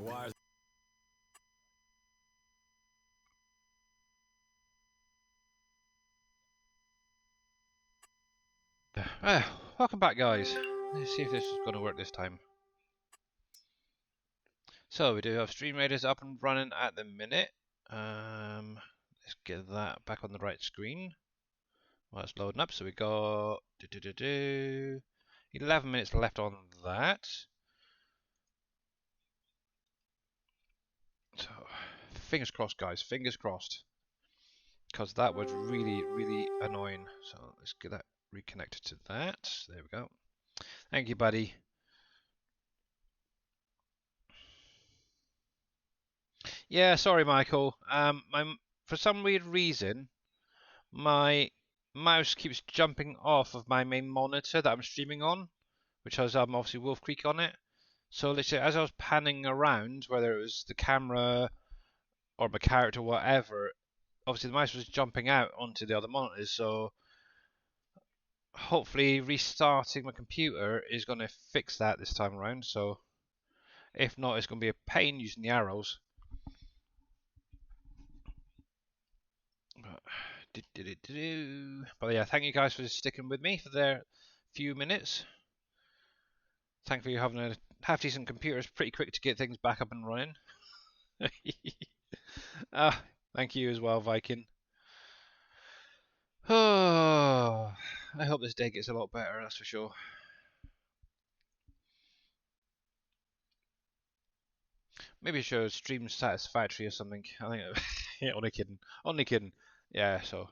wires. Welcome back, guys. Let's see if this is going to work this time. So we do have Stream Raiders up and running at the minute. Let's get that back on the right screen while it's loading up. So we got 11 minutes left on that. So fingers crossed, guys. Fingers crossed, because that was really annoying. So let's get that reconnected to that. There we go. Thank you, buddy. Yeah, sorry, Michael. For some weird reason, my mouse keeps jumping off of my main monitor that I'm streaming on, which has obviously WolfCreek on it. So literally, as I was panning around, whether it was the camera or my character, whatever, obviously the mouse was jumping out onto the other monitors. So hopefully, restarting my computer is going to fix that this time around. So if not, it's going to be a pain using the arrows. But yeah, thank you guys for sticking with me for their few minutes. Thankfully, having a half decent computer is pretty quick to get things back up and running. Thank you as well, Viking. Oh, I hope this day gets a lot better, that's for sure. Maybe show stream satisfactory or something. I think. Yeah, only kidding. Only kidding. Yeah, so.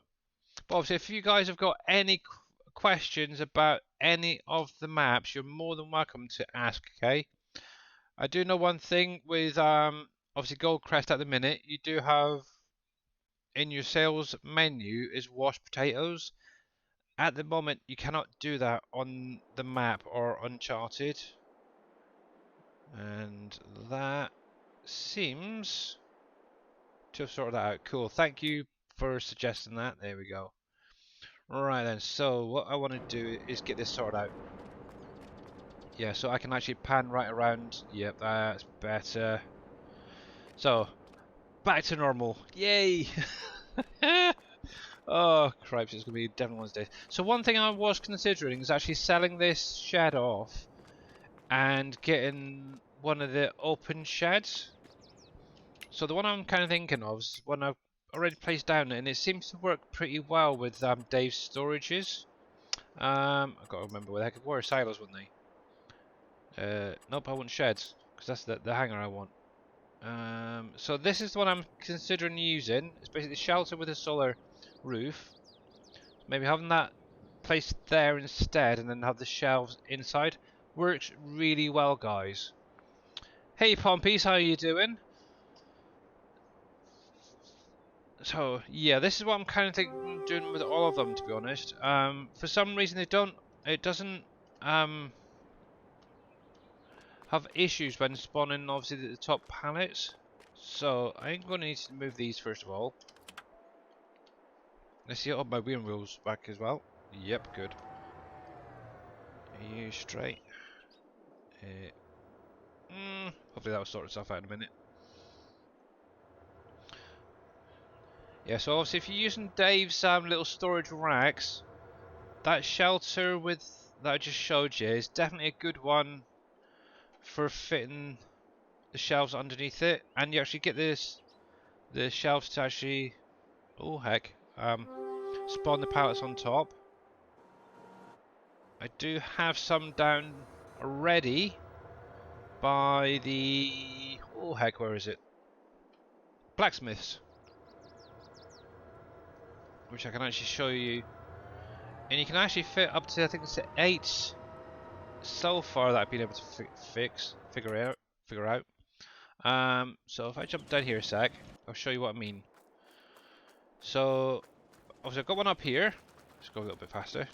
But obviously, if you guys have got any questions about any of the maps, you're more than welcome to ask, okay? I do know one thing with obviously Goldcrest at the minute, you do have in your sales menu is washed potatoes. At the moment, you cannot do that on the map or Uncharted. And that seems to have sorted that out. Cool. Thank you for suggesting that. There we go. Right then, so what I want to do is get this sorted out. Yeah, so I can actually pan right around. Yep, that's better. So, back to normal. Yay! Oh, cripes, it's going to be definitely one of those days. So one thing I was considering is actually selling this shed off and getting one of the open sheds. So the one I'm kind of thinking of is one I've already placed down, and it seems to work pretty well with Dave's storages. I've got to remember where the heck were silos, wouldn't they? Nope, I want sheds, because that's the hangar I want. So this is the one I'm considering using. It's basically a shelter with a solar roof. Maybe having that placed there instead, and then have the shelves inside works really well, guys. Hey Pompies, how you doing? So yeah, this is what I'm kind of thinking doing with all of them, to be honest. For some reason it doesn't have issues when spawning obviously the top pallets. So I'm going to need to move these first of all. Let's see, my wheel wheels back as well. Yep, good. Are you straight? Hopefully that will sort itself out in a minute. Yeah, so obviously if you're using Dave's little storage racks, that shelter with that I just showed you is definitely a good one for fitting the shelves underneath it, and you actually get the shelves to actually, oh heck, spawn the pallets on top. I do have some down already by the, oh heck, where is it? Blacksmiths, which I can actually show you, and you can actually fit up to, I think it's 8 so far that I've been able to figure out. So if I jump down here a sec, I'll show you what I mean. So obviously I've got one up here. Let's go a little bit faster.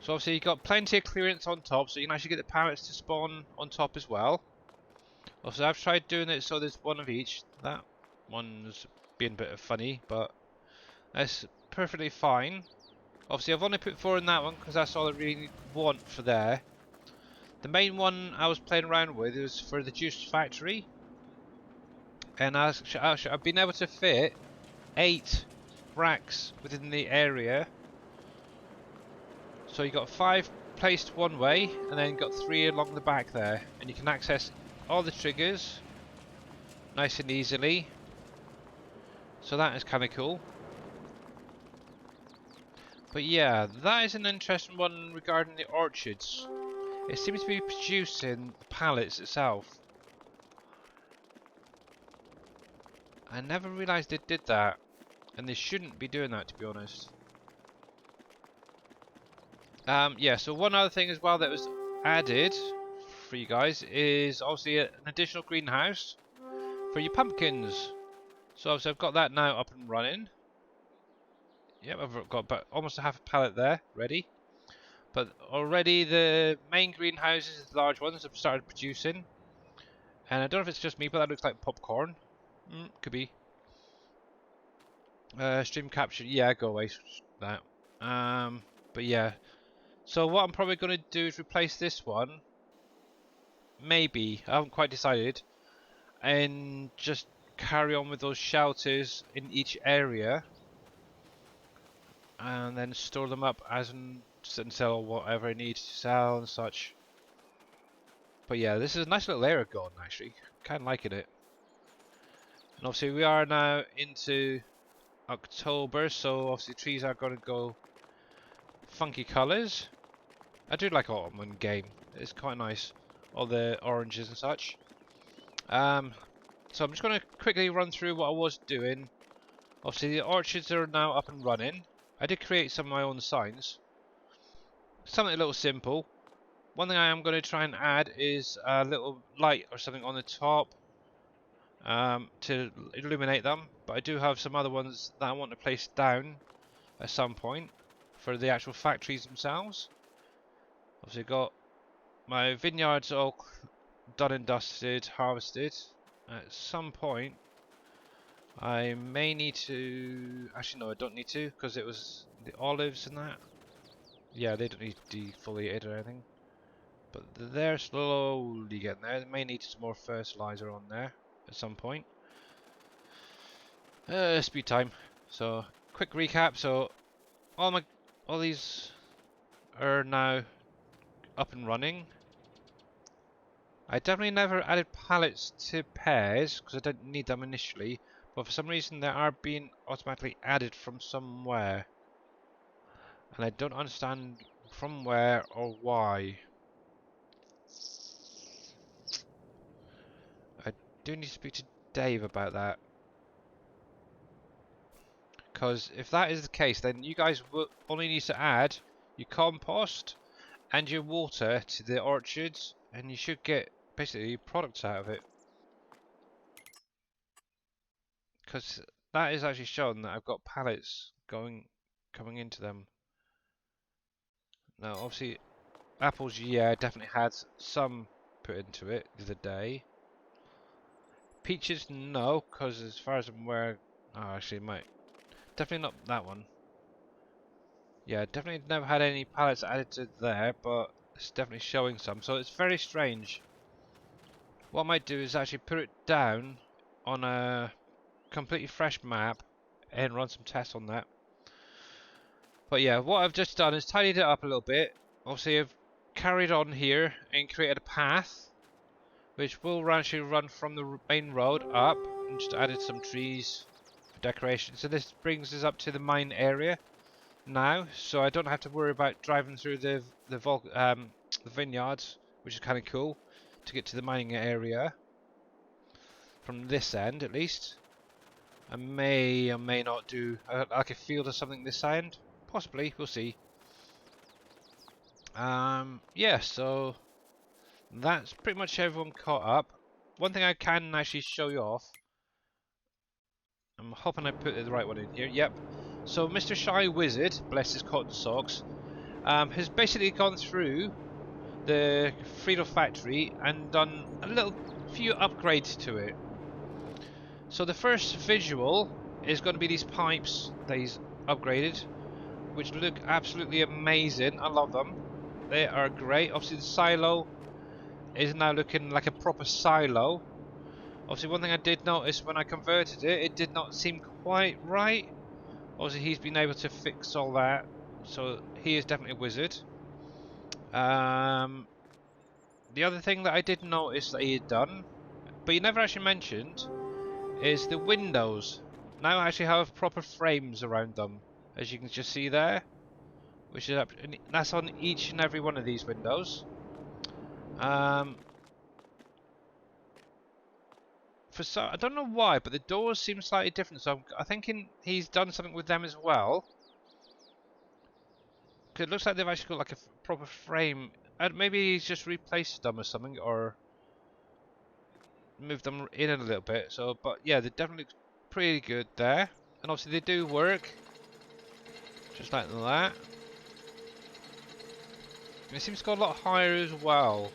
So obviously you've got plenty of clearance on top, so you can actually get the parrots to spawn on top as well. Obviously I've tried doing it so there's one of each. That one's being a bit funny, but that's perfectly fine. Obviously I've only put 4 in that one because that's all I really want for there. The main one I was playing around with was for the juice factory, and I've been able to fit 8 racks within the area. So you got 5 placed one way, and then got 3 along the back there, and you can access all the triggers nice and easily. So that is kind of cool. But yeah, that is an interesting one regarding the orchards. It seems to be producing the pallets itself. I never realised it did that, and they shouldn't be doing that, to be honest. Yeah, so one other thing as well that was added for you guys is obviously an additional greenhouse for your pumpkins. So obviously I've got that now up and running. Yep, I've got about almost a half a pallet there ready. But already the main greenhouses, the large ones, have started producing. And I don't know if it's just me, but that looks like popcorn. Could be. Stream capture, yeah, go away. That. But yeah. So what I'm probably going to do is replace this one. Maybe, I haven't quite decided. And just carry on with those shelters in each area. And then store them up as and sell whatever I need to sell and such. But yeah, this is a nice little area going actually. Kind of liking it. And obviously we are now into October, so obviously trees are going to go funky colours. I do like autumn in game. It's quite nice. All the oranges and such. So I'm just going to quickly run through what I was doing. Obviously the orchards are now up and running. I did create some of my own signs. Something a little simple. One thing I am going to try and add is a little light or something on the top to illuminate them. But I do have some other ones that I want to place down at some point for the actual factories themselves. Obviously got my vineyards all done and dusted, harvested. At some point I may need to... Actually no, I don't need to, because it was the olives and that. Yeah, they don't need defoliated or anything. But they're slowly getting there. They may need some more fertilizer on there at some point. Speed time. So, quick recap. So, all these are now up and running. I definitely never added pallets to pairs because I didn't need them initially. But for some reason they are being automatically added from somewhere. And I don't understand from where or why. I do need to speak to Dave about that. Because if that is the case, then you guys will only need to add your compost and your water to the orchards, and you should get basically products out of it. Because that is actually shown that I've got pallets coming into them. Now, obviously, apples, yeah, definitely had some put into it the other day. Peaches, no, because as far as I'm aware, actually, it might. Definitely not that one. Yeah, definitely never had any pallets added to there, but it's definitely showing some, so it's very strange. What I might do is actually put it down on a completely fresh map and run some tests on that. But yeah, what I've just done is tidied it up a little bit. Obviously I've carried on here and created a path which will actually run from the main road up, and just added some trees for decoration. So this brings us up to the mine area now, so I don't have to worry about driving through the vineyards, which is kind of cool, to get to the mining area from this end at least. I may or may not do like a field or something this end, possibly, we'll see. Yeah, so that's pretty much everyone caught up. One thing I can actually show you off, I'm hoping I put the right one in here. Yep. So Mr. Shy Wizard, bless his cotton socks, has basically gone through the Friedel factory and done a little few upgrades to it. So the first visual is going to be these pipes that he's upgraded, which look absolutely amazing. I love them. They are great. Obviously the silo is now looking like a proper silo. Obviously, one thing I did notice when I converted it, it did not seem quite right. Obviously, he's been able to fix all that, so he is definitely a wizard. The other thing that I did notice that he had done, but he never actually mentioned, is the windows now actually have proper frames around them, as you can just see there, which is that's on each and every one of these windows. I don't know why, but the doors seem slightly different, so I'm thinking he's done something with them as well. Cause it looks like they've actually got like a proper frame. Maybe he's just replaced them or something, or moved them in a little bit. So, but yeah, they definitely look pretty good there, and obviously they do work, just like that. And it seems to go a lot higher as well,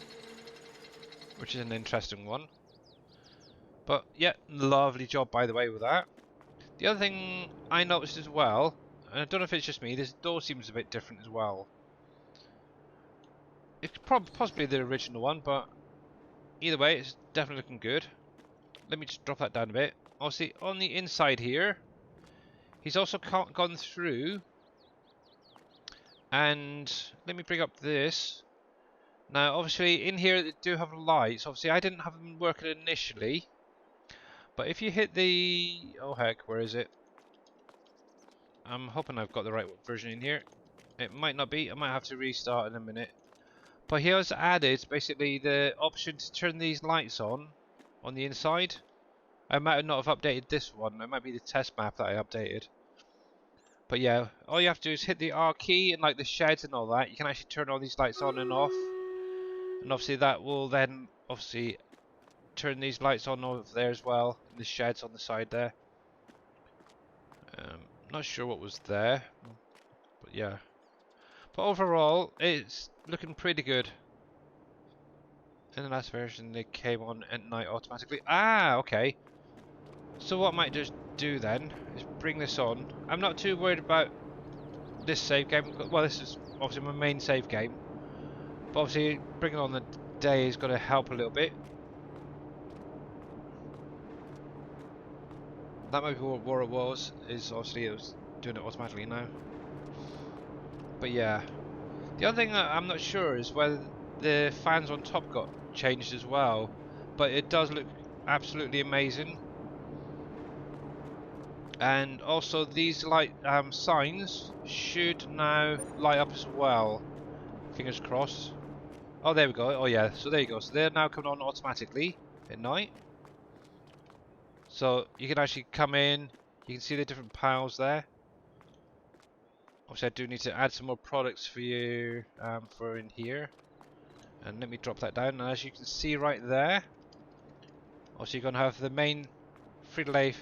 which is an interesting one. But yeah, lovely job by the way with that. The other thing I noticed as well, and I don't know if it's just me, this door seems a bit different as well. It's possibly the original one, but either way, it's definitely looking good. Let me just drop that down a bit. Obviously, on the inside here, he's also gone through, and let me bring up this. Now, obviously, in here they do have lights. Obviously, I didn't have them working initially, but if you hit the... oh heck, where is it? I'm hoping I've got the right version in here. It might not be. I might have to restart in a minute. But he has added basically the option to turn these lights on the inside. I might not have updated this one. It might be the test map that I updated. But yeah, all you have to do is hit the R key and like the sheds and all that. You can actually turn all these lights on and off. And obviously that will then obviously turn these lights on over there as well. And the sheds on the side there. Not sure what was there. But yeah. But overall, it's looking pretty good. In the last version, they came on at night automatically. Ah, okay. So what I might just do then is bring this on. I'm not too worried about this save game. Well, this is obviously my main save game. But obviously, bringing on the day is going to help a little bit. That might be what it was. Is obviously it was doing it automatically now. But yeah. The other thing that I'm not sure is whether the fans on top got changed as well. But it does look absolutely amazing. And also these light signs should now light up as well. Fingers crossed. Oh, there we go. Oh yeah, so there you go. So they're now coming on automatically at night. So you can actually come in. You can see the different piles there. Obviously I do need to add some more products for you for in here. And let me drop that down. And as you can see right there, obviously you're going to have the main Free-to-Lay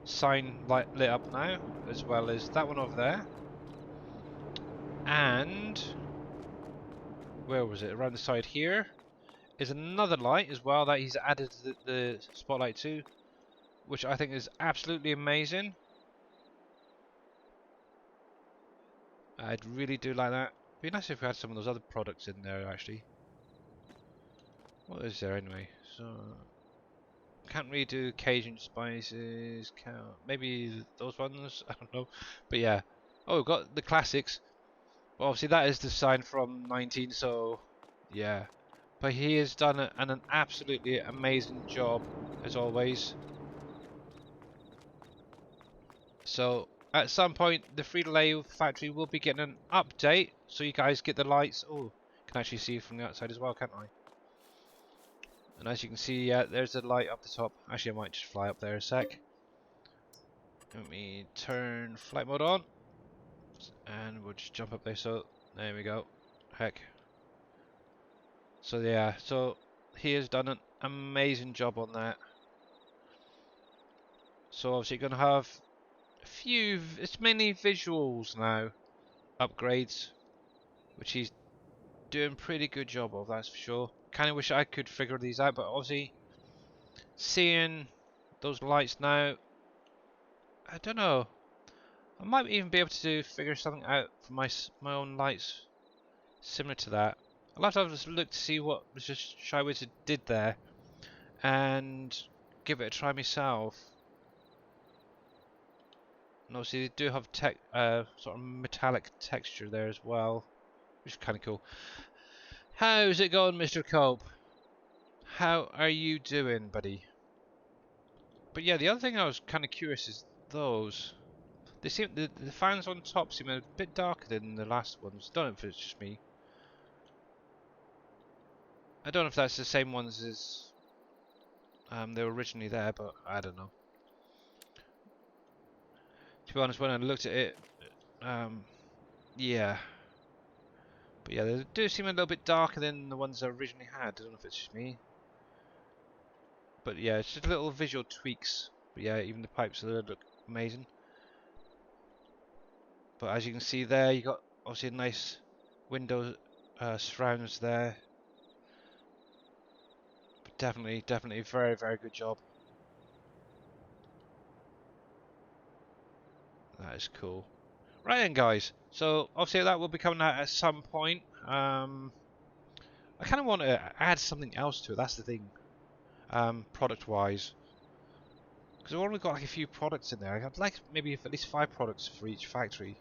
sign lit up now, as well as that one over there. And where was it? Around the side here is another light as well that he's added the spotlight to, which I think is absolutely amazing. I really do like that. It'd be nice if we had some of those other products in there actually. What is there anyway? So can't really do Cajun spices. Maybe those ones. I don't know. But yeah. Oh, we've got the classics. Well, obviously that is the sign from 19. So yeah. But he has done an absolutely amazing job as always. So at some point the Free-to-Lay factory will be getting an update, so you guys get the lights. Oh, can actually see from the outside as well, can't I? And as you can see, yeah, there's the light up the top. Actually, I might just fly up there a sec. Let me turn flight mode on, and we'll just jump up there. So there we go. Heck. So yeah, so he has done an amazing job on that. So obviously you're gonna have a few, it's mainly visuals now, upgrades, which he's doing pretty good job of, that's for sure. Kind of wish I could figure these out, but obviously seeing those lights now, I don't know. I might even be able to figure something out for my own lights similar to that. I'll have to have a look to see what Mr. Shywizard did there and give it a try myself. And obviously they do have sort of metallic texture there as well, which is kind of cool. How's it going, Mr. Cope? How are you doing, buddy? But yeah, the other thing I was kind of curious is those. They seem the fans on top seem a bit darker than the last ones. Don't know if it's just me. I don't know if that's the same ones as they were originally there, but I don't know. To be honest, when I looked at it, yeah. But yeah, they do seem a little bit darker than the ones I originally had. I don't know if it's just me. But yeah, it's just little visual tweaks. But yeah, even the pipes look amazing. But as you can see there, you got obviously a nice window surrounds there. But definitely very, very good job. That is cool. Right then, guys. So obviously that will be coming out at some point. I kind of want to add something else to it. That's the thing. Product-wise, because I've only got like a few products in there. I'd like maybe at least 5 products for each factory.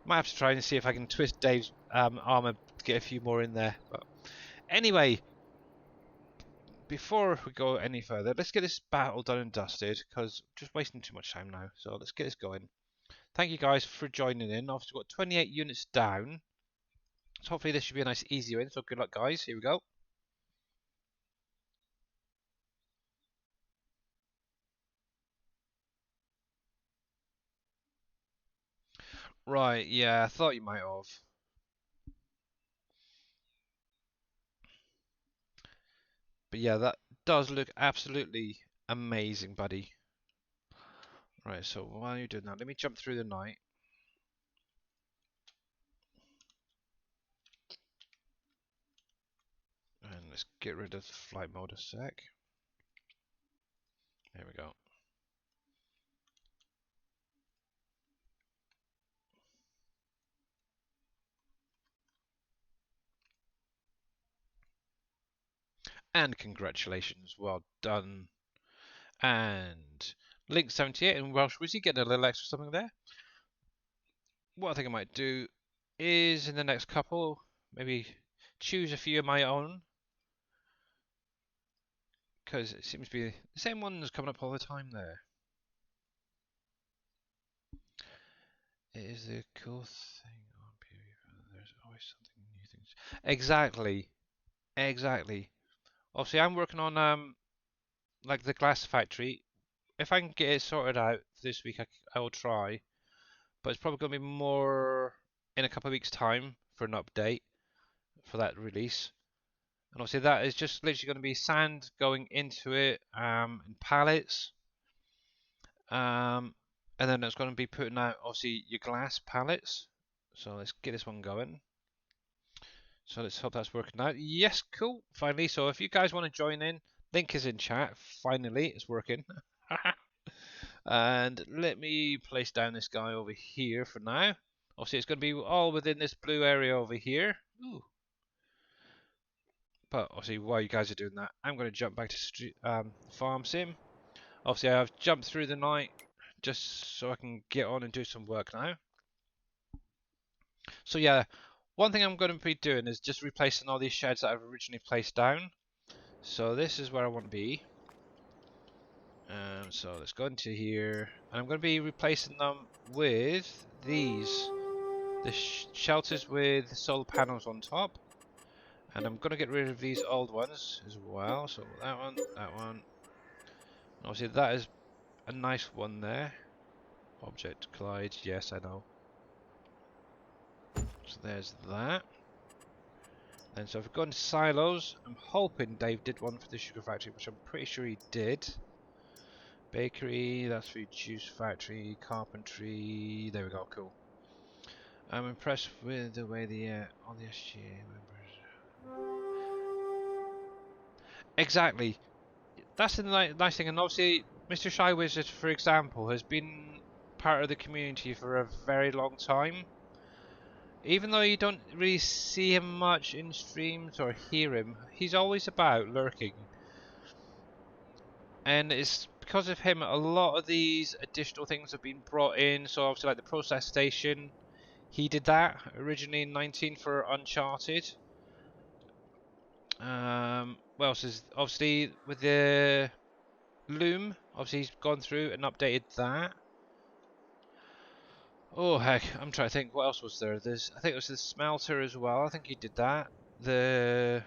Might have to try and see if I can twist Dave's armor to get a few more in there. But anyway, before we go any further, let's get this battle done and dusted, because I'm just wasting too much time now. So let's get this going. Thank you guys for joining in. I've got 28 units down. So hopefully this should be a nice easy win. So good luck, guys. Here we go. Right, yeah, I thought you might have. But yeah, that does look absolutely amazing, buddy. Right, so while you're doing that, let me jump through the night. And let's get rid of flight mode a sec. There we go. And congratulations, well done. And Link78 and Welsh Wizzy getting a little extra something there. What I think I might do is in the next couple, maybe choose a few of my own. Because it seems to be the same ones coming up all the time there. It is the cool thing on PvP. There's always something new things. Exactly. Exactly. Obviously, I'm working on like the glass factory. If I can get it sorted out this week, I will try. But it's probably going to be more in a couple of weeks' time for an update for that release. And obviously, that is just literally going to be sand going into it in pallets. And then it's going to be putting out obviously your glass pallets. So let's get this one going. So let's hope that's working out. Yes, cool. Finally. So if you guys want to join in, link is in chat. Finally, it's working. And let me place down this guy over here for now. Obviously, it's going to be all within this blue area over here. Ooh. But obviously, while you guys are doing that, I'm going to jump back to Farm Sim. Obviously, I've jumped through the night just so I can get on and do some work now. So yeah, one thing I'm going to be doing is just replacing all these sheds that I've originally placed down. So this is where I want to be. So let's go into here, and I'm going to be replacing them with these. The shelters with solar panels on top. And I'm going to get rid of these old ones as well. So that one, that one. Obviously that is a nice one there. Object collides, yes I know. So there's that. And so if we go into silos, I'm hoping Dave did one for the sugar factory, which I'm pretty sure he did. Bakery, that's for juice factory, carpentry, there we go, cool. I'm impressed with the way all the SGA members... Exactly. That's the nice thing, and obviously Mr. Shy Wizard, for example, has been part of the community for a very long time. Even though you don't really see him much in streams or hear him, he's always about lurking. And it's because of him a lot of these additional things have been brought in. So obviously like the process station, he did that originally in 19 for Uncharted. What else is obviously with the loom, obviously he's gone through and updated that. Oh heck, I'm trying to think what else was there. I think it was the smelter as well. I think he did that. The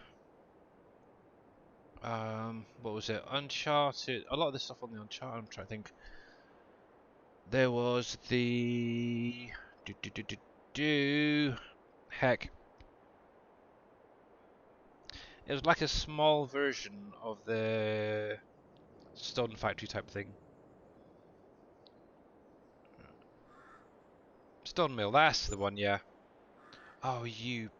what was it? Uncharted. A lot of this stuff on the Uncharted. I'm trying to think. There was the heck. It was like a small version of the stone factory type thing. Stone mill. That's the one. Yeah. Oh, you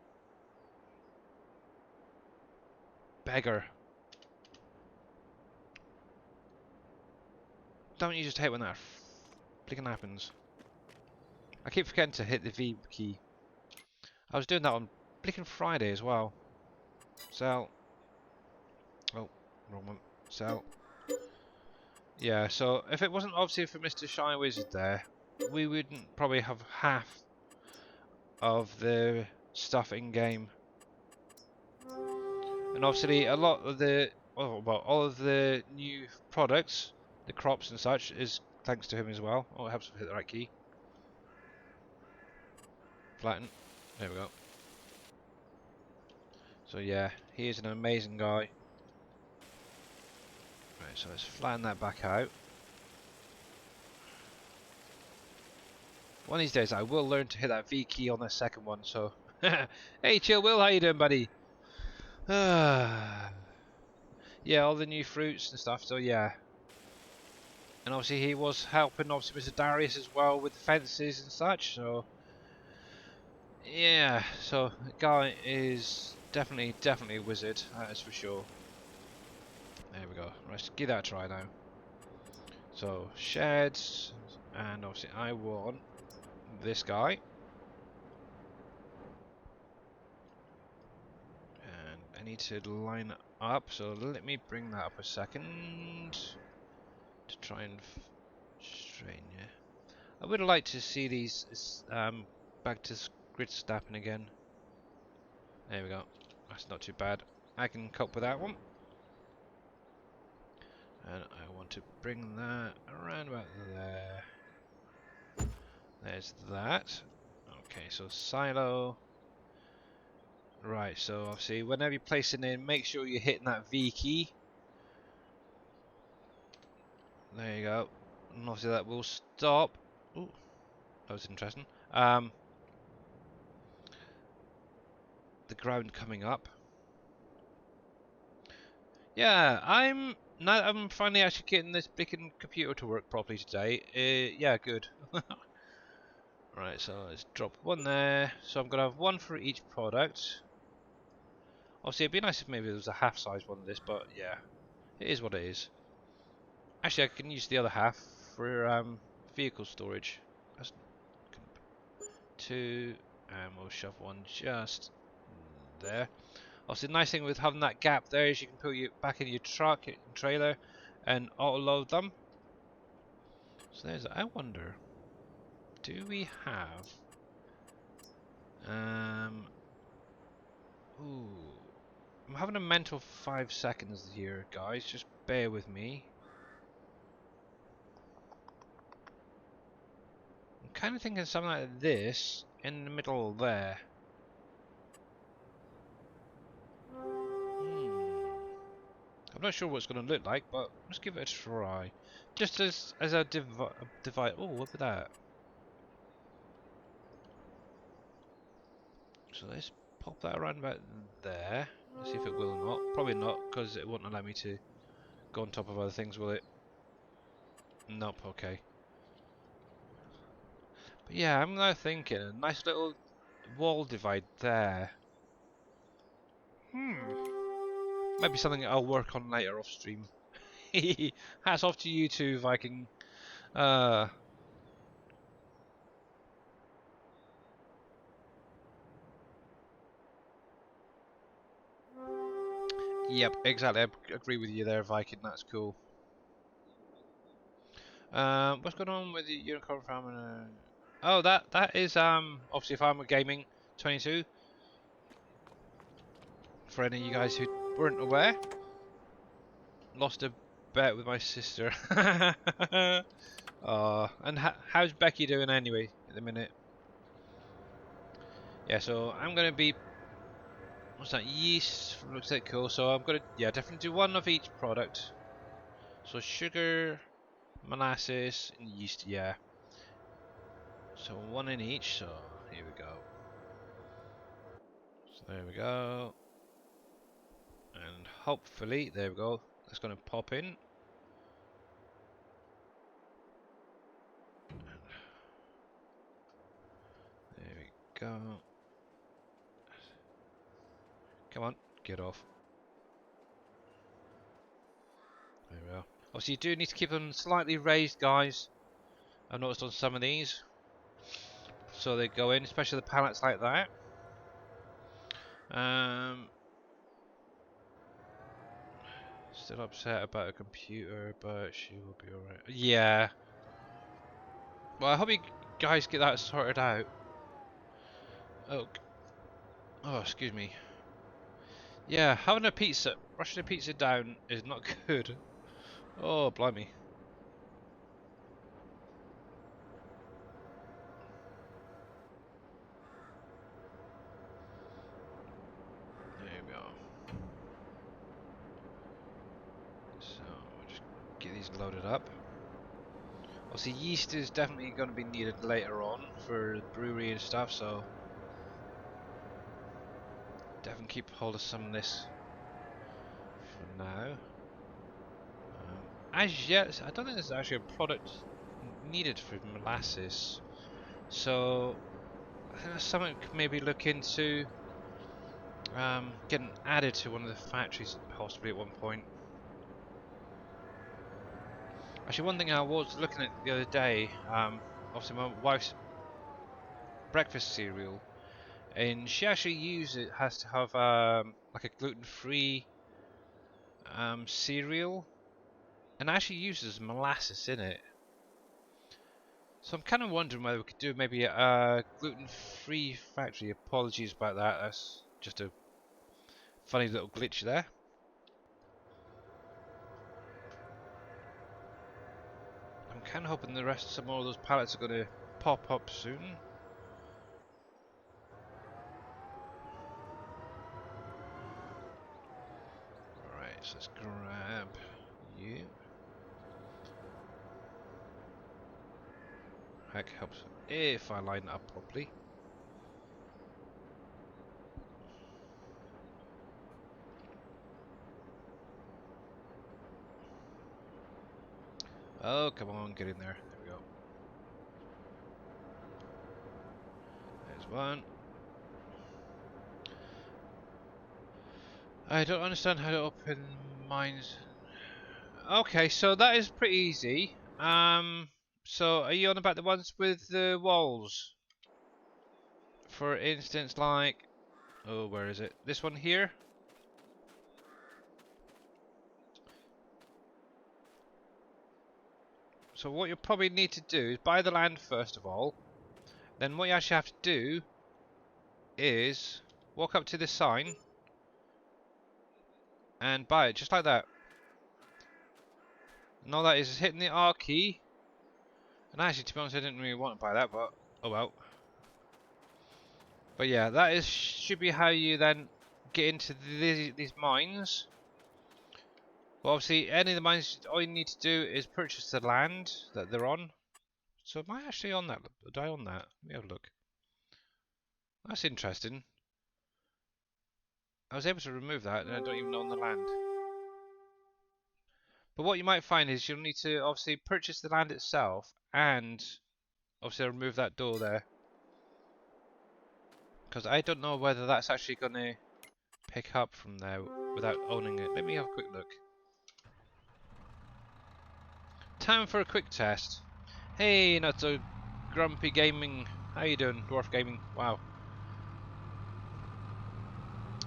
beggar. Don't you just hate when that flicking happens? I keep forgetting to hit the V key. I was doing that on blinking Friday as well. Sell. Oh, wrong one. Sell. Yeah, so if it wasn't obviously for Mr. Shy Wizard there, we wouldn't probably have half of the stuff in game. And obviously a lot of the, well, all of the new products, the crops and such, is thanks to him as well. Oh, it helps if hit the right key. Flatten. There we go. So yeah, he is an amazing guy. Right, so let's flatten that back out. One of these days I will learn to hit that V key on the second one, so... Hey Chill Will, how you doing, buddy? Yeah, all the new fruits and stuff, so yeah. And obviously he was helping obviously Mr. Darius as well with the fences and such, so... Yeah, so the guy is definitely a wizard, that is for sure. There we go. Let's give that a try now. So, sheds, and obviously I want this guy. And I need to line up, so let me bring that up a second to try and straighten you. I would like to see these back to grid snapping again. There we go. That's not too bad. I can cope with that one. And I want to bring that around about there. There's that. Okay, so silo. Right, so obviously whenever you're placing in, make sure you're hitting that V key. There you go. And obviously that will stop. Ooh, that was interesting. The ground coming up. Yeah, now that I'm finally actually getting this blinking computer to work properly today. Yeah, good. Right, so let's drop one there. So I'm gonna have one for each product. Obviously, it'd be nice if maybe there was a half-size one of this, but yeah, it is what it is. Actually, I can use the other half for vehicle storage. That's two, and we'll shove one just there. Obviously, the nice thing with having that gap there is you can put you back in your truck and trailer and auto-load them. So there's, I wonder, do we have, ooh, I'm having a mental 5 seconds here, guys, just bear with me. I'm kind of thinking something like this in the middle there. I'm not sure what it's going to look like, but let's give it a try. Just as a divide. Oh, look at that. So let's pop that around about there. Let's see if it will or not. Probably not, because it won't allow me to go on top of other things, will it? Nope, okay. But yeah, I'm now thinking a nice little wall divide there. Might be something I'll work on later off stream. Hats off to you too, Viking. Yep, exactly. I agree with you there, Viking. That's cool. What's going on with the unicorn farm? Oh, that is obviously Farmer Gaming 22. For any of you guys who weren't aware, lost a bet with my sister. And how's Becky doing anyway at the minute? Yeah, so I'm gonna be. What's that? Yeast looks like cool. So I'm gonna definitely do one of each product. So sugar, molasses, and yeast. Yeah. So one in each. So here we go. So there we go. And hopefully, there we go. That's gonna pop in. There we go. Come on, get off. There we go. Obviously, you do need to keep them slightly raised, guys. I've noticed on some of these. So they go in, especially the pallets like that. Still upset about a computer, but she will be alright. Yeah. Well, I hope you guys get that sorted out. Oh, oh, excuse me. Yeah, having a pizza, rushing a pizza down is not good. Oh, blimey. There we go. So, we'll just get these loaded up. Obviously, yeast is definitely going to be needed later on for brewery and stuff, so definitely keep hold of some of this for now. As yet, I don't think there's actually a product needed for molasses, so I think that's something we could maybe look into getting added to one of the factories possibly at one point. Actually, one thing I was looking at the other day, obviously my wife's breakfast cereal, and she actually has to have like a gluten-free cereal, and actually uses molasses in it. So I'm kind of wondering whether we could do maybe a gluten-free factory. Apologies about that. That's just a funny little glitch there. I'm kind of hoping the rest, some more of those pallets are going to pop up soon. Alright, so let's grab you. Heck, helps if I line it up properly. Oh, come on, get in there. There we go. There's one. I don't understand how to open mines. Okay, so that is pretty easy. So are you on about the ones with the walls? For instance, like, oh, where is it? This one here? So what you probably need to do is buy the land first of all. Then what you actually have to do is walk up to this sign and buy it, just like that. And all that is hitting the R key. And actually, to be honest, I didn't really want to buy that, but oh well. But yeah, that is should be how you then get into these mines. Well, obviously, any of the mines, all you need to do is purchase the land that they're on. So am I actually on that? Did I on that? Let me have a look. That's interesting. I was able to remove that, and I don't even own the land. But what you might find is you'll need to obviously purchase the land itself, and obviously remove that door there. Because I don't know whether that's actually going to pick up from there without owning it. Let me have a quick look. Time for a quick test. Hey, not so grumpy gaming. How you doing, Dwarf Gaming? Wow.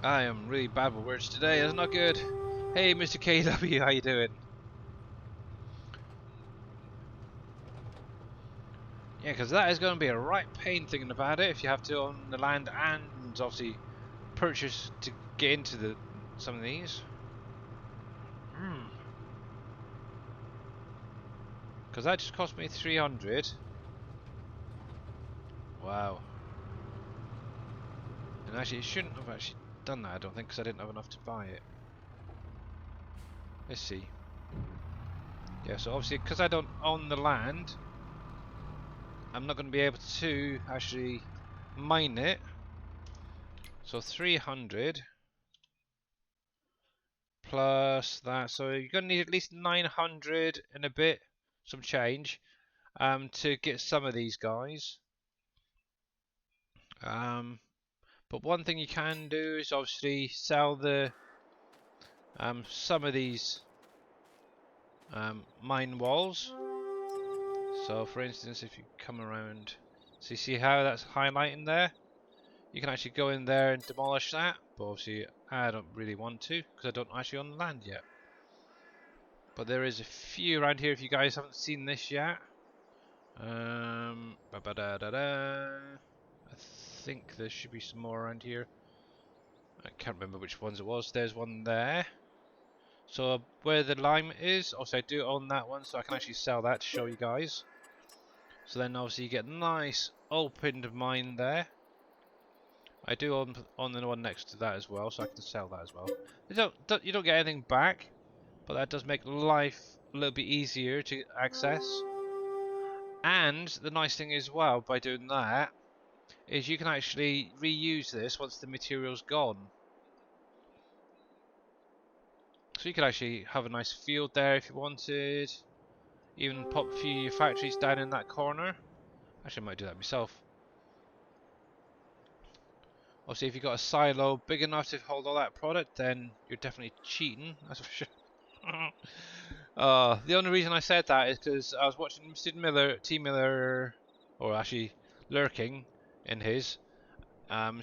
I am really bad with words today. That's not good. Hey, Mr. KW, how you doing? Yeah, because that is going to be a right pain thinking about it if you have to own the land and obviously purchase to get into some of these. Because that just cost me 300. Wow. And actually, it shouldn't have actually done that, I don't think, because I didn't have enough to buy it. Let's see. Yeah, so obviously, because I don't own the land, I'm not going to be able to actually mine it. So 300 plus that, so you're going to need at least 900 and a bit, some change, to get some of these guys. But one thing you can do is obviously sell the some of these mine walls. So for instance, if you come around, so you see how that's highlighting there? You can actually go in there and demolish that, but obviously I don't really want to because I don't actually own the land yet. But there is a few around here if you guys haven't seen this yet. I think there should be some more around here. I can't remember which ones it was. There's one there. So where the lime is, also I do own that one, so I can actually sell that to show you guys. So then obviously you get nice opened mine there. I do own the one next to that as well, so I can sell that as well. You don't get anything back, but that does make life a little bit easier to access. And the nice thing as well by doing that is you can actually reuse this once the material's gone. So you could actually have a nice field there if you wanted. Even pop a few of your factories down in that corner. Actually, I might do that myself. Obviously, if you've got a silo big enough to hold all that product, then you're definitely cheating, that's for sure. The only reason I said that is because I was watching T Miller, or actually lurking in his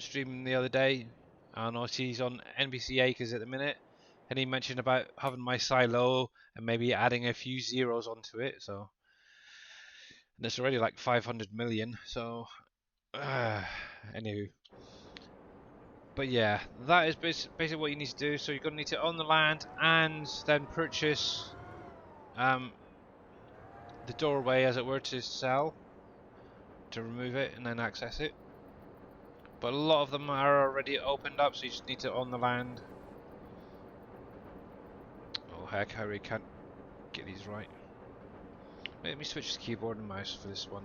streaming the other day. I know he's on NBC Acres at the minute, and he mentioned about having my silo and maybe adding a few zeros onto it. So, and it's already like 500 million. So, anywho. But yeah, that is basically what you need to do. So you're going to need to own the land and then purchase the doorway, as it were, to sell, to remove it and then access it. But a lot of them are already opened up, so you just need to own the land. Oh heck, I really can't get these right. Let me switch to keyboard and mouse for this one.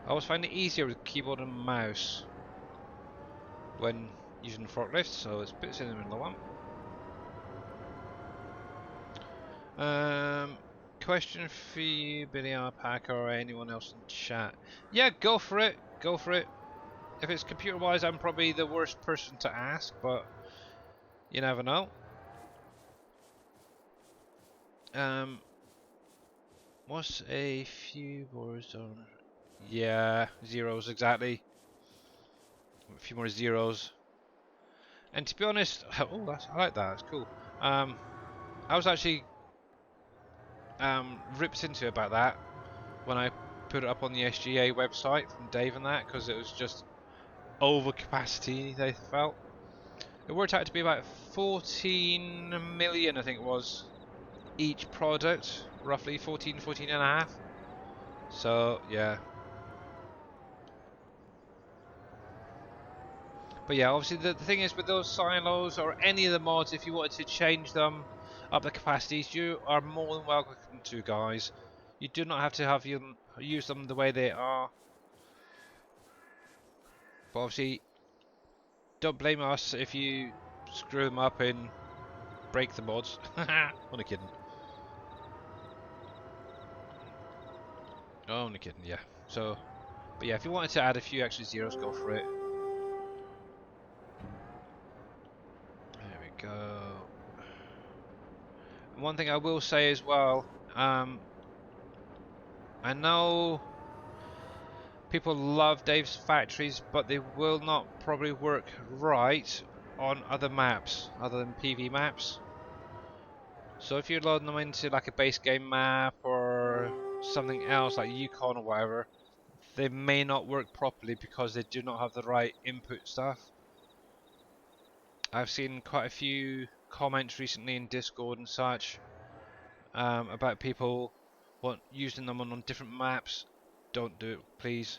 I always find it easier with keyboard and mouse when using forklifts, so it's a bit in the middle of one. Question for you, Billy Alpaca, or anyone else in chat? Yeah, go for it. Go for it. If it's computer-wise, I'm probably the worst person to ask, but you never know. What's a few more zones? Yeah, zeros exactly. A few more zeros. And to be honest, oh, I like that. That's cool. I was actually ripped into about that when I put it up on the SGA website from Dave and that, because it was just over capacity, they felt. It worked out to be about 14 million, I think it was, each product, roughly 14 and a half. So yeah, but yeah, obviously the thing is with those silos or any of the mods, if you wanted to change them up the capacities, you are more than welcome to, guys. You do not have to have use them the way they are. But obviously, don't blame us if you screw them up and break the mods. Only kidding. Only kidding, yeah. So, but yeah, if you wanted to add a few extra zeros, go for it. There we go. And one thing I will say as well, I know people love Dave's factories, but they will not probably work right on other maps other than PV maps. So if you're loading them into like a base game map or something else like Yukon or whatever, they may not work properly because they do not have the right input stuff. I've seen quite a few comments recently in Discord and such about people using them on different maps. Don't do it, please.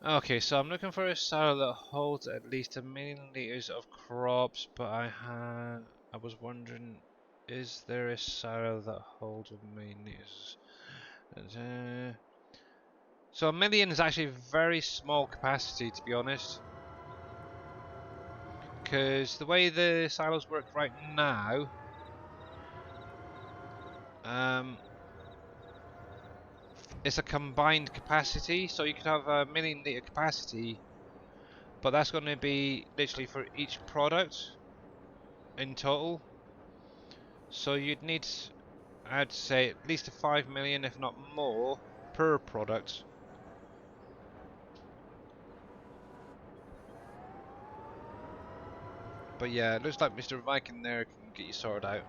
Okay, so I'm looking for a silo that holds at least 1,000,000 liters of crops, but I was wondering, is there a silo that holds 1,000,000 liters? So 1,000,000 is actually a very small capacity, to be honest, because the way the silos work right now, it's a combined capacity, so you could have a 1,000,000 liter capacity, but that's going to be literally for each product in total. So you'd need, I'd say, at least a 5 million, if not more, per product. But yeah, it looks like Mr. Viking there can get you sorted out.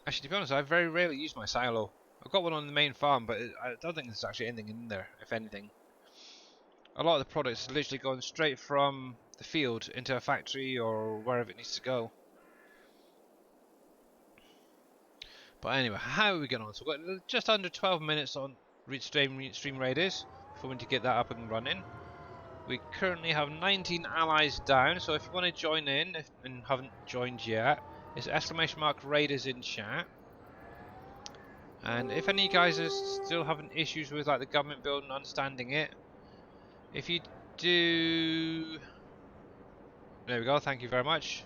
Actually, to be honest, I very rarely use my silo. I've got one on the main farm, but I don't think there's actually anything in there, if anything. A lot of the products are literally going straight from the field into a factory or wherever it needs to go. But anyway, how are we getting on? So we've got just under 12 minutes on Stream Raiders before we need to get that up and running. We currently have 19 allies down, so if you want to join in and haven't joined yet, it's !Raiders in chat. And if any of you guys are still having issues with like the government building, understanding it, if you do, there we go. Thank you very much.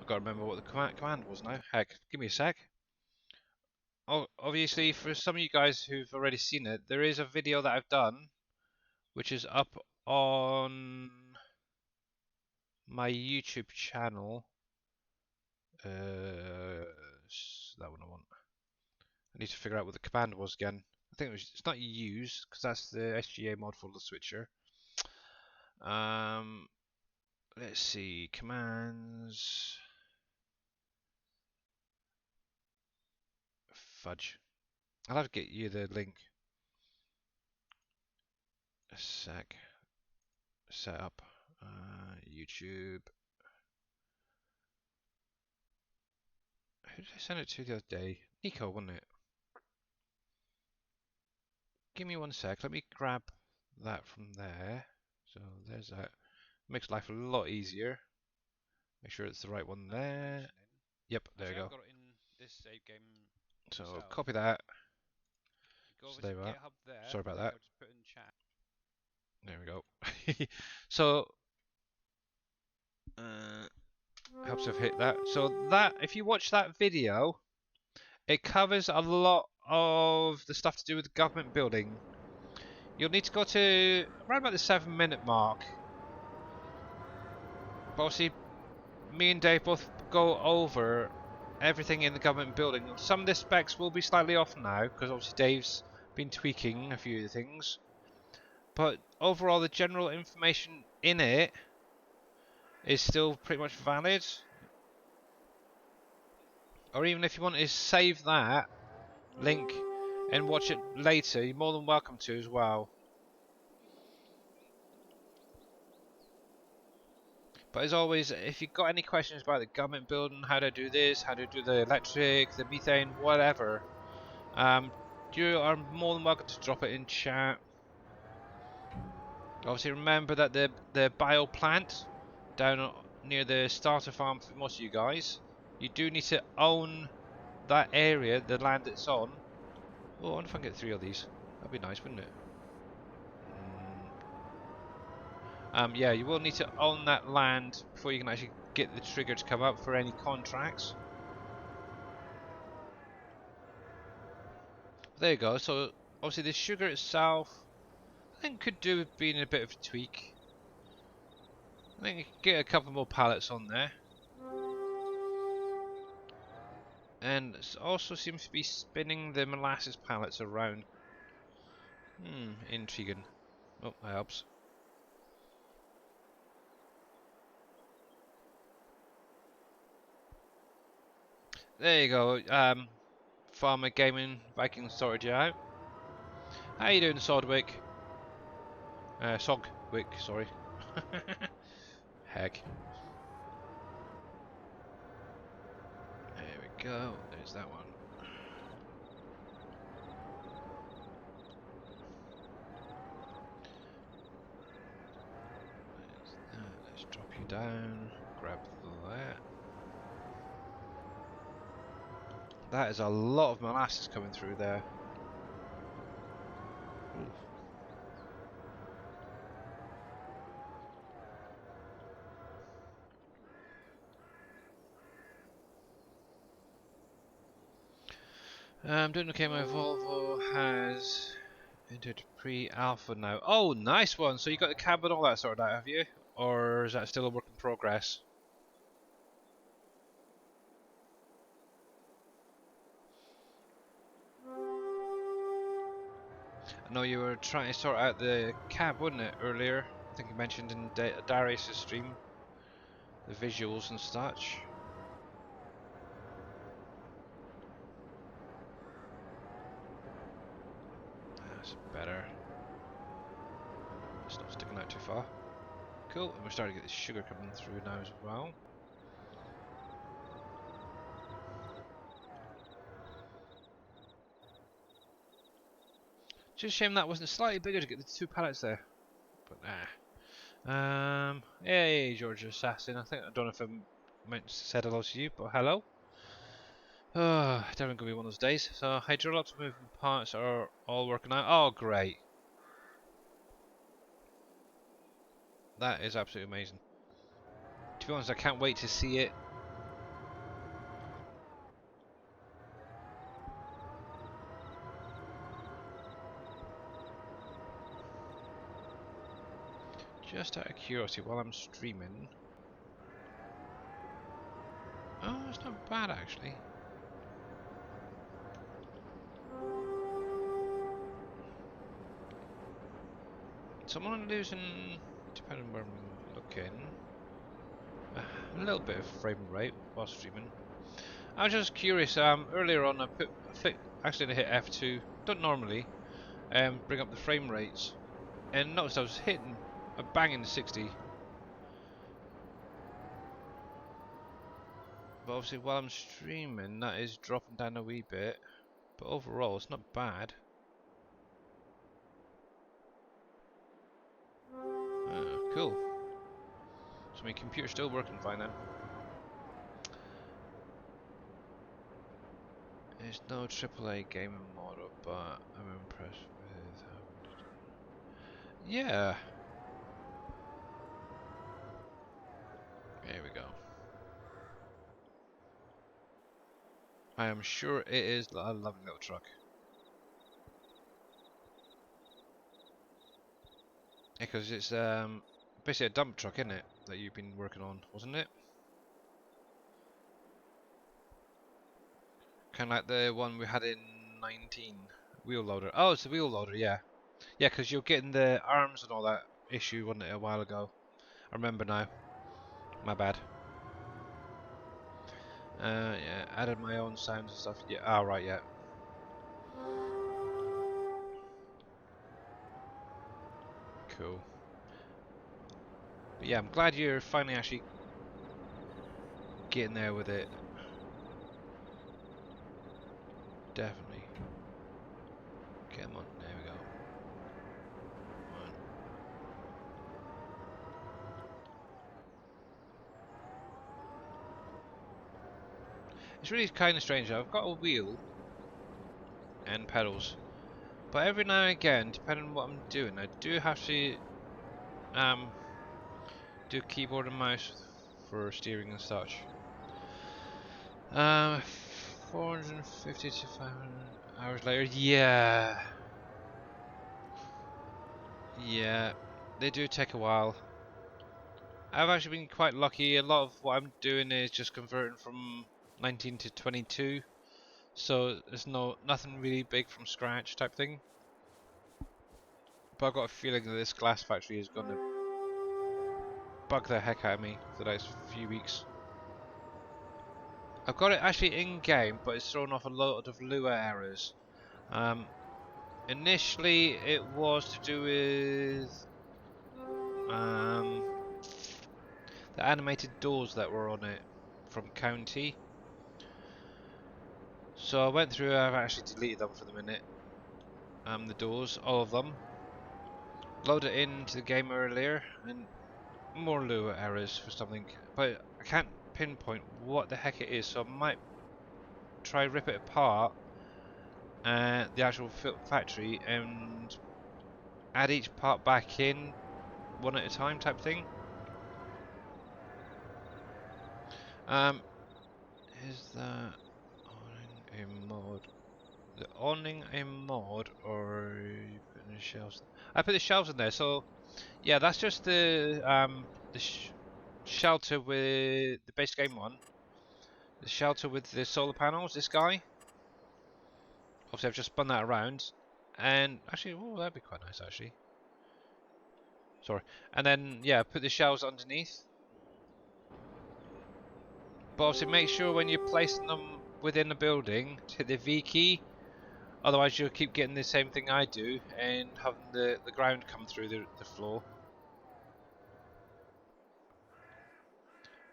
I've got to remember what the command was now. Heck, give me a sec. Oh, obviously, for some of you guys who've already seen it, there is a video that I've done, which is up on my YouTube channel. That one I want. I need to figure out what the command was again. I think it's not use, because that's the SGA mod for the switcher. Let's see, commands. Fudge. I'll have to get you the link. A sec. Set up YouTube. Who did I send it to the other day? Nico, wasn't it? Give me one sec. Let me grab that from there. So there's that. Makes life a lot easier. Make sure it's the right one there. Yep, there you go. Got it in this save game. So copy that. So there we are. Sorry about that. There we go. So helps if hit that. So that, if you watch that video, it covers a lot of the stuff to do with the government building. You'll need to go to around about the 7-minute mark. But obviously, me and Dave both go over everything in the government building. Some of the specs will be slightly off now, because obviously Dave's been tweaking a few of the things. But overall, the general information in it is still pretty much valid. Or even if you want to save that link and watch it later, you're more than welcome to as well. But as always, if you've got any questions about the government building, how to do this, how to do the electric, the methane, whatever, you are more than welcome to drop it in chat. Obviously remember that the bio plant down near the starter farm for most of you guys, you do need to own that area, the land it's on. Oh, I wonder if I can get 3 of these. That'd be nice, wouldn't it? Yeah, you will need to own that land before you can actually get the trigger to come up for any contracts. There you go. So obviously the sugar itself, I think could do with being a bit of a tweak. I think you could get a couple more pallets on there. And it also seems to be spinning the molasses pallets around. Intriguing. Oh, that helps. There you go. Farmer Gaming Viking sorted you out. How you doing, Sodwick? Sogwick, sorry. Heck. There we go. There's that one. Let's drop you down. Grab that. That is a lot of molasses coming through there. Ooh. I'm doing okay. My Volvo has entered pre-alpha now. Oh, nice one. So you got the cab and all that sorted out, have you? Or is that still a work in progress? I know you were trying to sort out the cab, wasn't it, earlier? I think you mentioned in Darius' stream. The visuals and such. That's better. It's not sticking out too far. Cool, and we're starting to get the sugar coming through now as well. Just a shame that wasn't slightly bigger to get the 2 pallets there. But hey, George Assassin. I don't know if I said hello to you, but hello. Definitely gonna be one of those days. So hydraulics moving parts are all working out. Oh, great! That is absolutely amazing. To be honest, I can't wait to see it. Just out of curiosity, while I'm streaming. Oh, it's not bad actually. Someone losing, depending on where I'm looking, a little bit of frame rate while streaming. I was just curious. Earlier on, I accidentally hit F2. Don't normally. Bring up the frame rates, and noticed I was hitting a banging the 60. But obviously, while I'm streaming, that is dropping down a wee bit. But overall, it's not bad. Oh, cool. So my computer's still working fine then. There's no AAA gaming model, but I'm impressed with how. Yeah. There we go. I am sure it is a lovely little truck. Because it's basically a dump truck, isn't it? That you've been working on, wasn't it? Kind of like the one we had in 19. Wheel loader. Oh, it's the wheel loader, yeah. Yeah, because you're getting the arms and all that issue, wasn't it, a while ago? I remember now. My bad. Yeah, added my own sounds and stuff. Yeah, oh, right, yeah. Cool. But yeah, I'm glad you're finally actually getting there with it. Definitely. Come on, there we go. One. It's really kind of strange. I've got a wheel and pedals, but every now and again, depending on what I'm doing, I do have to do keyboard and mouse for steering and such. 450 to 500 hours later, yeah. Yeah, they do take a while. I've actually been quite lucky. A lot of what I'm doing is just converting from 19 to 22. So there's nothing really big from scratch type thing. But I've got a feeling that this glass factory is gonna bug the heck out of me for the next few weeks. I've got it actually in game, but it's thrown off a lot of Lua errors. Initially, it was to do with the animated doors that were on it from County. So I went through. I've actually deleted them for the minute. The doors, all of them. Load it into the game earlier, and more Lua errors for something, but I can't pinpoint what the heck it is. So I might try rip it apart, the actual factory, and add each part back in one at a time type thing. Is that awning a mod? The awning a mod, or you putting the shelves? I put the shelves in there, so yeah, that's just the shelter with the base game one. The shelter with the solar panels. This guy. Obviously, I've just spun that around, and actually, oh, that'd be quite nice actually. Sorry, and then yeah, put the shelves underneath. But obviously, make sure when you're placing them within the building to hit the V key. Otherwise, you'll keep getting the same thing I do and having the ground come through the floor.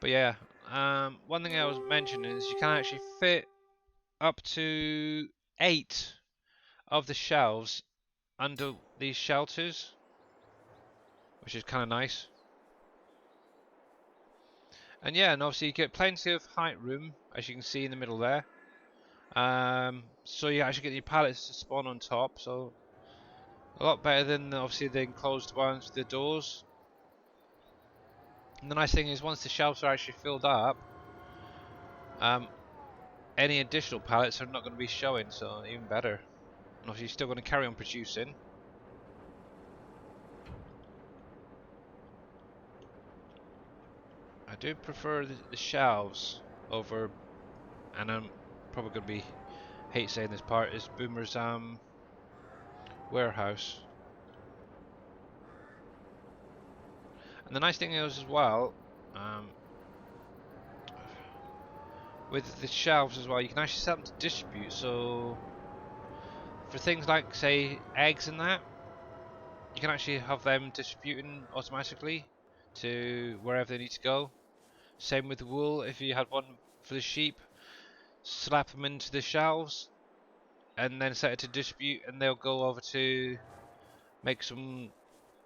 But yeah, one thing I was mentioning is you can actually fit up to 8 of the shelves under these shelters, which is kind of nice. And yeah, and obviously you get plenty of height room, as you can see in the middle there. So you actually get your pallets to spawn on top, so a lot better than obviously the enclosed ones with the doors. And the nice thing is once the shelves are actually filled up, any additional pallets are not going to be showing, so even better. And obviously you're still going to carry on producing. I do prefer the shelves over, and I'm probably going to be hate saying this part, is Boomer's warehouse. And the nice thing is as well, with the shelves as well, you can actually set them to distribute. So for things like say eggs and that, you can actually have them distributing automatically to wherever they need to go. Same with wool, if you had one for the sheep, slap them into the shelves and then set it to distribute, and they'll go over to make some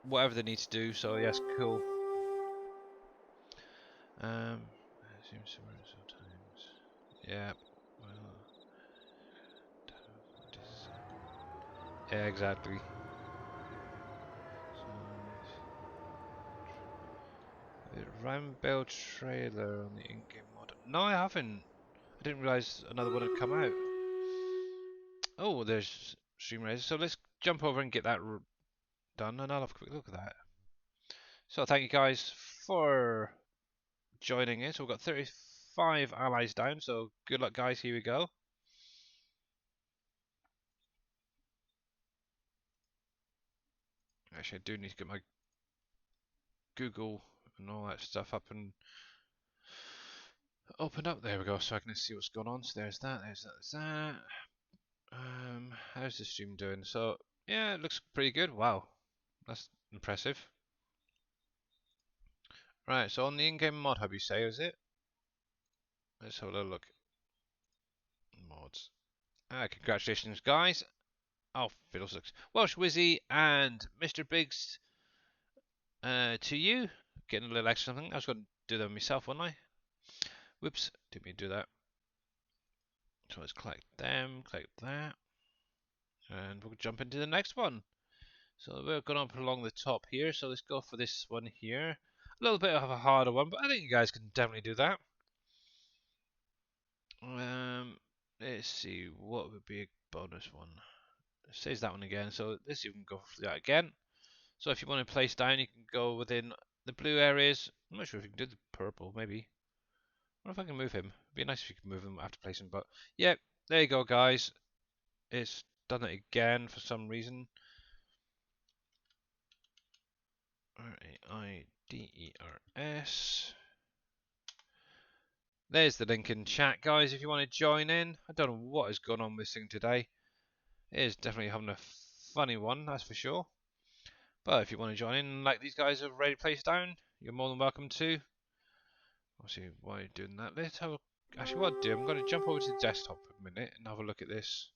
whatever they need to do. So yes, cool. Seems sometimes. Yeah. Well. Yeah, exactly. The Rambo trailer on the in-game mod. No, I haven't. I didn't realize another one had come out. Oh, there's Stream Razor. So let's jump over and get that done, and I'll have a quick look at that. So thank you guys for joining us. We've got 35 allies down, so good luck, guys. Here we go. Actually, I do need to get my Google and all that stuff up and open up. There we go, so I can see what's going on. So there's that, there's that, there's that. How's the stream doing? So yeah, it looks pretty good. Wow, that's impressive. Right, so on the in-game mod hub, you say, is it? Let's have a little look. Mods. Congratulations, guys. Oh, fiddlesticks. Welsh Wizzy and Mr. Biggs, to you. Getting a little extra something. I was going to do them myself, wasn't I? Whoops, didn't mean to do that. So let's collect them, collect that. And we'll jump into the next one. So we're going up along the top here, so let's go for this one here. A little bit of a harder one, but I think you guys can definitely do that. Let's see, what would be a bonus one? It says that one again, so let's see if we can go for that again. So if you want to place down, you can go within the blue areas. I'm not sure if you can do the purple, maybe. I wonder if I can move him. It'd be nice if you could move him after placing, but yeah, there you go, guys. It's done it again for some reason. RAIDERS. There's the link in chat, guys, if you want to join in. I don't know what is going on with this thing today. It is definitely having a funny one, that's for sure. But if you want to join in, like these guys have already placed down, you're more than welcome to. I'll see why you're doing that. Let's have a... Actually, what I'll do, I'm going to jump over to the desktop for a minute and have a look at this.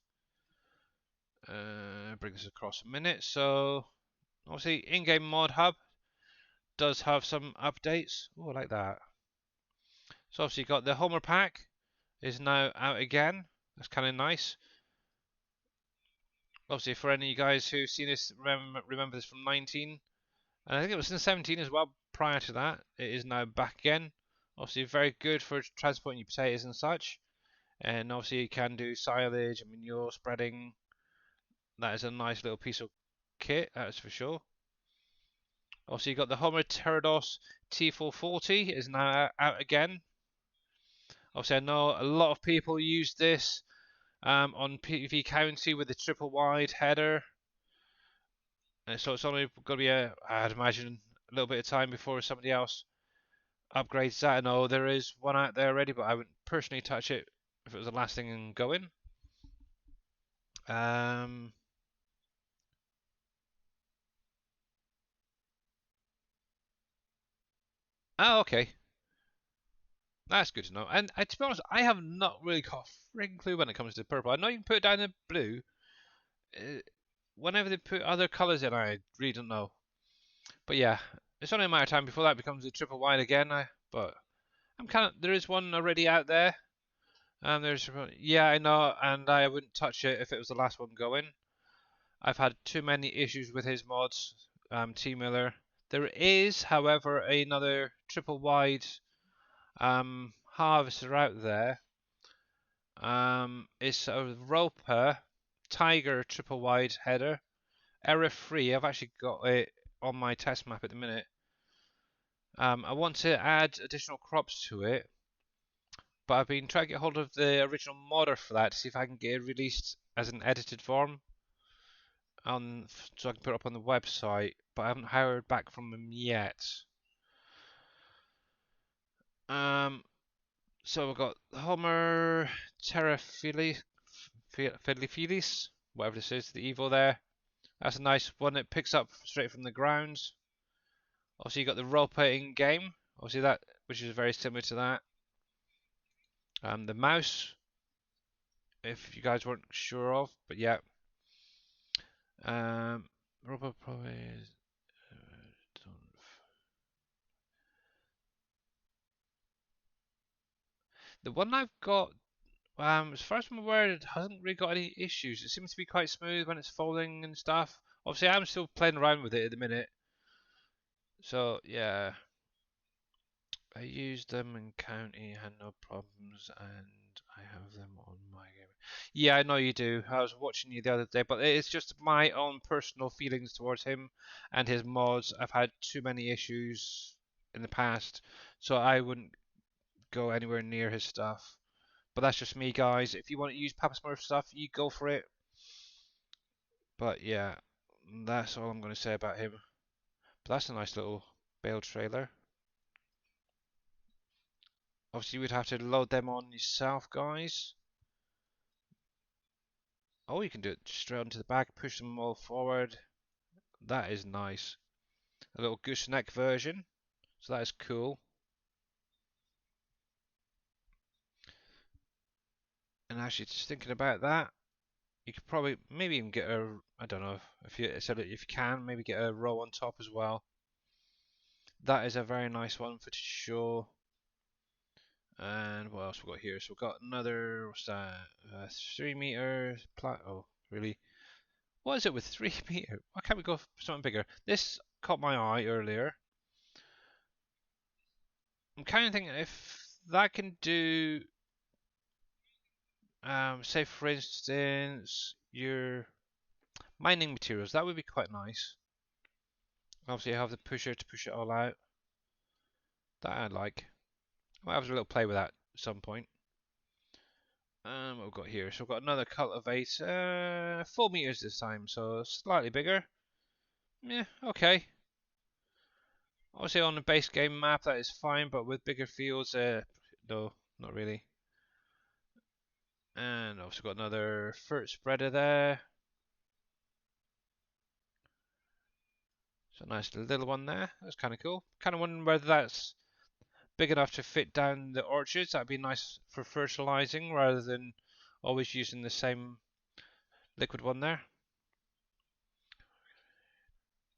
Bring this across a minute. So, obviously, in-game mod hub does have some updates. Oh, I like that. So obviously, you got the Homer pack is now out again. That's kind of nice. Obviously, for any of you guys who've seen this, remember this from 19, and I think it was in 17 as well. Prior to that, it is now back again. Obviously, very good for transporting your potatoes and such. And obviously, you can do silage and manure spreading. That is a nice little piece of kit, that's for sure. Obviously, you got the Homer Pterodos T440 is now out again. Obviously, I know a lot of people use this on PV County with the triple wide header. And so it's only going to be, I'd imagine, a little bit of time before somebody else upgrades that. I know there is one out there already, but I wouldn't personally touch it if it was the last thing going. Oh, okay. That's good to know. And to be honest, I have not really got a freaking clue when it comes to purple. I know you can put it down in blue. Uh, Whenever they put other colours in, I really don't know. But yeah, it's only a matter of time before that becomes a triple wide again. But I'm kind of there is one already out there. There's yeah, I know, and I wouldn't touch it if it was the last one going. I've had too many issues with his mods, T Miller. There is, however, another triple wide harvester out there. It's a Roper Tiger triple wide header, error free. I've actually got it on my test map at the minute. I want to add additional crops to it, but I've been trying to get hold of the original modder for that to see if I can get it released as an edited form so I can put it up on the website. But I haven't heard back from them yet. So we've got Homer Terraphilis, whatever this is, the evil there. That's a nice one. It picks up straight from the ground. Obviously, you got the roper in game. Obviously, that which is very similar to that. The mouse, if you guys weren't sure of, but yeah. Roper probably is, the one I've got. As far as I'm aware, it hasn't really got any issues. It seems to be quite smooth when it's folding and stuff. Obviously, I'm still playing around with it at the minute. So yeah, I used them in county, had no problems, and I have them on my game. Yeah, I know you do. I was watching you the other day, but it's just my own personal feelings towards him and his mods. I've had too many issues in the past, so I wouldn't go anywhere near his stuff. But that's just me, guys. If you want to use Papa Smurf stuff, you go for it. But yeah, that's all I'm going to say about him. But that's a nice little bale trailer. Obviously, you would have to load them on yourself, guys. Oh, you can do it straight onto the back, push them all forward. That is nice. A little gooseneck version, so that is cool. And actually, just thinking about that, you could probably maybe even get a, I don't know if you can maybe get a row on top as well. That is a very nice one for sure. And what else we got here? So we've got another, what's that? 3 meter oh, really? What is it with 3 meter? Why can't we go for something bigger? This caught my eye earlier. I'm kind of thinking if that can do, say for instance, your mining materials, that would be quite nice. Obviously, I have the pusher to push it all out. That I'd like. I might have a little play with that at some point. What we've got here. So we've got another cultivator, 4 meters this time, so slightly bigger. Yeah, okay. Obviously on the base game map that is fine, but with bigger fields, no, not really. And also got another fruit spreader there. So nice little one there. That's kind of cool. Kind of wondering whether that's big enough to fit down the orchards. That'd be nice for fertilizing rather than always using the same liquid one there.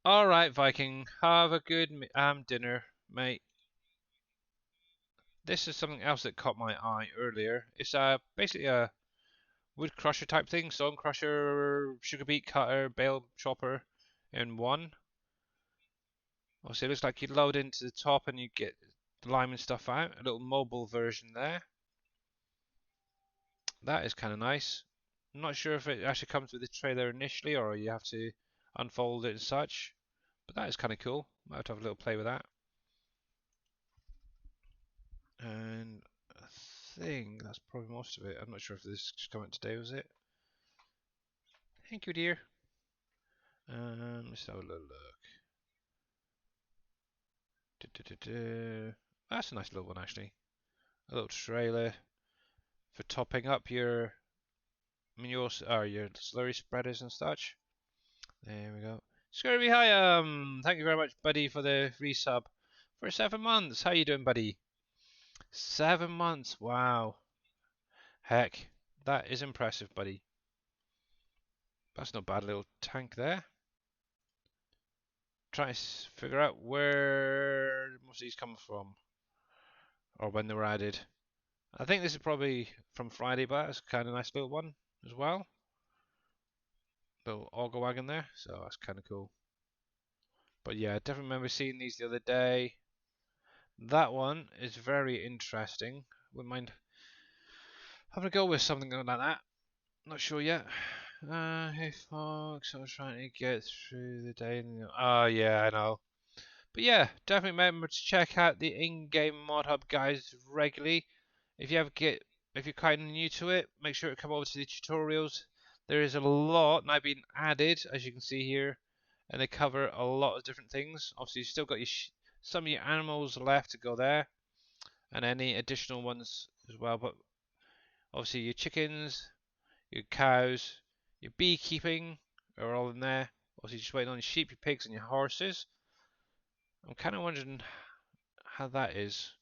Alright, Viking. Have a good dinner, mate. This is something else that caught my eye earlier. It's basically a wood crusher type thing. Stone crusher, sugar beet cutter, bale chopper in one. Obviously, it looks like you load into the top and you get the lime and stuff out. A little mobile version there. That is kind of nice. I'm not sure if it actually comes with the trailer initially or you have to unfold it and such. But that is kind of cool. Might have to have a little play with that. And I think that's probably most of it. I'm not sure if this just came out today, was it? Thank you, dear. Let's have a little look. That's a nice little one, actually. A little trailer for topping up your manure or your slurry spreaders and such. There we go. Scurvy, hi, thank you very much, buddy, for the resub for 7 months. How you doing, buddy? 7 months, wow. Heck, that is impressive, buddy. That's not bad, little tank there. Trying to figure out where most of these come from, or when they were added. I think this is probably from Friday, but it's kind of nice little one as well. Little auger wagon there, so that's kind of cool. But yeah, I definitely remember seeing these the other day. That one is very interesting. Wouldn't mind having a go with something like that. Not sure yet. Hey folks, I was trying to get through the day. Oh yeah, I know. But yeah, definitely remember to check out the in-game mod hub guys regularly. If you're kind of new to it, make sure to come over to the tutorials. There is a lot now being added, as you can see here, and they cover a lot of different things. Obviously, you've still got some of your animals left to go there, and any additional ones as well. But obviously, your chickens, your cows, your beekeeping are all in there. Obviously, just waiting on your sheep, your pigs, and your horses. I'm kind of wondering how that is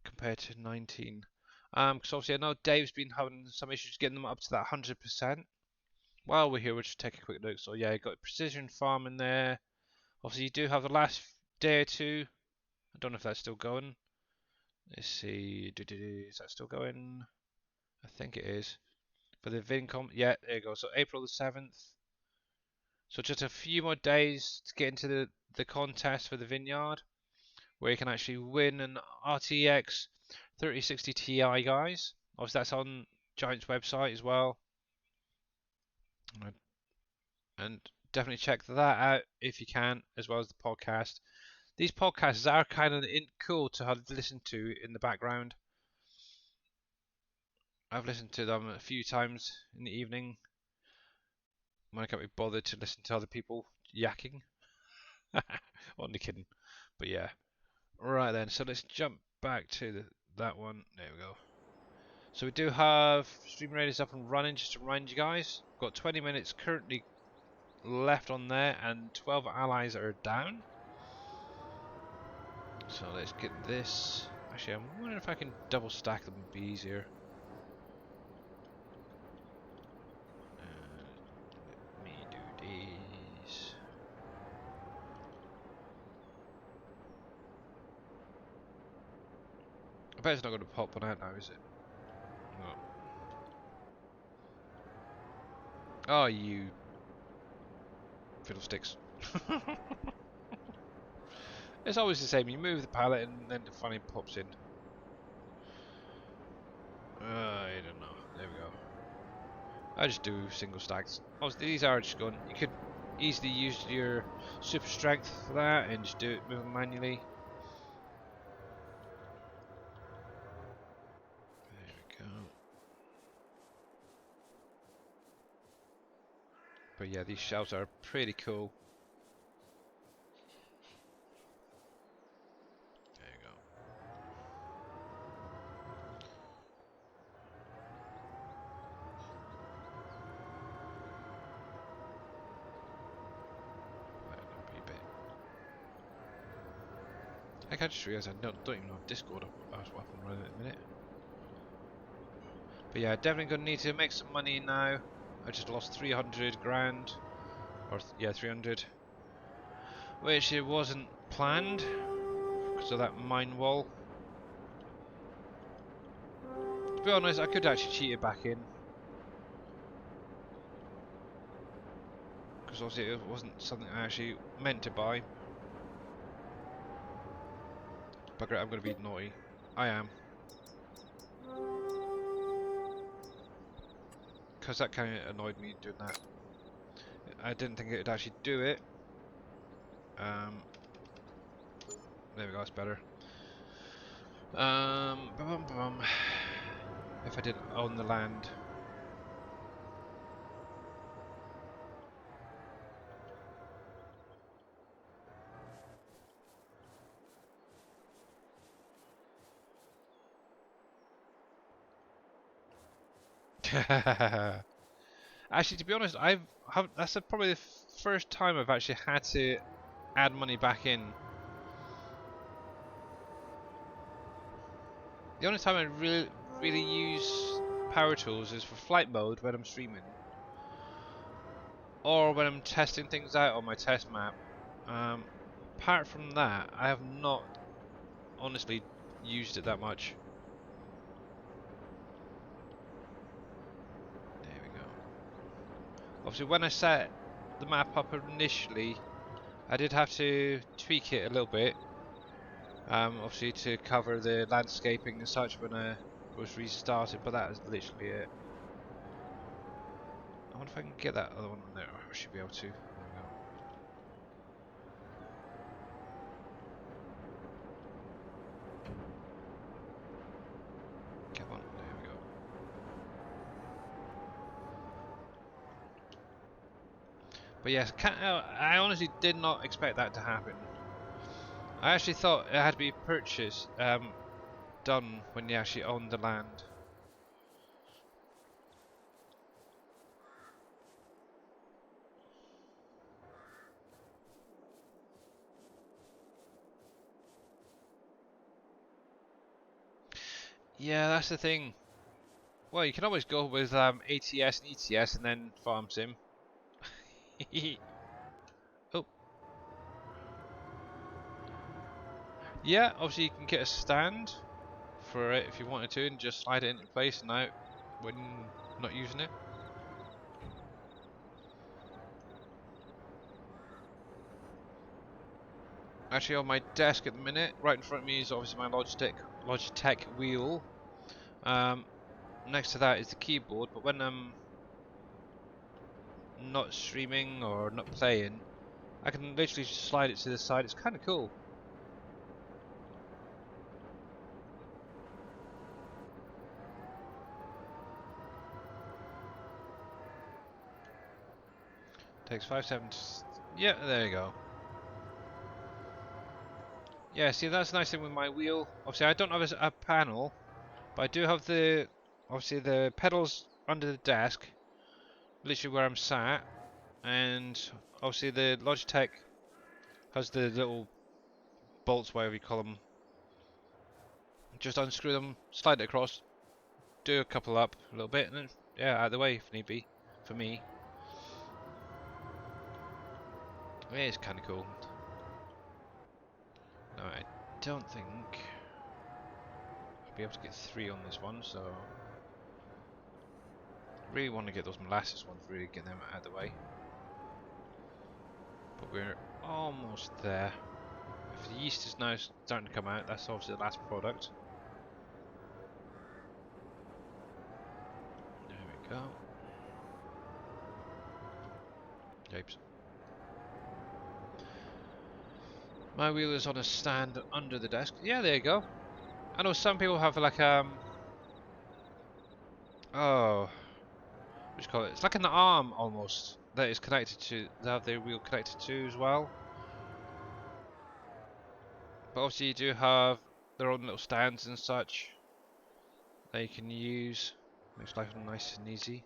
compared to 19. Because obviously I know Dave's been having some issues getting them up to that 100%. While we're here, we'll just take a quick look. So yeah, you got precision farm in there. Obviously you do have the last day or two. I don't know if that's still going. Let's see. Is that still going? I think it is. For the Vincom, yeah, there you go. So April the 7th. So just a few more days to get into the contest for the vineyard, where you can actually win an RTX 3060 Ti, guys. Obviously, that's on Giant's website as well. And definitely check that out if you can, as well as the podcast. These podcasts are kind of cool to have listen to in the background. I've listened to them a few times in the evening when I can't be bothered to listen to other people yakking. Only kidding. But yeah. Right then, so let's jump back to that one. There we go. So we do have Stream Raiders up and running, just to remind you guys. We've got 20 minutes currently left on there and 12 allies are down. So let's get this. Actually, I'm wondering if I can double stack them, would be easier. Let me do these. I bet it's not going to pop one out now, is it? No. Oh, you fiddlesticks. It's always the same. You move the pallet and then it finally pops in. I don't know. There we go. I just do single stacks. Obviously, these are just going. You could easily use your super strength for that and just do it move them manually. There we go. But yeah, these shells are pretty cool. There you go. I just realised I don't even have Discord up and running at the minute. But yeah, definitely gonna need to make some money now. I just lost 300 grand, or yeah, 300, which it wasn't planned because of that mine wall. To be honest, I could actually cheat it back in, because obviously it wasn't something I actually meant to buy. Bugger it, I'm gonna be naughty. I am. Because that kind of annoyed me doing that. I didn't think it would actually do it. There we go, that's better. If I didn't own the land. Actually, to be honest, that's probably the first time I've actually had to add money back in. The only time I really use power tools is for flight mode when I'm streaming, or when I'm testing things out on my test map. Apart from that, I have not honestly used it that much. There we go. Obviously, when I set the map up initially, I did have to tweak it a little bit. Obviously to cover the landscaping and such when I was restarted, but that is literally it. I wonder if I can get that other one on there. I should be able to. There we go. Come on, there we go. But yes, I honestly did not expect that to happen. I actually thought it had to be purchased, done when you actually owned the land. Yeah, that's the thing. Well, you can always go with ATS and ETS and then farm sim. Oh. Yeah, obviously you can get a stand for it if you wanted to and just slide it into place and out when not using it. Actually on my desk at the minute, right in front of me is obviously my Logitech wheel. Next to that is the keyboard, but when I'm not streaming or not playing, I can literally just slide it to the side. It's kind of cool. Takes 5 seconds. Yeah, there you go. Yeah, see that's the nice thing with my wheel. Obviously I don't have a panel, but I do have obviously the pedals under the desk, literally where I'm sat, and obviously the Logitech has the little bolts, whatever you call them. Just unscrew them, slide it across, do a couple up a little bit, and then yeah, out of the way if need be, for me. It is kind of cool. No, I don't think I'll be able to get 3 on this one, so really want to get those molasses ones, really get them out of the way. But we're almost there. If the yeast is now starting to come out, that's obviously the last product. There we go. Japes. My wheel is on a stand under the desk. Yeah, there you go. I know some people have like oh, what do you call it? It's like an arm almost that is connected to, that they wheel connected to as well. But obviously you do have their own little stands and such that you can use. Makes life nice and easy.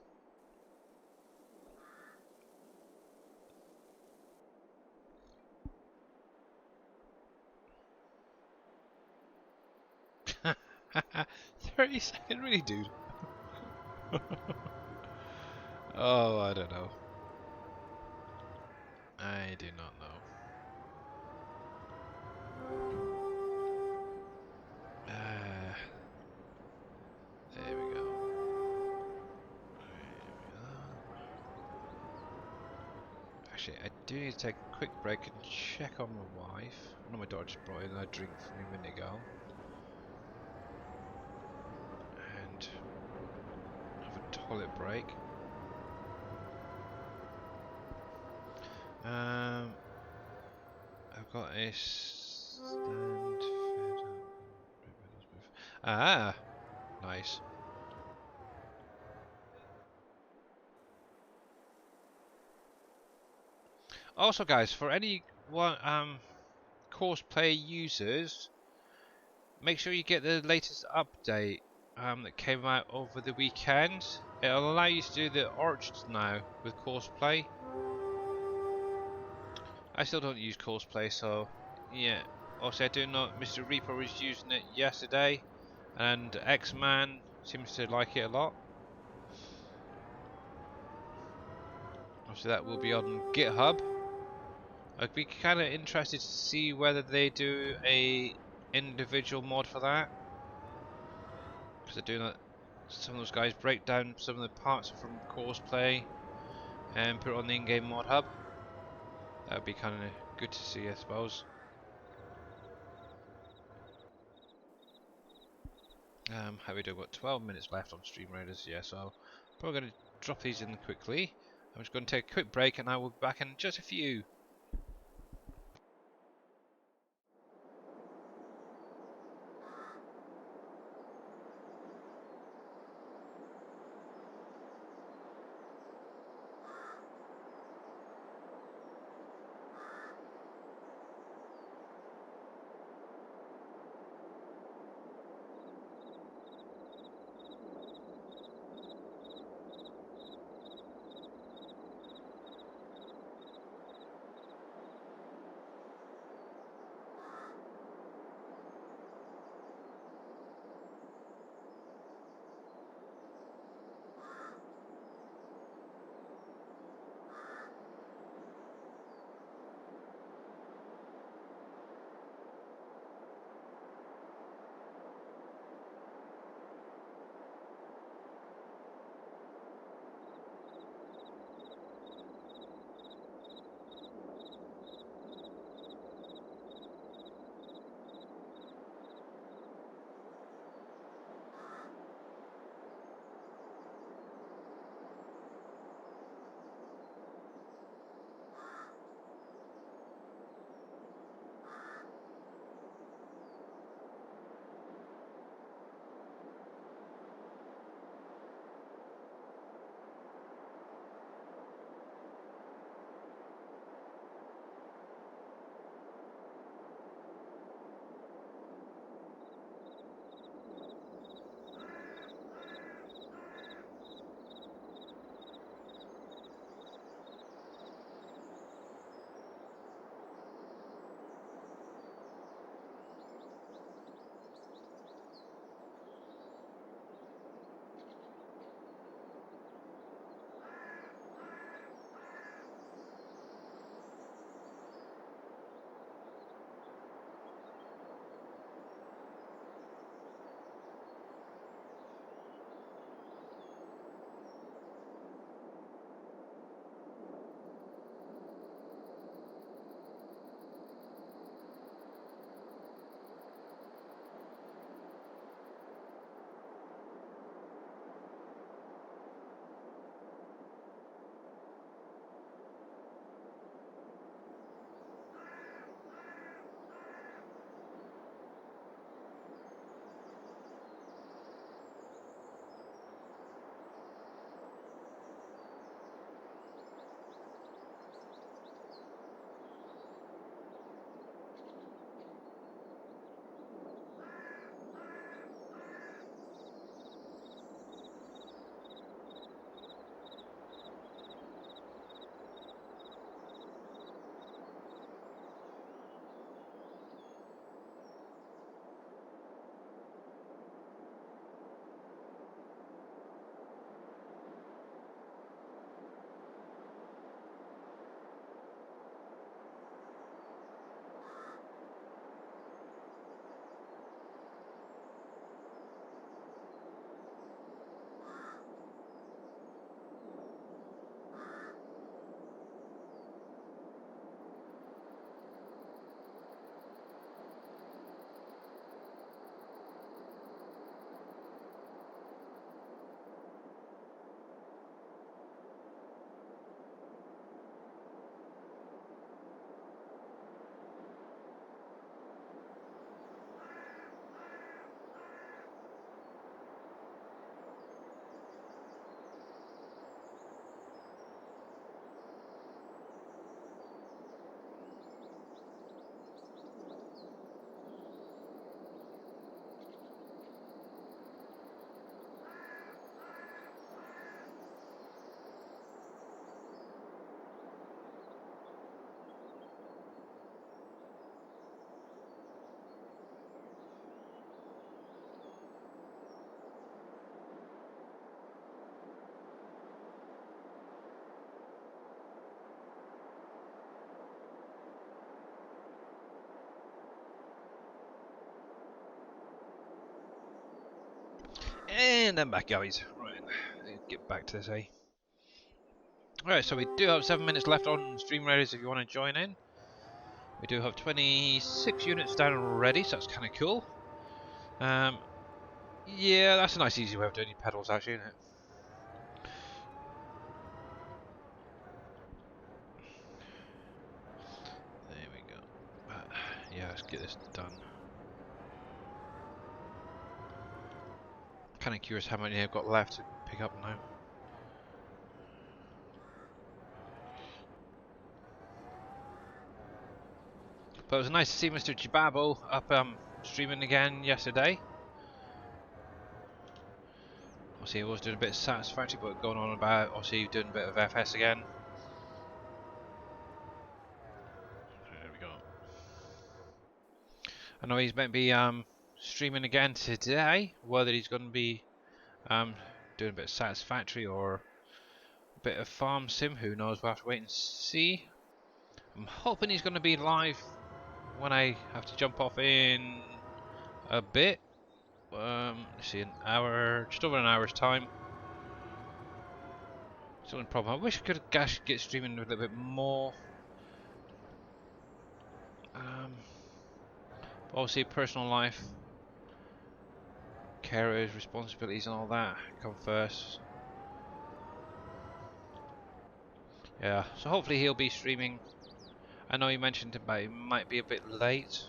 "30-second, really, dude?" Oh, I don't know. I do not know. There we go. Actually, I do need to take a quick break and check on my wife. I know my daughter just brought in a drink for me a minute ago. And have a toilet break. I've got a stand. Ah, nice. Also, guys, for any cosplay users, make sure you get the latest update that came out over the weekend. It'll allow you to do the orchards now with cosplay. I still don't use cosplay, so yeah. Also, I do know Mr. Reaper was using it yesterday, and X-Man seems to like it a lot. Obviously, that will be on GitHub. I'd be kind of interested to see whether they do a individual mod for that, because they're doing that. Some of those guys break down some of the parts from cosplay and put it on the in-game mod hub. That would be kind of good to see, I suppose. How we do? Got 12 minutes left on Stream Raiders, yeah. So probably going to drop these in quickly. I'm just going to take a quick break, and I will be back in just a few. And I'm back, guys. Right, let's get back to this, eh? Alright, so we do have 7 minutes left on Stream Raiders if you want to join in. We do have 26 units down already, so that's kind of cool. Yeah, that's a nice easy way of doing your pedals, actually, isn't it? There we go. Yeah, let's get this done. Kind of curious how many I've got left to pick up now. But it was nice to see Mr. Jibabo up streaming again yesterday. Obviously, he was doing a bit of Satisfactory, but going on about obviously doing a bit of FS again. There we go. I know he's meant to be streaming again today. Whether he's going to be doing a bit of Satisfactory or a bit of Farm Sim, who knows? We'll have to wait and see. I'm hoping he's going to be live when I have to jump off in a bit. Let's see, an hour, just over an hour's time. It's the only problem. I wish I could get streaming a little bit more. Obviously, personal life, carers, responsibilities, and all that come first. Yeah, so hopefully he'll be streaming. I know you mentioned it might be a bit late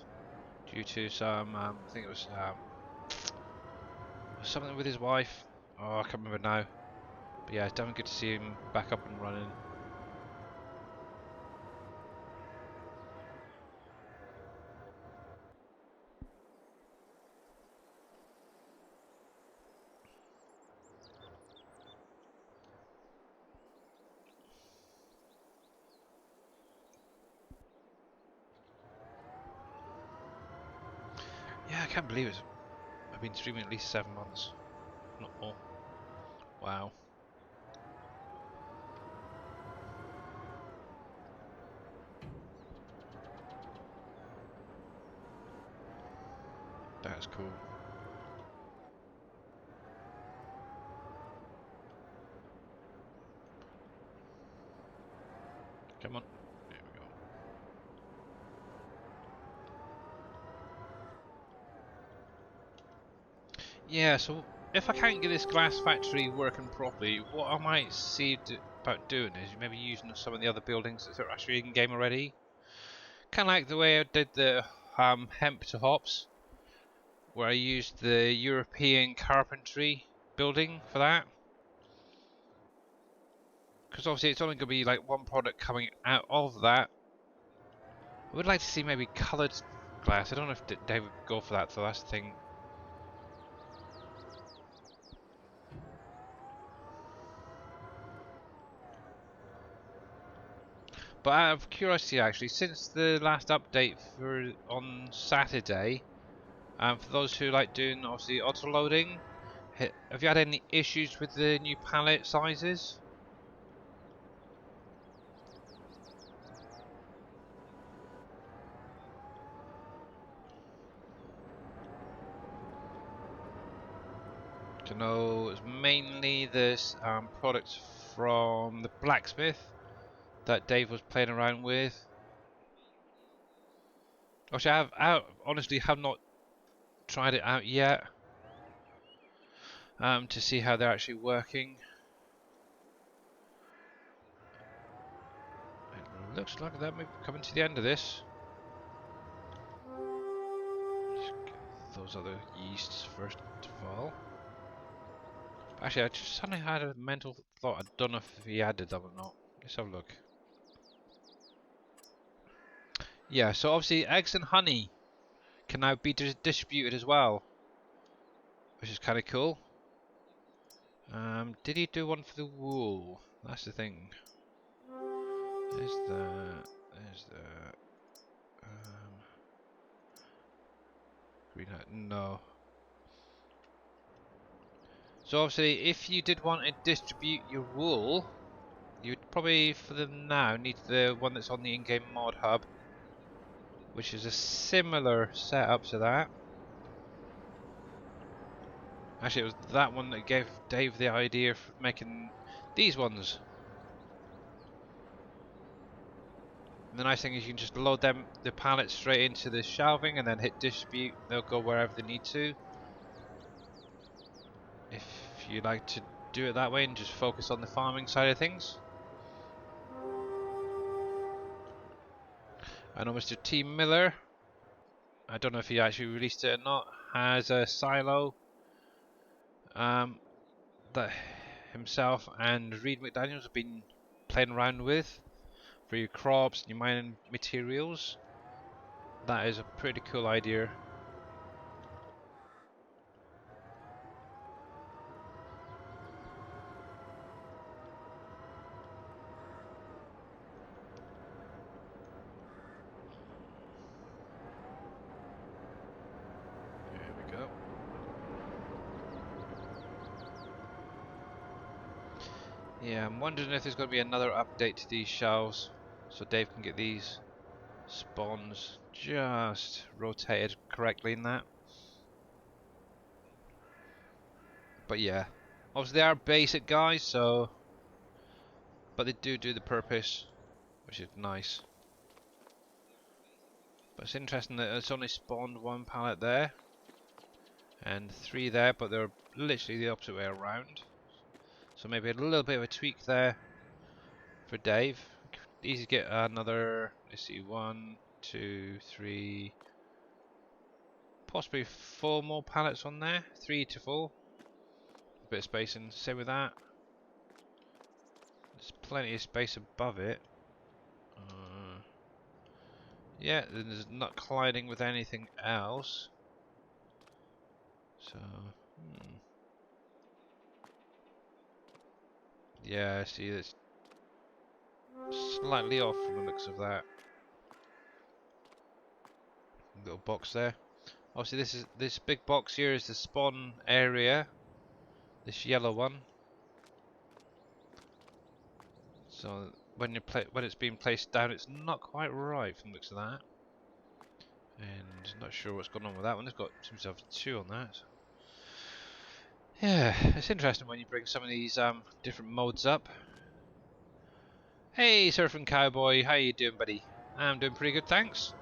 due to some, I think it was something with his wife. Oh, I can't remember now. But yeah, it's definitely good to see him back up and running. Yeah, I can't believe it. I've been streaming at least 7 months, not more. Wow. That's cool. Come on. There we go. Yeah, so if I can't get this glass factory working properly, what I might see about doing is maybe using some of the other buildings that are actually in game already. Kind of like the way I did the hemp to hops, where I used the European carpentry building for that. Because obviously it's only going to be like one product coming out of that. I would like to see maybe coloured glass. I don't know if they would go for that, so that's the thing. But out of curiosity, actually, since the last update on Saturday, for those who like doing obviously auto loading, have you had any issues with the new pallet sizes? To know, it's mainly this product from the blacksmith that Dave was playing around with. Actually, I honestly have not tried it out yet to see how they're actually working. It looks like that may be coming to the end of this. Just get those other yeasts first of all. Actually, I just suddenly had a mental thought. I don't know if he added them or not. Let's have a look. Yeah, so obviously eggs and honey can now be distributed as well, which is kind of cool. Did he do one for the wool? That's the thing. There's that. There's that. Green hat. No. So obviously, if you did want to distribute your wool, you'd probably, for them now, need the one that's on the in-game mod hub, which is a similar setup to that. Actually, it was that one that gave Dave the idea for making these ones. And the nice thing is you can just load the pallets straight into the shelving and then hit distribute. They'll go wherever they need to. If you like to do it that way and just focus on the farming side of things. I know Mr. T. Miller, I don't know if he actually released it or not, has a silo that himself and Reed McDaniels have been playing around with for your crops and your mining materials. That is a pretty cool idea. There we go. Yeah, I'm wondering if there's going to be another update to these shelves so Dave can get these spawns just rotated correctly in that. But yeah, obviously they are basic guys, so but they do the purpose, which is nice. But it's interesting that it's only spawned one pallet there and 3 there, but they're literally the opposite way around. So maybe a little bit of a tweak there for Dave. Easy to get another, let's see, 1, 2, 3, possibly 4 more pallets on there. 3 to 4. A bit of spacing, same with that. There's plenty of space above it. Yeah, there's not colliding with anything else. So, yeah, I see it's slightly off from the looks of that little box there. Obviously, this big box here is the spawn area. This yellow one. So when it's being placed down, it's not quite right from the looks of that. And not sure what's going on with that one. It's got seems to have 2 on that. Yeah, it's interesting when you bring some of these different modes up. Hey, Surfing Cowboy, how you doing, buddy? I'm doing pretty good, thanks.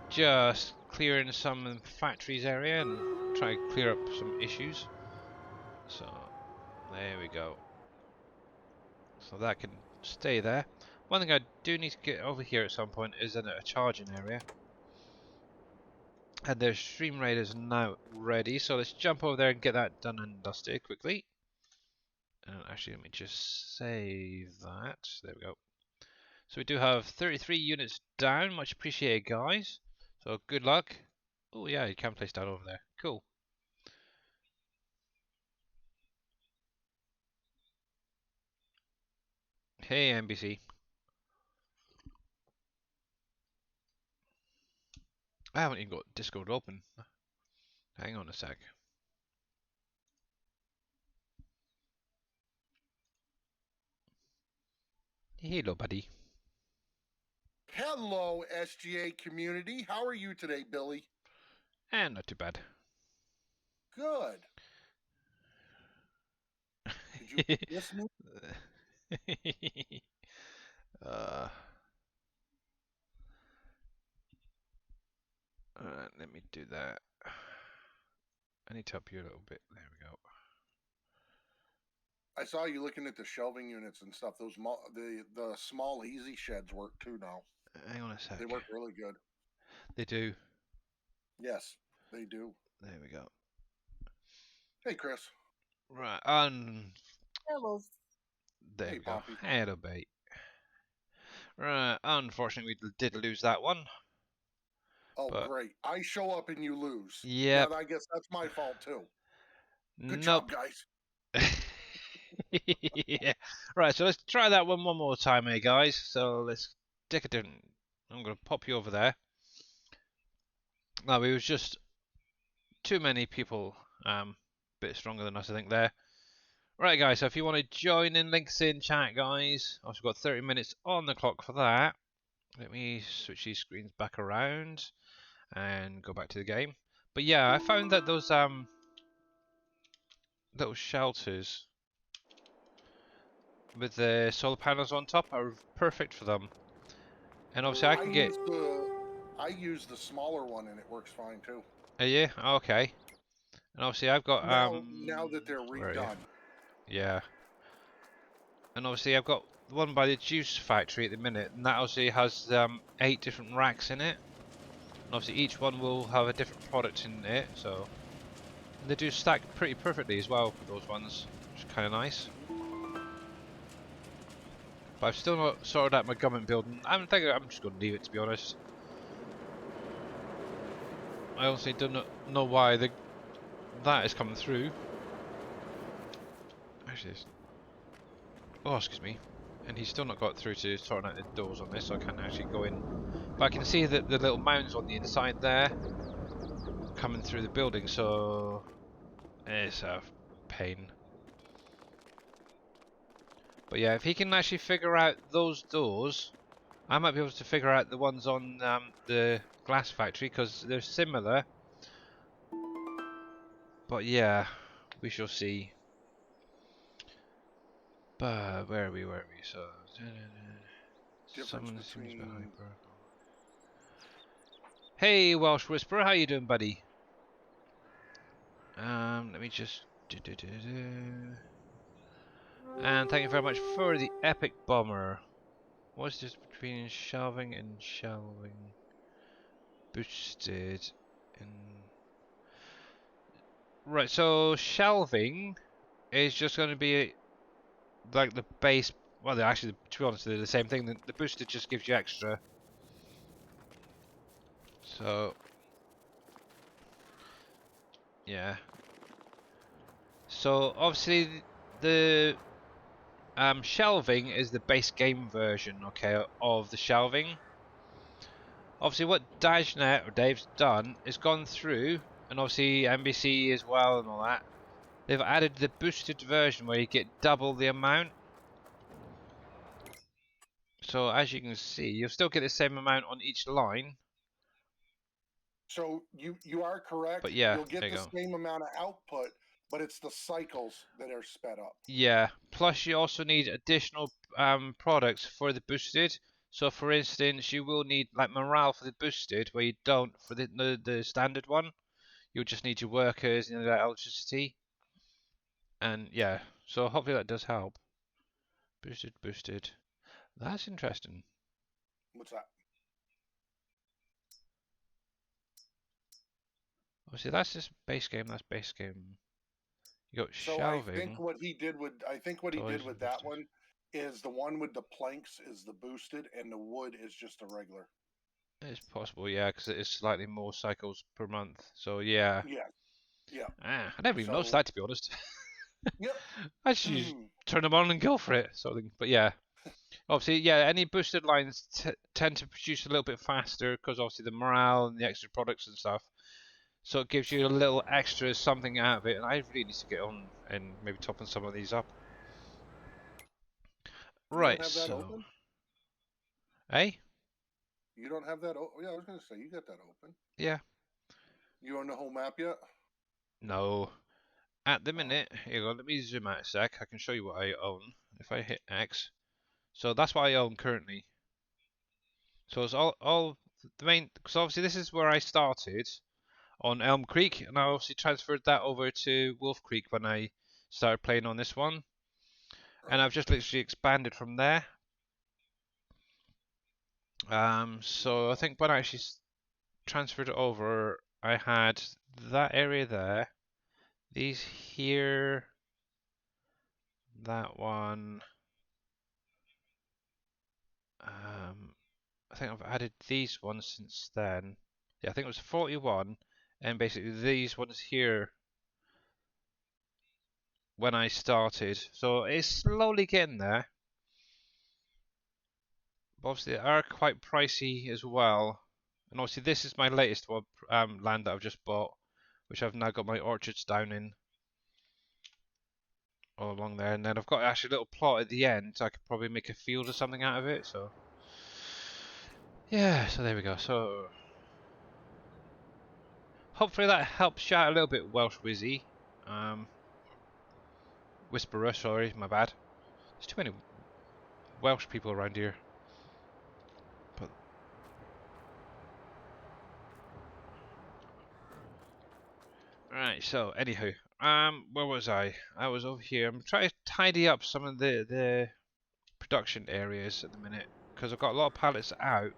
Just clearing some factories area and trying to clear up some issues. So there we go. So that can stay there. One thing I do need to get over here at some point is a charging area. And their stream rate is now ready, so let's jump over there and get that done and dusted quickly. Actually, let me just save that. There we go. So we do have 33 units down. Much appreciated, guys. So good luck. Oh yeah, you can place down over there. Cool. Hey, NBC. I haven't even got Discord open. Hang on a sec. Hello, buddy. Hello, SGA community. How are you today, Billy? And not too bad. Good. Did you miss me? Alright, let me do that. I need to help you a little bit. There we go. I saw you looking at the shelving units and stuff. Those the small easy sheds work too now. Hang on a sec. They work really good. They do. Yes, they do. There we go. Hey, Chris. Right, Hello. there Hey, we go. Poppy. Hello, bait. Right, unfortunately we did lose that one. Oh, but great. I show up and you lose. Yep. Yeah, I guess that's my fault too. Good Nope. job, guys. Yeah. Right, so let's try that one more time here, guys. So let's take a different... I'm going to pop you over there. Now, it was just too many people a bit stronger than us, I think, there. Right, guys, so if you want to join in, links in chat, guys. I've got 30 minutes on the clock for that. Let me switch these screens back around and go back to the game. But yeah, I found that those little shelters with the solar panels on top are perfect for them. And obviously I can get... I use the smaller one and it works fine too. Yeah, okay. And obviously I've got Now that they're where are you? redone. Yeah. And obviously I've got the one by the juice factory at the minute, and that obviously has 8 different racks in it. And obviously each one will have a different product in it, so and they do stack pretty perfectly as well with those ones, which is kind of nice. But I've still not sorted out my government building. I'm thinking I'm just going to leave it, to be honest. I honestly do not know why that is coming through. Actually, oh, excuse me. And he's still not got through to sorting out the doors on this, so I can't actually go in. But I can see that the little mounds on the inside there coming through the building, so it's a pain. But yeah, if he can actually figure out those doors, I might be able to figure out the ones on the glass factory, because they're similar. But yeah, we shall see. But where are we? So Difference someone seems to be between hyper. Hey, Welsh Whisperer, how you doing, buddy? Let me just and thank you very much for the epic bomber. What's this between shelving and shelving? Boosted and right. So shelving is just going to be like the base. Well, they're actually, to be honest, they're the same thing. The boosted just gives you extra. So yeah. So obviously the shelving is the base game version, okay, of the shelving. Obviously, what Dajnet or Dave's done is gone through, and obviously NBC as well and all that. They've added the boosted version where you get double the amount. So as you can see, you'll still get the same amount on each line. So you are correct. But yeah, You'll there get you the go. same amount of output, but it's the cycles that are sped up. Yeah. Plus, you also need additional products for the boosted. So, for instance, you will need like morale for the boosted, where you don't for the standard one. You'll just need your workers and electricity. And yeah, so hopefully that does help. Boosted, boosted. That's interesting. What's that? Obviously, that's just base game. That's base game. You got So I think shelving, what he did with toys, and that boosted. one is the one with the planks is the boosted and the wood is just a regular. It's possible, yeah, because it is slightly more cycles per month. So yeah. Yeah, yeah. Ah, I never even noticed So that, to be honest. yep. I just turn them on and go for it, sort of thing. But yeah, obviously, yeah, any boosted lines tend to produce a little bit faster because obviously the morale and the extra products and stuff. So it gives you a little extra something out of it, and I really need to get on and maybe topping some of these up. You don't Right, have that so, open? eh? You don't have that yeah, I was gonna say you got that open. Yeah. You own the whole map yet? No. At the Oh. minute, here you go, let me zoom out a sec. I can show you what I own if I hit X. So that's what I own currently. So it's all the main, because obviously this is where I started on Elm Creek, and I obviously transferred that over to WolfCreek when I started playing on this one. And Right. I've just literally expanded from there. So I think when I actually transferred it over, I had that area there, these here, that one. I think I've added these ones since then. Yeah, I think it was 41, and basically these ones here when I started. So it's slowly getting there. But obviously, they are quite pricey as well. And obviously, this is my latest one, land that I've just bought, which I've now got my orchards down in all along there. And then I've got actually a little plot at the end, so I could probably make a field or something out of it. So yeah, so there we go. So hopefully that helps you out a little bit, Welsh Wizzy. Whisperer, sorry, my bad. There's too many Welsh people around here. But right, so anyhow, where was I? I was over here. I'm trying to tidy up some of the production areas at the minute because I've got a lot of pallets out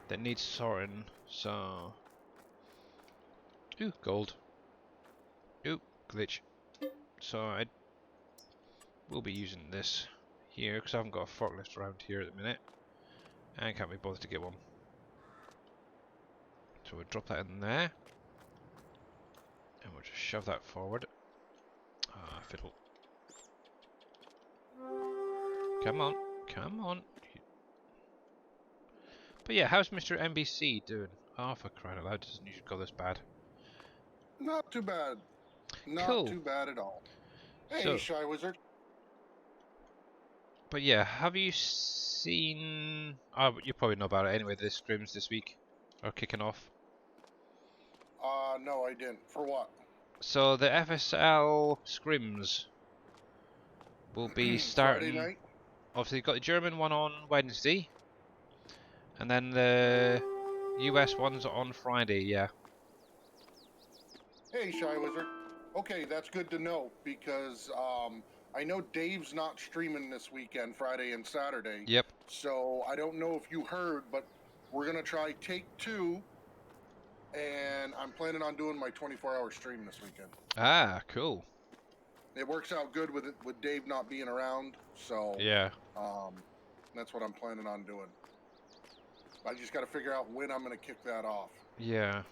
that need sorting. So, ooh, gold. Ooh, glitch. So I will be using this here because I haven't got a forklift around here at the minute. And I can't be bothered to get one. So we'll drop that in there. And we'll just shove that forward. Ah, fiddle. Come on, come on. But yeah, how's Mr. NBC doing? Oh, for crying out loud, doesn't usually go this bad. Not too bad. Not Cool. too bad at all. Hey, So, Shy Wizard. but yeah, have you seen... Oh, you probably know about it anyway, the scrims this week are kicking off. No, I didn't. For what? So the FSL scrims will be Friday starting... night? Obviously, you've got the German one on Wednesday. And then the US one's on Friday, yeah. Hey, Shy Wizard. Okay, that's good to know because I know Dave's not streaming this weekend, Friday and Saturday. Yep. So I don't know if you heard, but we're gonna try take 2, and I'm planning on doing my 24-hour stream this weekend. Ah, cool. It works out good with Dave not being around, so Yeah. that's what I'm planning on doing. I just got to figure out when I'm gonna kick that off. Yeah.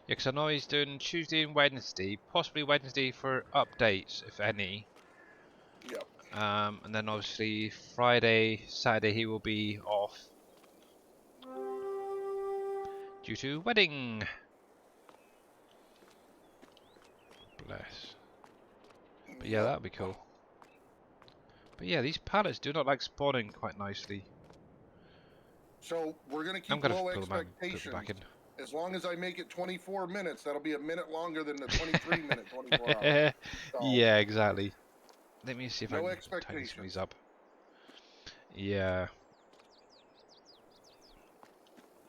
Yeah, because I know he's doing Tuesday and Wednesday, possibly Wednesday for updates, if any. Yep. And then obviously Friday, Saturday he will be off due to wedding. Bless. But yeah, Yep. that'd be cool. But yeah, these pallets do not like spawning quite nicely. So we're gonna I'm keep gonna low pull them out and put them expectations. back in. As long as I make it 24 minutes, that'll be a minute longer than the 23-minute 24 hours. So, Yeah, exactly. Let me see if I no can tidy some of expectations. these up. Yeah.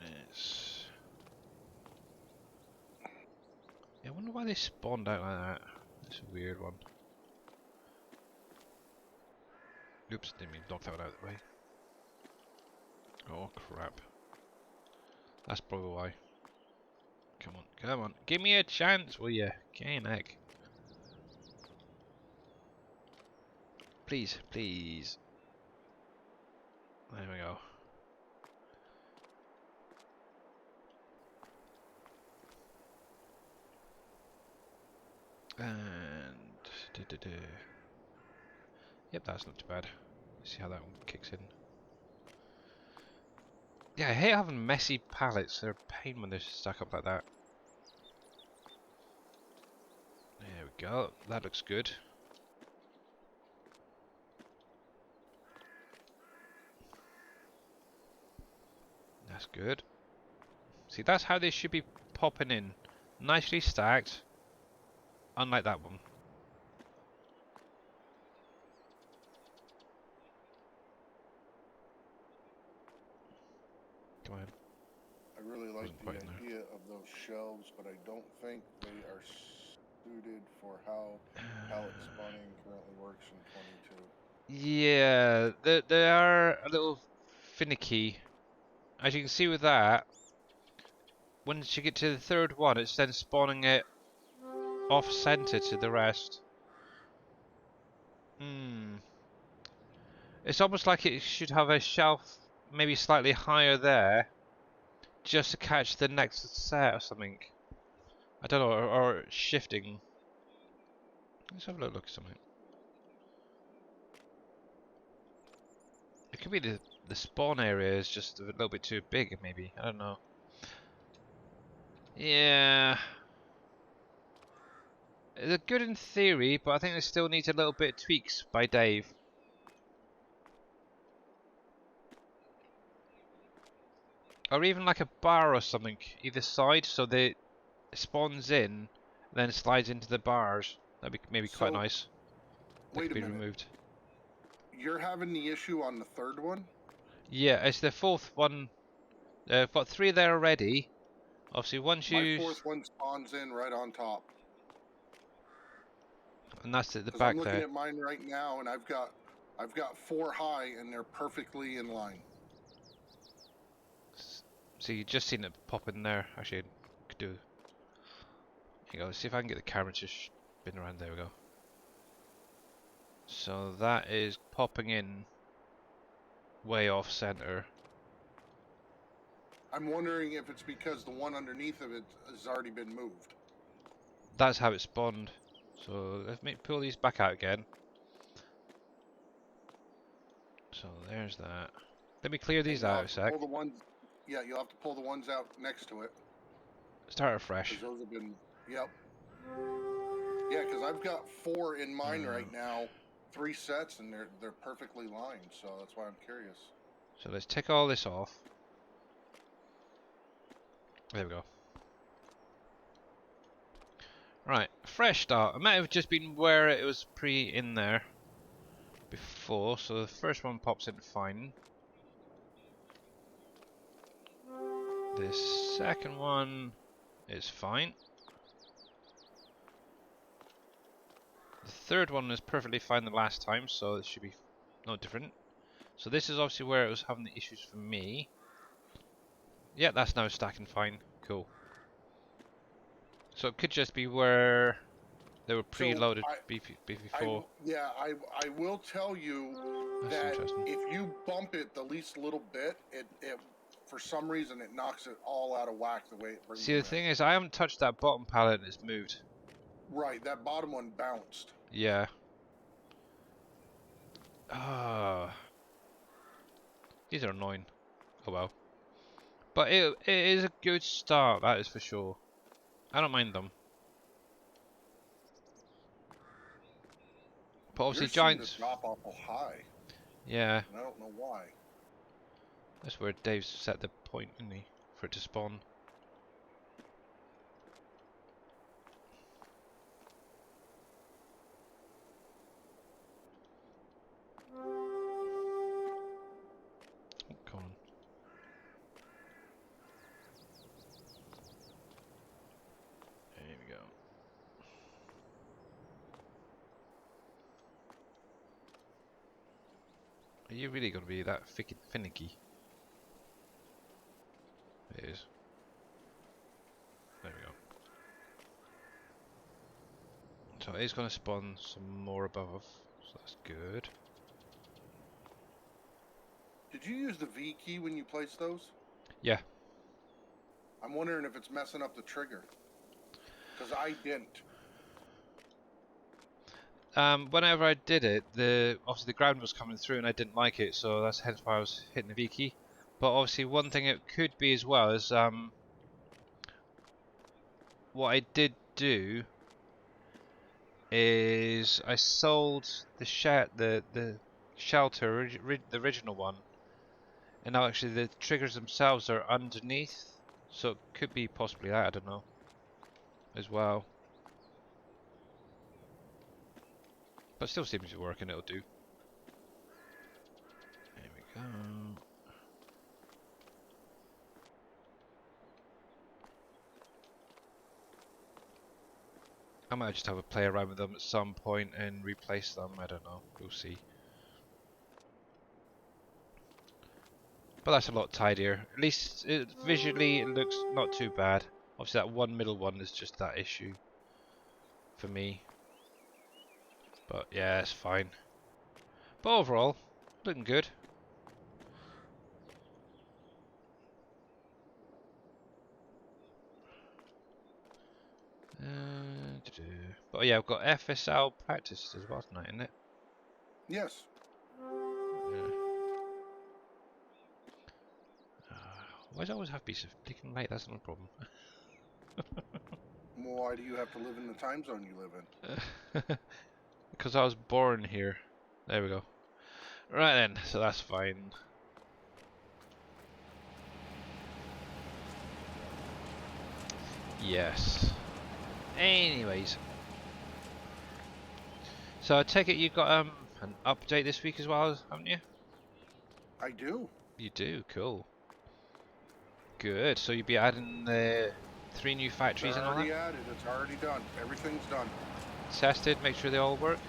It's... Yeah, I wonder why they spawned out like that. It's a weird one. Oops, didn't mean to knock that one out of the way. Oh crap. That's probably why. Come on, come on. Give me a chance, will ya? Heck. Please, please. There we go. And... Yep, that's not too bad. Let's see how that one kicks in. Yeah, I hate having messy pallets. They're a pain when they stack up like that. There we go. That looks good. That's good. See, that's how they should be popping in. Nicely stacked. Unlike that one. Come on. I really like Wasn't the quite in there. idea of those shelves, but I don't think they are suited for how pallet spawning currently works in 22. Yeah, they are a little finicky. As you can see with that, once you get to the third one, it's then spawning it off-center to the rest. It's almost like it should have a shelf maybe slightly higher there, just to catch the next set or something. I don't know, or shifting. Let's have a look at something. It could be the spawn area is just a little bit too big, maybe. I don't know. Yeah. They're good in theory, but I think they still need a little bit of tweaks by Dave. Or even like a bar or something either side, so that it spawns in, then slides into the bars. That'd be maybe quite nice. that Wait could a be minute. removed. You're having the issue on the third one? Yeah, it's the fourth one. I've got 3 there already. Obviously, once My you... fourth one spawns in right on top. And that's at the Because I'm back looking there. at mine right now, and I've got 4 high, and they're perfectly in line. So you just seen it pop in there. Actually, I could do... Here you go, let's see if I can get the camera to spin around. There we go. So that is popping in way off center. I'm wondering if it's because the one underneath of it has already been moved. That's how it spawned. So let me pull these back out again. So there's that. Let me clear these And you'll out have a to sec. pull the ones. Yeah, you'll have to pull the ones out next to it. Start afresh. Because those have been. Yep. Yeah, because I've got 4 in mine right now, 3 sets, and they're perfectly lined. So that's why I'm curious. So let's take all this off. There we go. Right, fresh start. It might have just been where it was in there before. So the first one pops in fine. The second one is fine. The third one is perfectly fine the last time, so it should be no different. So this is obviously where it was having the issues for me. Yeah, that's now stacking fine. Cool. So it could just be where they were preloaded before. I will tell you That's that interesting. if you bump it the least little bit, it for some reason it knocks it all out of whack the way it brings See, them the thing is, I haven't touched that bottom pallet and it's moved. Right, that bottom one bounced. Yeah. Ah, these are annoying. Oh well. But it is a good start, that is for sure. I don't mind them. But obviously Yours seemed to giants... drop awful high, Yeah, and I don't know why. that's where Dave's set the point, isn't he? For it to spawn. Oh, come on. There we go. Are you really going to be that finicky? It is. There we go. So it is going to spawn some more above, so that's good. Did you use the V key when you placed those? Yeah. I'm wondering if it's messing up the trigger. Because I didn't. Whenever I did it, obviously the ground was coming through and I didn't like it, so that's hence why I was hitting the V key. But obviously one thing it could be as well is what I did do is I sold the shelter, the original one, and now actually the triggers themselves are underneath, so it could be possibly that, I don't know, as well. But still seems to work and it'll do. There we go. I might just have a play around with them at some point and replace them, I don't know, we'll see. But that's a lot tidier. At least visually it looks not too bad. Obviously that one middle one is just that issue for me. But yeah, it's fine. But overall, looking good. But yeah, I've got FSL practice as well tonight, isn't it? Yes. Yeah. Why do I always have to be so freaking late? That's not a problem. Why do you have to live in the time zone you live in? Because I was born here. There we go. Right then, so that's fine. Yes. Anyways. So I take it you got an update this week as well, haven't you? I do. You do, cool. Good. So you'll be adding the 3 new It's factories and all that? already added. It's already done. Everything's done. Tested, make sure they all work?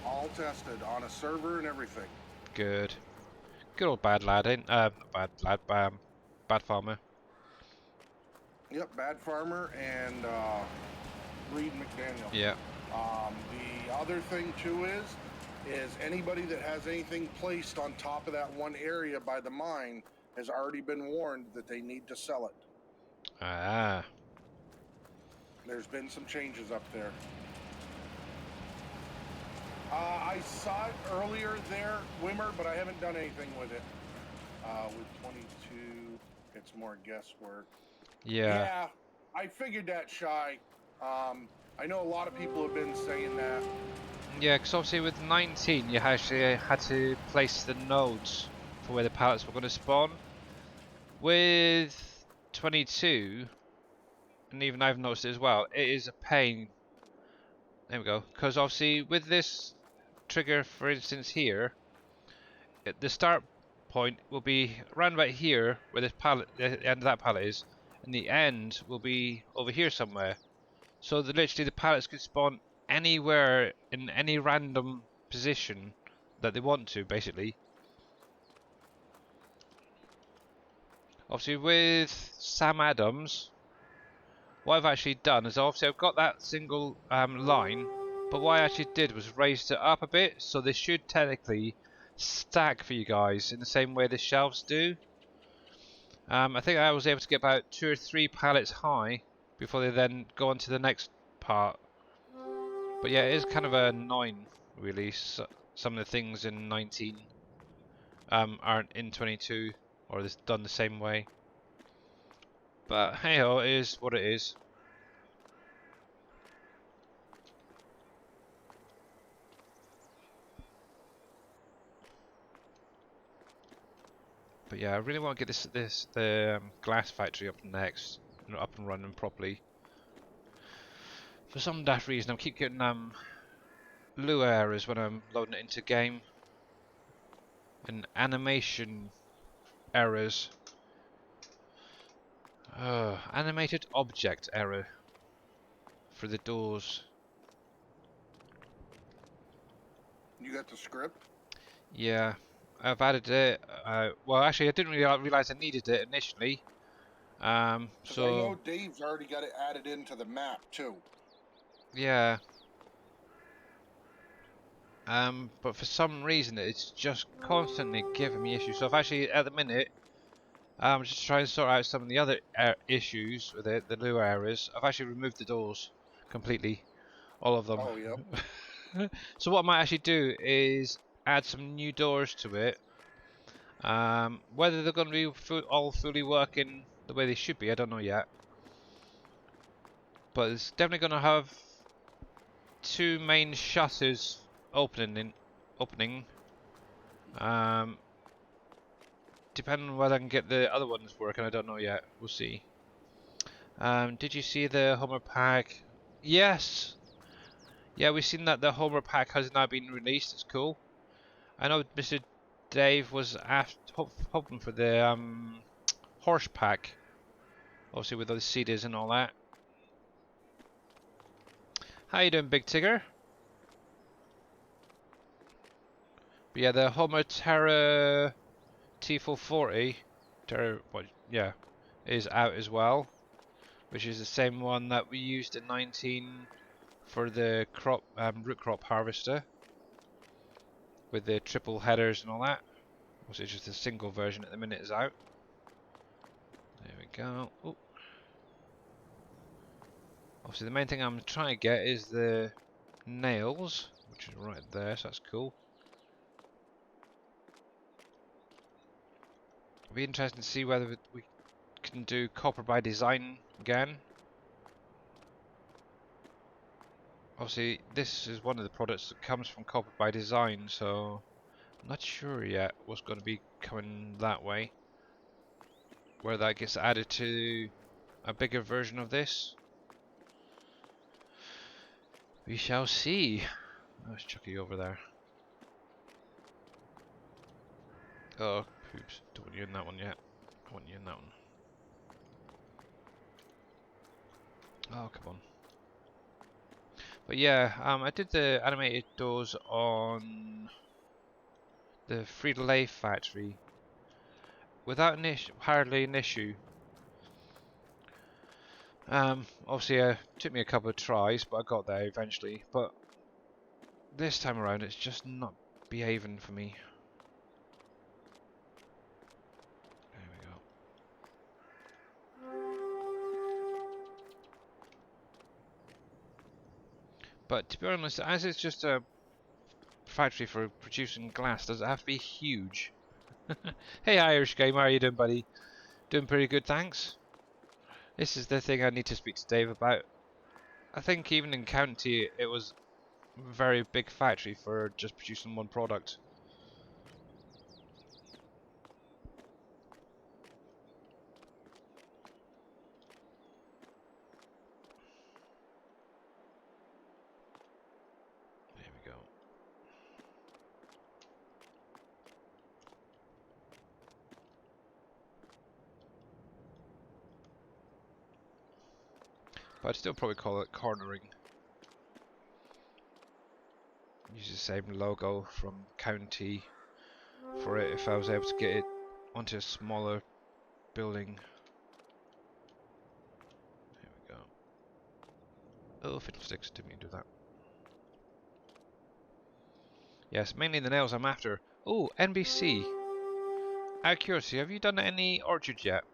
All tested on a server and everything. Good. Good old bad lad, ain't not bad lad, bad farmer. Yep, Bad Farmer and Reed McDaniel. Yeah. The other thing too is anybody that has anything placed on top of that one area by the mine has already been warned that they need to sell it. Ah. There's been some changes up there. I saw it earlier there, Wimmer, but I haven't done anything with it. With 22, it's more guesswork. Yeah. I figured that, Shy. I know a lot of people have been saying that. Yeah, because obviously with 19 you actually had to place the nodes for where the pallets were going to spawn. With 22, and even I've noticed it as well, it is a pain. There we go. Because obviously with this trigger, for instance here, the start point will be around about here where this pallet, the end of that pallet is, and the end will be over here somewhere. So that literally the pallets could spawn anywhere in any random position that they want to, basically. Obviously with Sam Adams, what I've actually done is obviously I've got that single line, but what I actually did was raised it up a bit, so they should technically stack for you guys in the same way the shelves do. I think I was able to get about 2 or 3 pallets high before they then go on to the next part. But yeah, it is kind of annoying, really. So, some of the things in 19 aren't in 22, or it's done the same way. But hey ho, it is what it is. But yeah, I really want to get the glass factory up next, up and running properly. For some daft reason, I keep getting Lua errors when I'm loading it into game, and animation errors. Animated object error for the doors. You got the script? Yeah, I've added it. Well, actually, I didn't really realize I needed it initially. Because I know Dave's already got it added into the map too. Yeah. But for some reason, it's just constantly giving me issues. So I've actually, at the minute, just trying to sort out some of the other issues with it, the Lua errors. I've actually removed the doors completely, all of them. Oh, yep. So what I might actually do is add some new doors to it. Whether they're going to be all fully working the way they should be, I don't know yet. But it's definitely going to have 2 main shutters opening. Depending on whether I can get the other ones working, I don't know yet. We'll see. Did you see the Homer pack? Yes. Yeah, we've seen that the Homer pack has now been released. It's cool. I know Mr. Dave was hoping for the horse pack, obviously with all the CDs and all that. How you doing, Big Tigger? But yeah, the Homer Terra T440, yeah, is out as well, which is the same one that we used in 19 for the root crop harvester with the triple headers and all that. Which is just a single version at the minute is out. There we go. Ooh. Obviously the main thing I'm trying to get is the nails, which is right there, so that's cool. It'll be interesting to see whether we can do copper by design again. Obviously this is one of the products that comes from copper by design, so I'm not sure yet what's going to be coming that way. Whether that gets added to a bigger version of this, we shall see. Let's chuck you over there. Oh, oops. Don't want you in that one yet. I want you in that one. Oh, come on. But yeah, I did the animated doors on the Frito-Lay factory without hardly an issue. Obviously, it took me a couple of tries, but I got there eventually. But this time around, it's just not behaving for me. There we go. But to be honest, as it's just a factory for producing glass, does it have to be huge? Hey Irish Gamer, how you doing, buddy? Doing pretty good, thanks. This is the thing I need to speak to Dave about. I think even in County, it was a very big factory for just producing one product. There we go. But I'd still probably call it cornering. Use the same logo from County for it if I was able to get it onto a smaller building. There we go. Oh, fiddlesticks, didn't mean to do that. Yes, mainly the nails I'm after. Oh, NBC. Out of curiosity, have you done any orchards yet?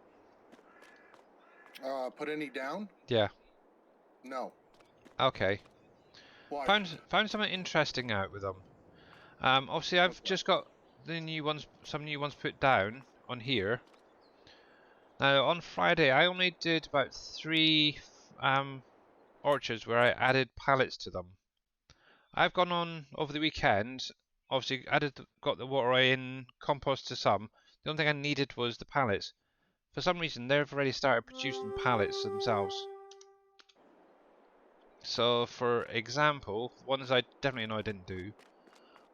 Put any down? Yeah. No. Okay. Why? Found something interesting out with them. Obviously I've Okay. just got the new ones, some new ones put down on here. Now on Friday I only did about 3 orchards where I added pallets to them. I've gone on over the weekend, obviously got the water in, compost to some. The only thing I needed was the pallets. For some reason they've already started producing pallets themselves. So for example, ones I definitely know I didn't do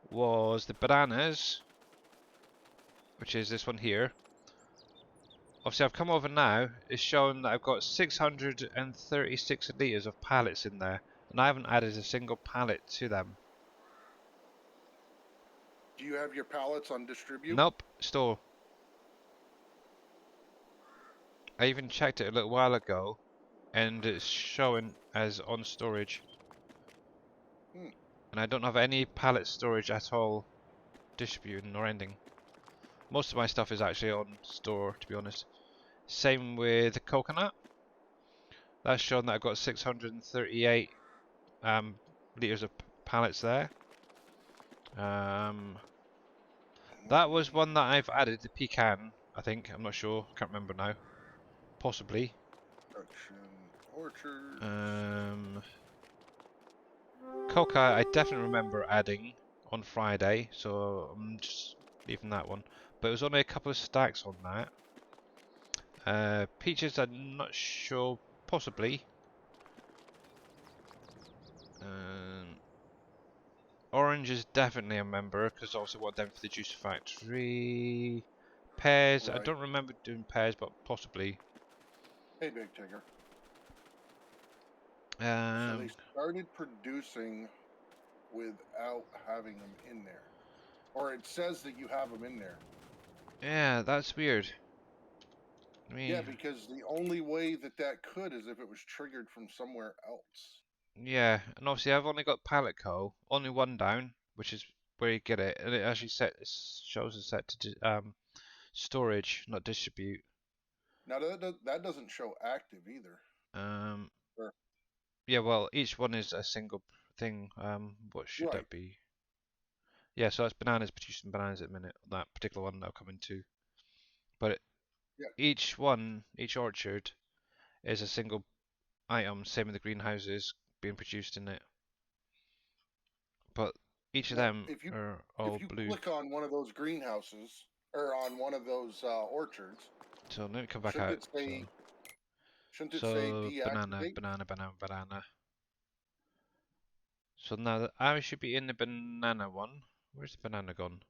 was the bananas, which is this one here. Obviously I've come over now, it's showing that I've got 636 litres of pallets in there, and I haven't added a single pallet to them. Do you have your pallets on distribute? Nope, store. I even checked it a little while ago, and it's showing as on storage. And I don't have any pallet storage at all, distributing or ending. Most of my stuff is actually on store, to be honest. Same with the coconut. That's showing that I've got 638 litres of pallets there. That was one that I've added, the pecan, I think. I'm not sure. Can't remember now. Possibly. Orchards. Coca, I definitely remember adding on Friday, so I'm just leaving that one. But it was only a couple of stacks on that. Peaches, I'm not sure. Possibly. Oranges, definitely a member, because I also want them for the juice factory. Pears, Right. I don't remember doing pears, but possibly. Hey, Big Tigger. So they started producing without having them in there. Or it says that you have them in there. Yeah, that's weird. I mean, Yeah, because the only way that that could is if it was triggered from somewhere else. yeah, and obviously I've only got pallet co, only one down, which is where you get it, and it actually shows it's set to storage, not distribute. Now that doesn't show active either. Um, Or, yeah, well, each one is a single thing. What should right. that be? Yeah, so that's bananas, producing bananas at the minute. That particular one I'll come into, but Yeah. each one, each orchard is a single item. Same with the greenhouses being produced in it, but each of Well, them are all if you blue. click on one of those greenhouses or on one of those orchards, So let me come back shouldn't out. it say So banana, deactivate? banana, banana, banana. So now the arrow should be in the banana one. Where's the banana gone?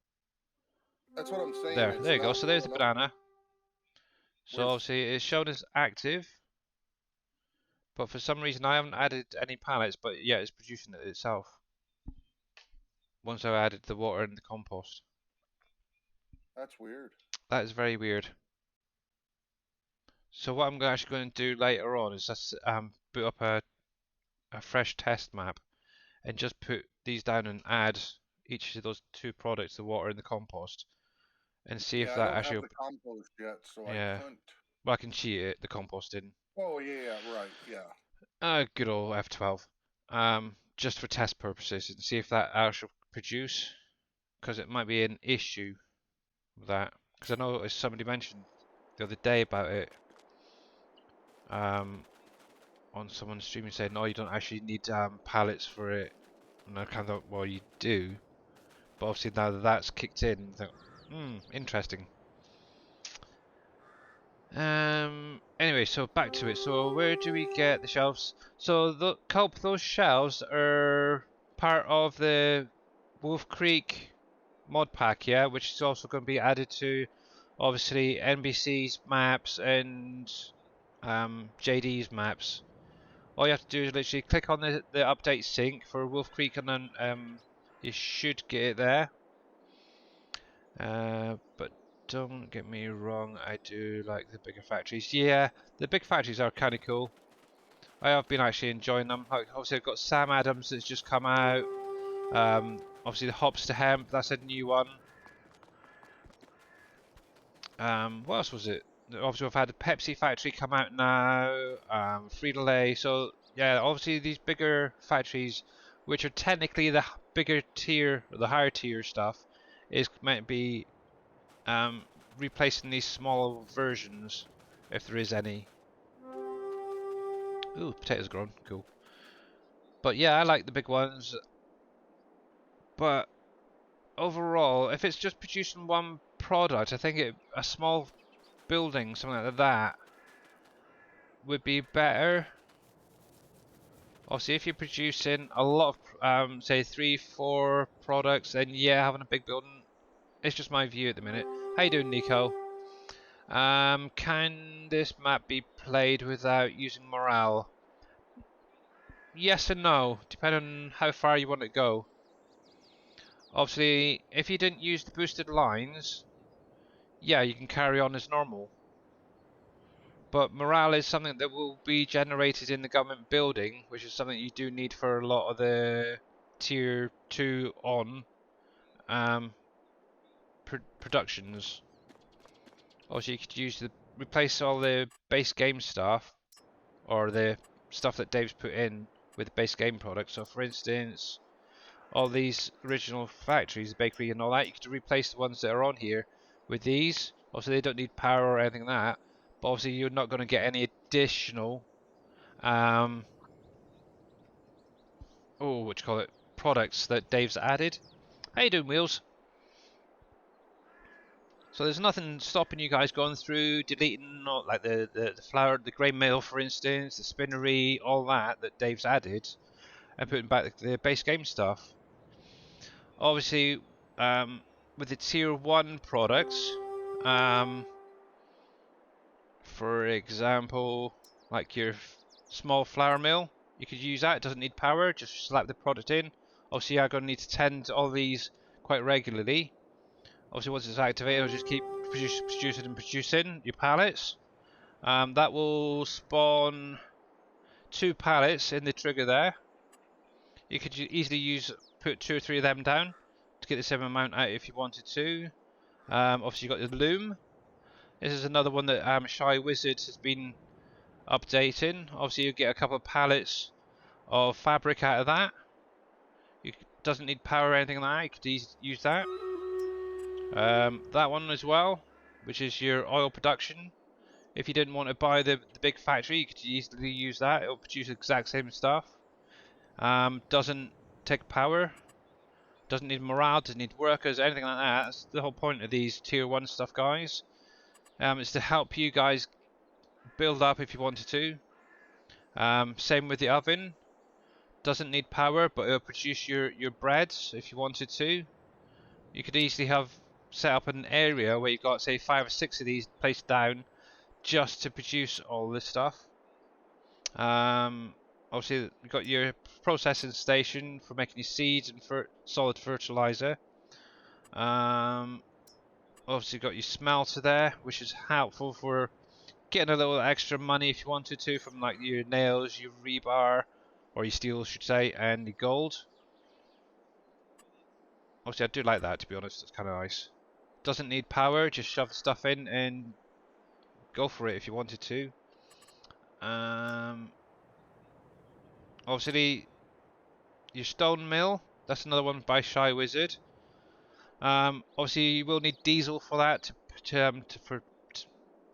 That's what I'm saying. There, It's there you go. not So there's the showing up. banana. So Where's obviously it's shown as active, but for some reason I haven't added any pallets, but yeah, it's producing it itself. Once I added the water and the compost. that's weird. That is very weird. So what I'm actually going to do later on is just boot up a fresh test map and just put these down and add each of those two products, the water and the compost, and see if Yeah, I that don't have actually, the compost yet, so I yeah, couldn't. well I can cheat it, the composting. Oh yeah, right, yeah. Good old F12. Just for test purposes and see if that actually produce, because it might be an issue with that. Because I know as somebody mentioned the other day about it, um, on someone's streaming saying, no, you don't actually need pallets for it. And I kind of thought, well, you do. But obviously now that that's kicked in, I think, interesting. Anyway, so back to it. So where do we get the shelves? So the Culp, those shelves are part of the WolfCreek mod pack, yeah, which is also going to be added to obviously NBC's maps and JD's maps. All you have to do is literally click on the update sync for WolfCreek and then you should get it there. But don't get me wrong, I do like the bigger factories. Yeah, the big factories are kind of cool. I have been actually enjoying them. Like, obviously, I've got Sam Adams that's just come out. Obviously, the Hops to Hemp, that's a new one. What else was it? Obviously, we've had the Pepsi factory come out now. Frito-Lay. So, yeah, obviously, these bigger factories, which are technically the bigger tier, the higher tier stuff, is meant to be um, replacing these smaller versions, if there is any. Ooh, potatoes grown, cool. But yeah, I like the big ones. But overall, if it's just producing one product, I think a small building, something like that, would be better. Obviously, if you're producing a lot of, say, 3, 4 products, then yeah, having a big building. It's just my view at the minute. How you doing, Nico? Can this map be played without using morale? Yes and no, depending on how far you want to go. Obviously, if you didn't use the boosted lines, yeah, you can carry on as normal. But morale is something that will be generated in the government building, which is something you do need for a lot of the tier 2 on um, productions. Also, you could replace all the base game stuff, or the stuff that Dave's put in with the base game product. So, for instance, all these original factories, the bakery and all that, you could replace the ones that are on here with these. Obviously, they don't need power or anything like that. But obviously, you're not going to get any additional what you call it, products that Dave's added. How you doing, Wheels? So there's nothing stopping you guys going through, deleting like the flour, the grain mill, for instance, the spinnery, all that Dave's added, and putting back the base game stuff. Obviously, with the tier 1 products, for example, like your small flour mill, you could use that. It doesn't need power, just slap the product in. Obviously, you're going to need to tend to all these quite regularly. Obviously, once it's activated, it'll just keep producing and producing your pallets. That will spawn 2 pallets in the trigger there. You could easily put 2 or 3 of them down to get the same amount out if you wanted to. Obviously, you've got the loom. This is another one that Shy Wizard has been updating. Obviously, you get a couple of pallets of fabric out of that. It doesn't need power or anything like that. You could use that. That one as well, which is your oil production. If you didn't want to buy the big factory, you could easily use that. It'll produce the exact same stuff. Doesn't take power. Doesn't need morale. Doesn't need workers. Anything like that. That's the whole point of these tier 1 stuff, guys. It's to help you guys build up if you wanted to. Same with the oven. Doesn't need power, but it'll produce your breads if you wanted to. You could easily have set up an area where you've got say 5 or 6 of these placed down just to produce all this stuff. Obviously, you've got your processing station for making your seeds and solid fertilizer. Obviously, you've got your smelter there, which is helpful for getting a little extra money if you wanted to from like your nails, your rebar, or your steel, I should say, and your gold. Obviously, I do like that, to be honest. It's kind of nice. Doesn't need power. Just shove the stuff in and go for it if you wanted to. Obviously, your stone mill. That's another one by Shy Wizard. Obviously, you will need diesel for that for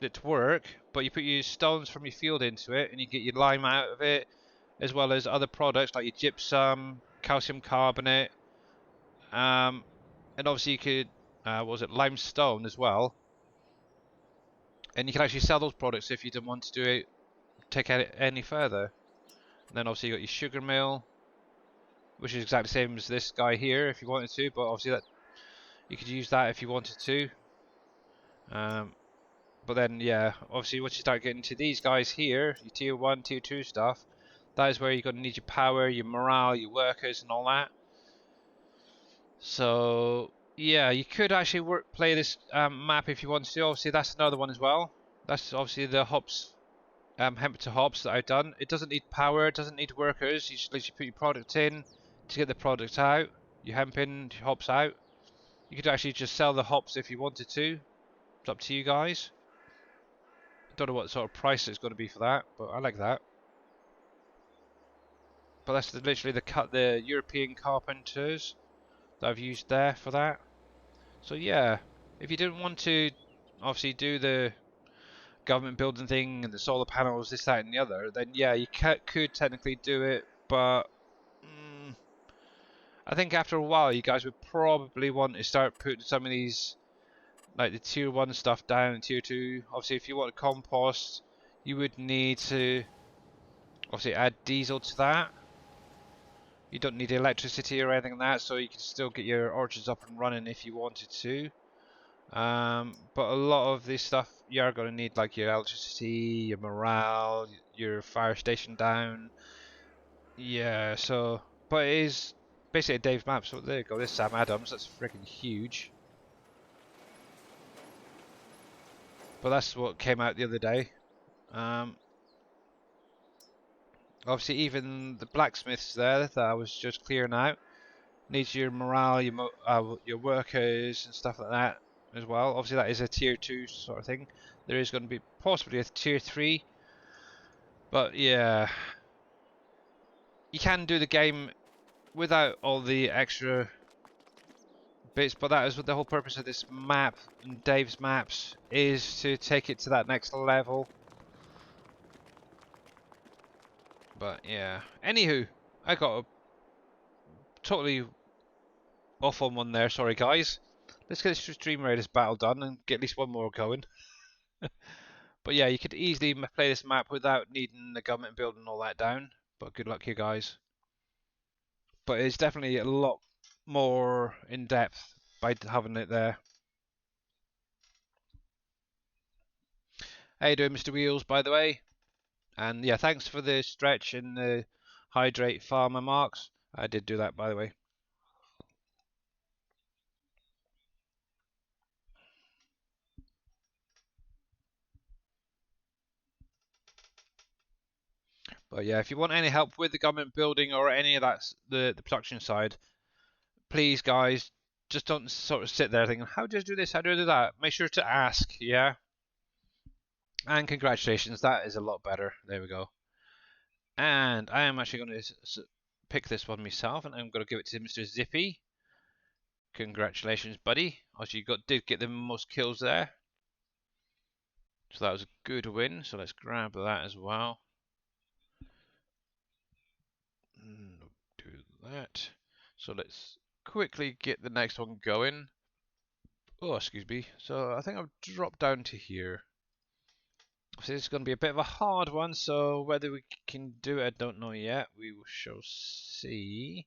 it to work. But you put your stones from your field into it, and you get your lime out of it, as well as other products like your gypsum, calcium carbonate, and obviously you could, what was it, limestone as well. And you can actually sell those products if you don't want to do it, take it any further. And then obviously you got your sugar mill, which is exactly the same as this guy here if you wanted to, but obviously that you could use that if you wanted to. But then yeah, obviously once you start getting to these guys here, your tier 1, tier 2 stuff, that is where you're going to need your power, your morale, your workers and all that. So yeah, you could actually play this map if you want to. Obviously that's another one as well. That's obviously the hops, hemp to hops that I've done. It doesn't need power, it doesn't need workers. You just literally put your product in to get the product out. Your hemp in, your hops out. You could actually just sell the hops if you wanted to. It's up to you guys. Don't know what sort of price it's going to be for that, but I like that. But that's literally the European carpenters that I've used there for that. So yeah, if you didn't want to obviously do the government building thing and the solar panels, this, that and the other, then yeah, you could technically do it, but I think after a while you guys would probably want to start putting some of these, like the tier 1 stuff down in tier 2. Obviously if you want to compost, you would need to obviously add diesel to that. You don't need electricity or anything like that, so you can still get your orchards up and running if you wanted to. But a lot of this stuff you are going to need like your electricity, your morale, your fire station down. Yeah, so, but it is basically a Dave's map, so there you go, there's Sam Adams, that's freaking huge. But that's what came out the other day. Obviously even the blacksmiths there that I was just clearing out needs your morale, your workers and stuff like that as well. Obviously that is a tier 2 sort of thing. There is going to be possibly a tier 3, but yeah, you can do the game without all the extra bits, but that is what the whole purpose of this map and Dave's maps is, to take it to that next level. But yeah, anywho, I got a totally off on one there, sorry guys. Let's get this Stream Raiders battle done and get at least one more going. But yeah, you could easily play this map without needing the government building all that down. But good luck, you guys. But it's definitely a lot more in depth by having it there. How you doing, Mr. Wheels, by the way? And yeah, thanks for the stretch and the hydrate farmer marks. I did do that, by the way. But yeah, if you want any help with the government building or any of that, the production side, please, guys, just don't sort of sit there thinking, how do I do this? How do I do that? Make sure to ask, yeah? And congratulations, that is a lot better. There we go. And I am actually going to pick this one myself, and I'm going to give it to Mr. Zippy. Congratulations, buddy. Also, did get the most kills there. So that was a good win. So let's grab that as well. Do that. So let's quickly get the next one going. Oh, excuse me. So I think I've dropped down to here. So this is going to be a bit of a hard one, so whether we can do it, I don't know yet. We shall see.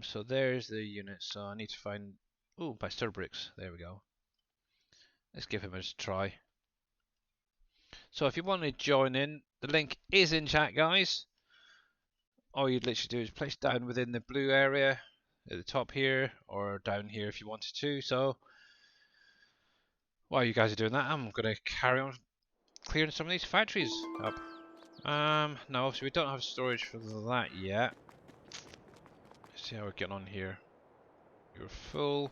So there's the unit, so I need to find... Ooh, by stir bricks. There we go. Let's give him a try. So if you want to join in, the link is in chat, guys. All you'd literally do is place down within the blue area at the top here, or down here if you wanted to. So while you guys are doing that, I'm going to carry on clearing some of these factories up. No, obviously we don't have storage for that yet. Let's see how we're getting on here. You're full.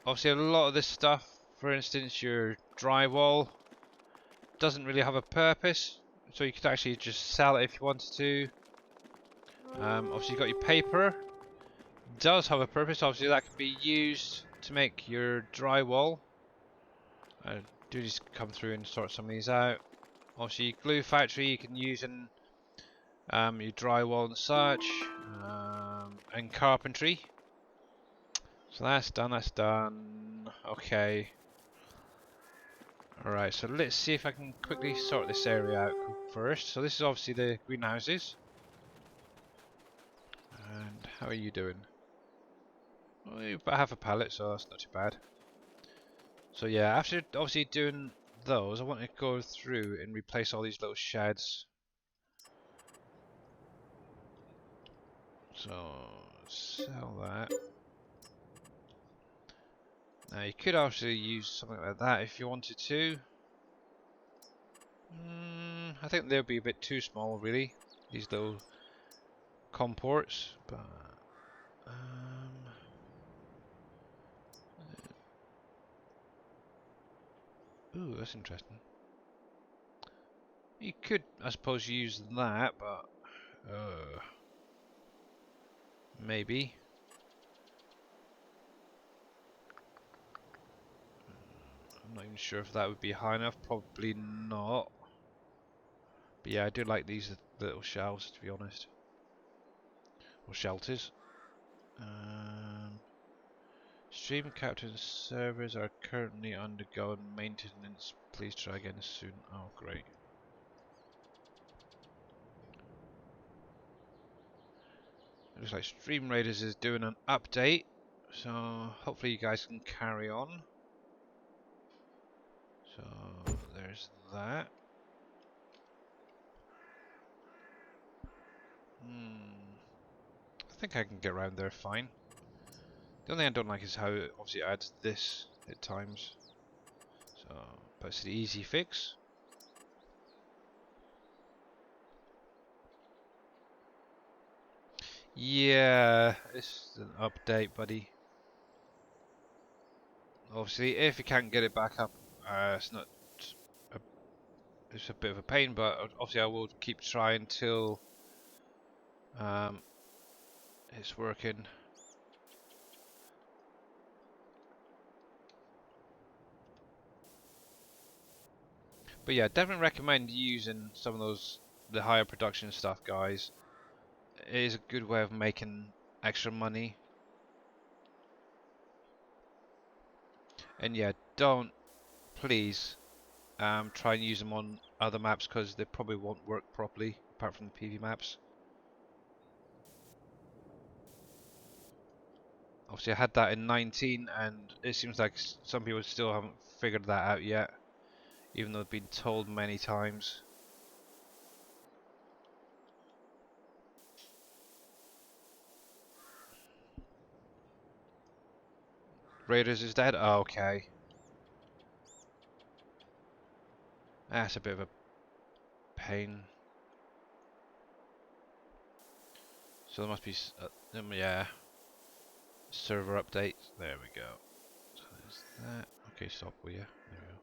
Obviously a lot of this stuff, for instance your drywall, doesn't really have a purpose. So you could actually just sell it if you wanted to. Obviously you've got your paper. Does have a purpose, obviously that can be used to make your drywall. Do just come through and sort some of these out. Obviously glue factory you can use in your drywall and such, and carpentry. So that's done, that's done. Okay. Alright, so let's see if I can quickly sort this area out first. So this is obviously the greenhouses. And how are you doing? Well, you've about half a pallet, so that's not too bad. So yeah, after obviously doing those, I want to go through and replace all these little sheds. So, sell that. Now you could actually use something like that if you wanted to. I think they'll be a bit too small really, these little comports, but ooh, that's interesting. You could, I suppose, use that, but maybe. I'm not even sure if that would be high enough. Probably not. But yeah, I do like these little shelves, to be honest, or shelters. Stream captain servers are currently undergoing maintenance. Please try again soon. Oh, great. It looks like Stream Raiders is doing an update, so hopefully you guys can carry on. So there's that. I think I can get around there fine. The only thing I don't like is how it obviously adds this at times. So, but it's the easy fix. Yeah, it's an update, buddy. Obviously, if you can't get it back up, it's not. It's a bit of a pain, but obviously I will keep trying till it's working. But yeah, definitely recommend using some of the higher production stuff, guys. It is a good way of making extra money. And yeah, don't, please, try and use them on other maps because they probably won't work properly, apart from the PV maps. Obviously I had that in 19 and it seems like some people still haven't figured that out yet, even though they've been told many times. Raiders is dead? Oh, okay. That's a bit of a pain. So there must be, yeah, server updates. There we go. So there's that. Okay, stop, will you? There we go.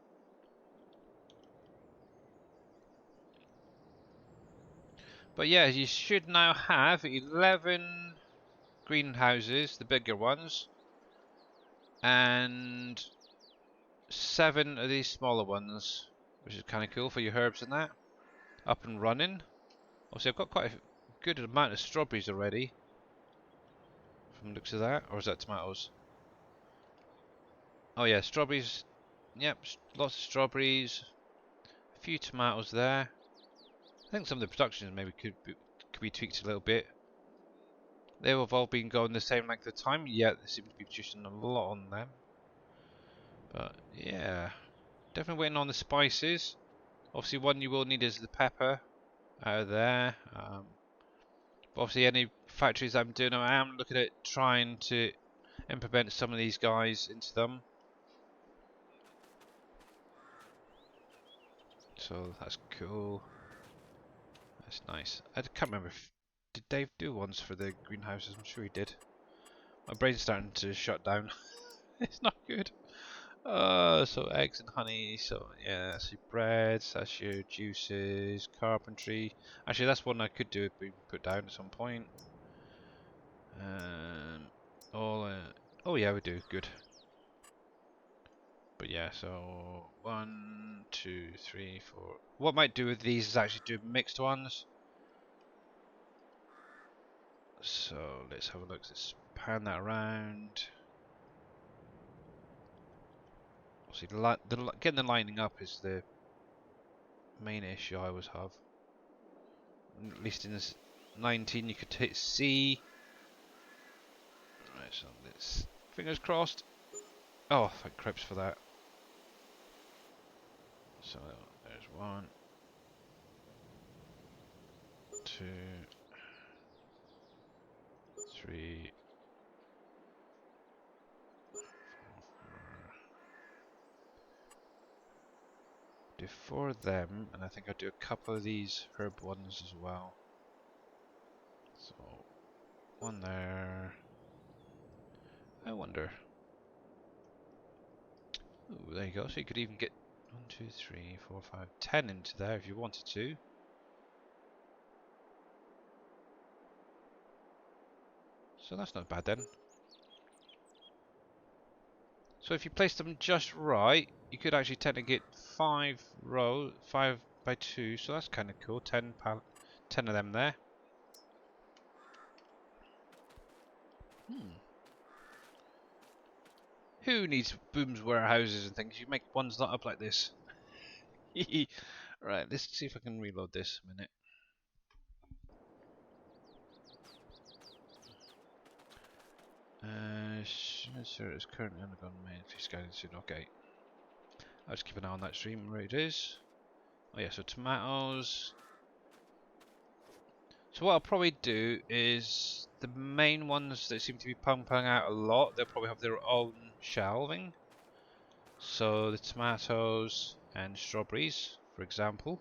But yeah, you should now have 11 greenhouses, the bigger ones, and 7 of these smaller ones, which is kind of cool for your herbs and that, up and running. Obviously, I've got quite a good amount of strawberries already, from the looks of that. Or is that tomatoes? Oh yeah, strawberries Yep, lots of strawberries, a few tomatoes there. I think some of the productions maybe could be tweaked a little bit. They have all been going the same length of time, yet they seem to be producing a lot on them. But yeah, definitely waiting on the spices. Obviously, one you will need is the pepper out of there. But obviously, any factories I'm doing, I am looking at trying to implement some of these guys into them. So that's cool. That's nice. I can't remember if did Dave do ones for the greenhouses. I'm sure he did. My brain's starting to shut down. It's not good. So eggs and honey. So yeah, that's your breads. That's your juices. Carpentry. Actually, that's one I could do if we put down at some point. All. Oh yeah, we do. Good. But yeah, so 1, 2, 3, 4. What I might do with these is actually do mixed ones. So let's have a look. Let's pan that around. See, getting the lining up is the main issue I always have. At least in this 19, you could hit C. Right, so let's fingers crossed. Oh, thank cripes for that. So there's 1, 2, 3, 4. Do 4 of them, and I think I'll do a couple of these herb ones as well. So 1 there. I wonder. Ooh, there you go. So you could even get 1, 2, 3, 4, 5, 10 into there if you wanted to. So that's not bad then. So if you place them just right, you could actually technically get 5 rows, 5 by 2. So that's kind of cool. 10 of them there. Who needs booms, warehouses and things? You make ones not up like this. Right, let's see if I can reload this a minute. Sure, it's currently undergone main fish guidance soon. Okay. I'll just keep an eye on that stream where it is. Oh yeah, so tomatoes. So what I'll probably do is the main ones that seem to be pumping out a lot, they'll probably have their own shelving. So the tomatoes and strawberries, for example.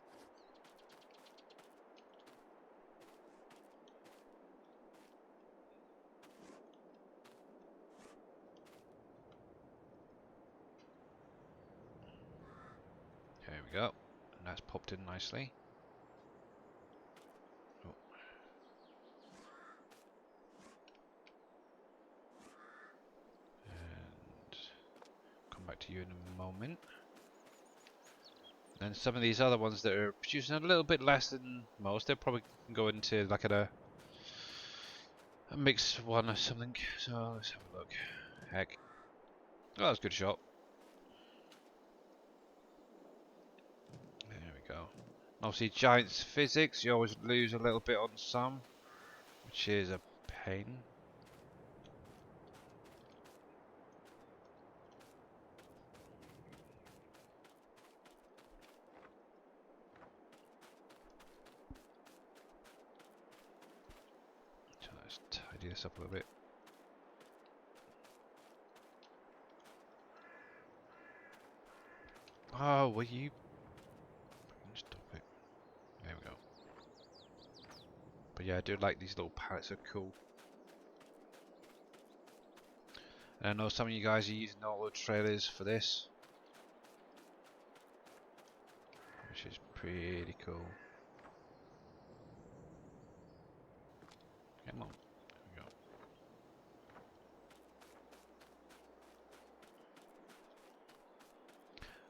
There we go. And that's popped in nicely. Oh. And come back to you in a moment. And some of these other ones that are producing a little bit less than most, they'll probably go into like a mixed one or something. So let's have a look. Heck. Oh, that's a good shot. There we go. Obviously, Giants physics, you always lose a little bit on some, which is a pain. So let's tidy this up a little bit. Oh, will you stop it? There we go. But yeah, I do like these little pallets, are cool. And I know some of you guys are using all the trailers for this, which is pretty cool. Come on. There we go.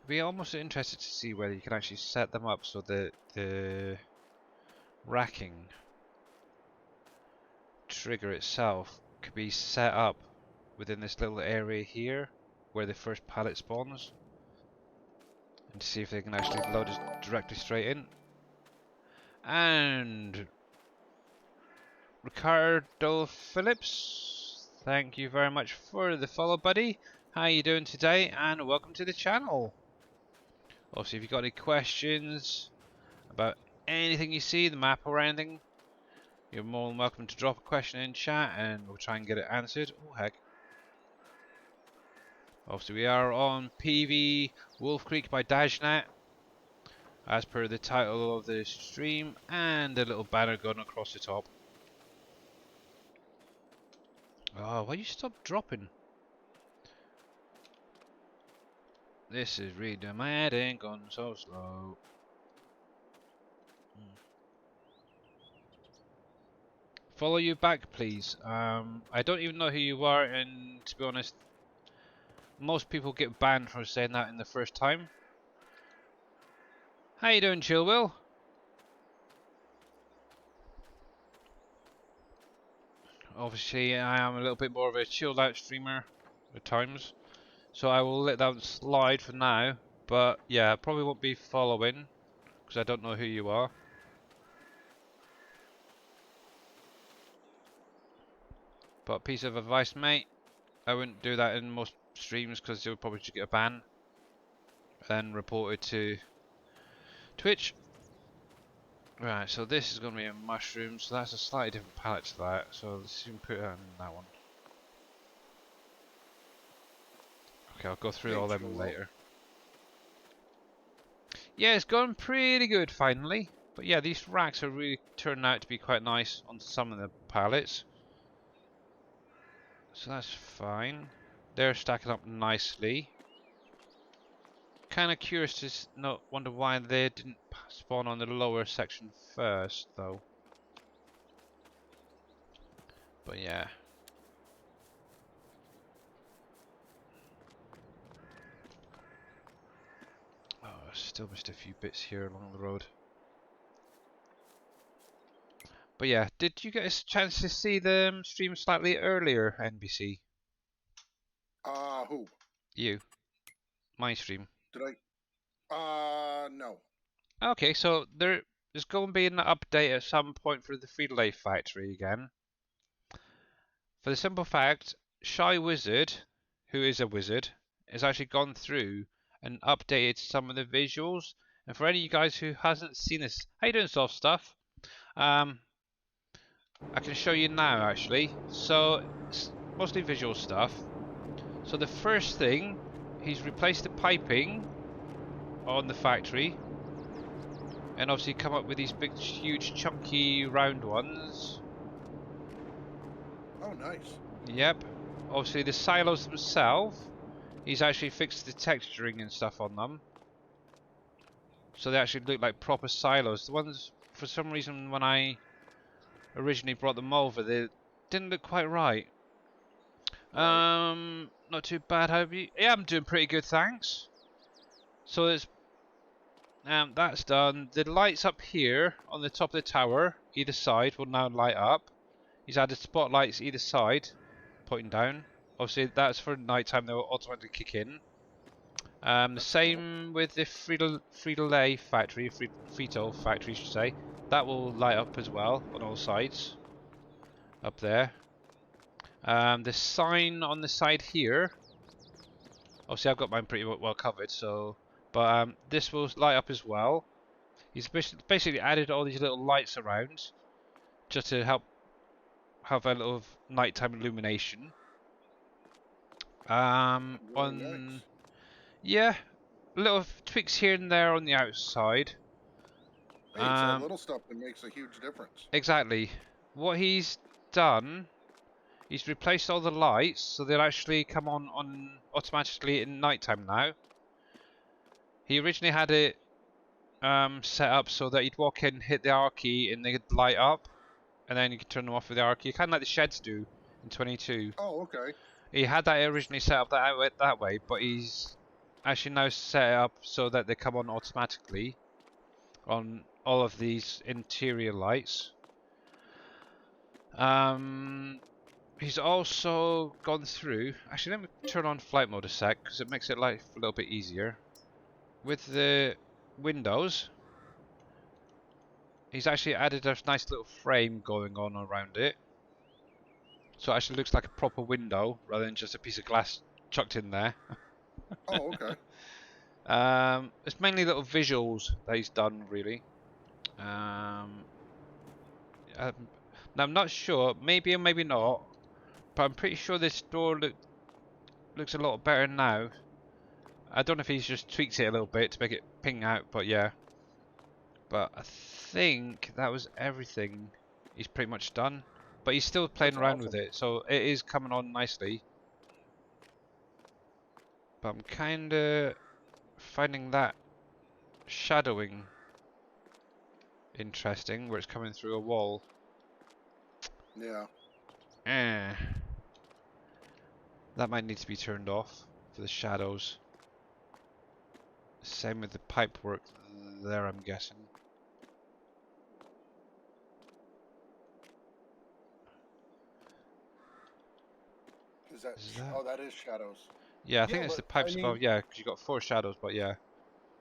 I'd be almost interested to see whether you can actually set them up so that the racking trigger itself could be set up within this little area here where the first pallet spawns. And see if they can actually load us directly straight in. And Ricardo Phillips, thank you very much for the follow, buddy. How you doing today? And welcome to the channel. Also, if you've got any questions about anything you see, the map or anything, you're more than welcome to drop a question in chat and we'll try and get it answered. Oh heck. Obviously we are on PV WolfCreek by Dashnet, as per the title of the stream, and the little banner going across the top. Oh, why you stop dropping? This is really mad and gone so slow. Follow you back, please. I don't even know who you are, and to be honest, most people get banned for saying that in the first time. How you doing, Chill Will? Obviously, I am a little bit more of a chilled out streamer at times, so I will let that slide for now. But yeah, I probably won't be following because I don't know who you are. But piece of advice, mate, I wouldn't do that in most streams because you'll probably just get a ban and report it to Twitch. Right, so this is going to be a mushroom, so that's a slightly different palette to that. So let's see if we can put it on that one. Okay, I'll go through all them later. Yeah, it's going pretty good finally. But yeah, these racks are really turning out to be quite nice on some of the palettes. So that's fine. They're stacking up nicely. Kind of curious to wonder why they didn't spawn on the lower section first, though. But yeah. Oh, I still missed a few bits here along the road. But yeah, did you get a chance to see them stream slightly earlier, NBC? Who? You. My stream. Did no. Okay, so there is going to be an update at some point for the Free-to-Play factory again. For the simple fact, Shy Wizard, who is a wizard, has actually gone through and updated some of the visuals. And for any of you guys who hasn't seen this, how you doing, Soft Stuff? I can show you now actually. So it's mostly visual stuff. So the first thing, he's replaced the piping on the factory, and obviously come up with these big, huge, chunky, round ones. Oh, nice. Yep. Obviously the silos themselves, he's actually fixed the texturing and stuff on them, so they actually look like proper silos. The ones, for some reason, when I originally brought them over, they didn't look quite right. Not too bad. How have you? Yeah, I'm doing pretty good, thanks. So it's that's done. The lights up here on the top of the tower, either side, will now light up. He's added spotlights either side, pointing down. Obviously, that's for night time. They will automatically kick in. The same with the Frito-Lay factory, Frito factory, I should say. That will light up as well on all sides. Up there. The sign on the side here. Obviously, I've got mine pretty well covered, so. But this will light up as well. He's basically added all these little lights around, just to help have a little nighttime illumination. Nice. Yeah, little tweaks here and there on the outside. Hey, it's that little stuff that makes a huge difference. Exactly. What he's done, he's replaced all the lights, so they'll actually come on automatically in nighttime now. He originally had it set up so that you'd walk in, hit the R key, and they'd light up, and then you could turn them off with the R key, kind of like the sheds do in 22. Oh, okay. He had that originally set up that way, but he's actually now set it up so that they come on automatically on all of these interior lights. He's also gone through. Actually, let me turn on flight mode a sec because it makes it life a little bit easier. with the windows, he's actually added a nice little frame going on around it. So it actually looks like a proper window rather than just a piece of glass chucked in there. Oh, okay. It's mainly little visuals that he's done, really. Now I'm not sure, maybe or maybe not, but I'm pretty sure this door looks a lot better now. I don't know if he's just tweaked it a little bit to make it ping out, but yeah. But I think that was everything he's pretty much done. But he's still playing That's around awesome. with it, so it is coming on nicely. But I'm kinda finding that shadowing interesting, where it's coming through a wall. Yeah. That might need to be turned off for the shadows. Same with the pipe work there, I'm guessing. Is that? Is that? Oh, that is shadows. Yeah, I Yeah, think it's the but I pipes mean, above. Yeah, because you got 4 shadows, but yeah.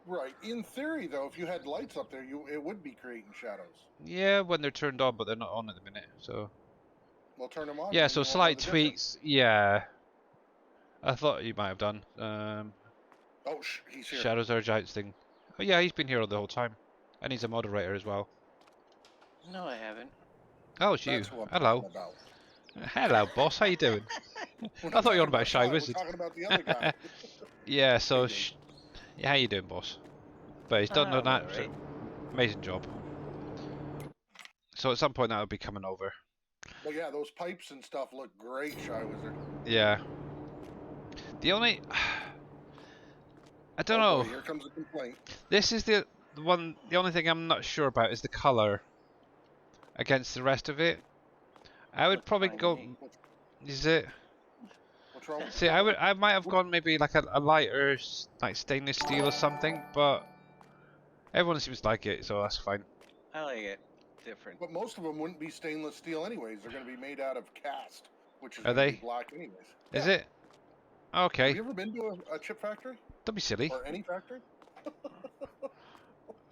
right. In theory, though, if you had lights up there, it would be creating shadows. Yeah, when they're turned on, but they're not on at the minute. So We'll turn them on, and yeah, then so you won't know slight the difference. tweaks. Yeah, I thought you might have done. Oh, he's here. Shadows are a giants thing. Oh yeah, he's been here the whole time, and he's a moderator as well. No, I haven't. Oh, it's you. That's who I'm Hello. talking about. Hello, boss. How you doing? We're I not thought you were on talking about Shy We're Wizard. talking about the other guy. Yeah. So, Hey, Dave. yeah, how you doing, boss? But he's done an All absolute right. amazing job. So at some point that'll be coming over. But yeah, those pipes and stuff look great, Shy Wizard. Yeah. The only, I don't Oh know. boy, here comes a complaint. This is the one. The only thing I'm not sure about is the color against the rest of it. I would Looks probably fine to go. me. Is it? What's wrong with the See, color? I might have gone maybe like a lighter, like stainless steel or something, but everyone seems to like it, so that's fine. I like it. Different. But most of them wouldn't be stainless steel anyways. They're going to be made out of cast, which is Are going to be they? black anyways. Is Yeah. it? Have Okay. you ever been to a chip factory Don't be silly. or any factory?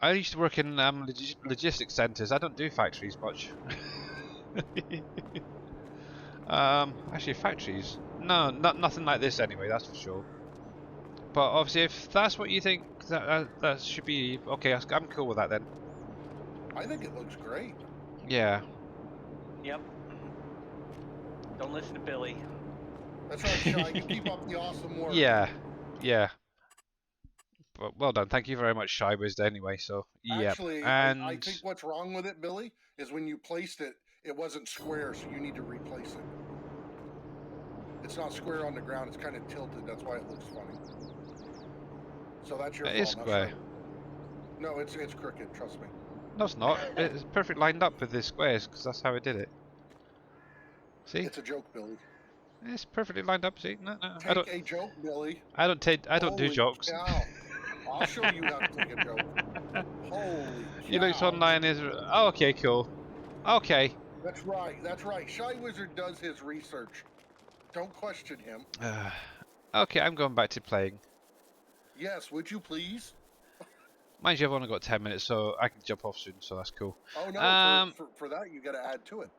I used to work in logistics centres. I don't do factories much. Actually, factories? No, nothing like this anyway. That's for sure. But obviously, if that's what you think, that should be okay. I'm cool with that then. I think it looks great. Yeah. Yep. Don't listen to Billy. That's right, Shy. You keep up the awesome work. Yeah. Yeah. But well done. Thank you very much, Shy Wizard. Anyway, so yeah. Actually, And I think what's wrong with it, Billy, is when you placed it, it wasn't square, so you need to replace it. It's not square on the ground. It's kind of tilted. That's why it looks funny. So that's your it fault. is not square. Shy. No, it's crooked. Trust me. No, it's not. It's perfect lined up with the squares because that's how I did it. See? It's a joke, Billy. It's perfectly lined up. See? No, I Take don't. a joke, Billy. I don't take. I don't do Holy jokes. cow. I'll show you how to take a joke. Holy You looked cow. online is. Oh, okay, cool. Okay. That's right. That's right. Shy Wizard does his research. Don't question him. Okay, I'm going back to playing. Yes, would you please? Mind you, I've only got 10 minutes, so I can jump off soon, so that's cool. Oh no, for that you got to add to it.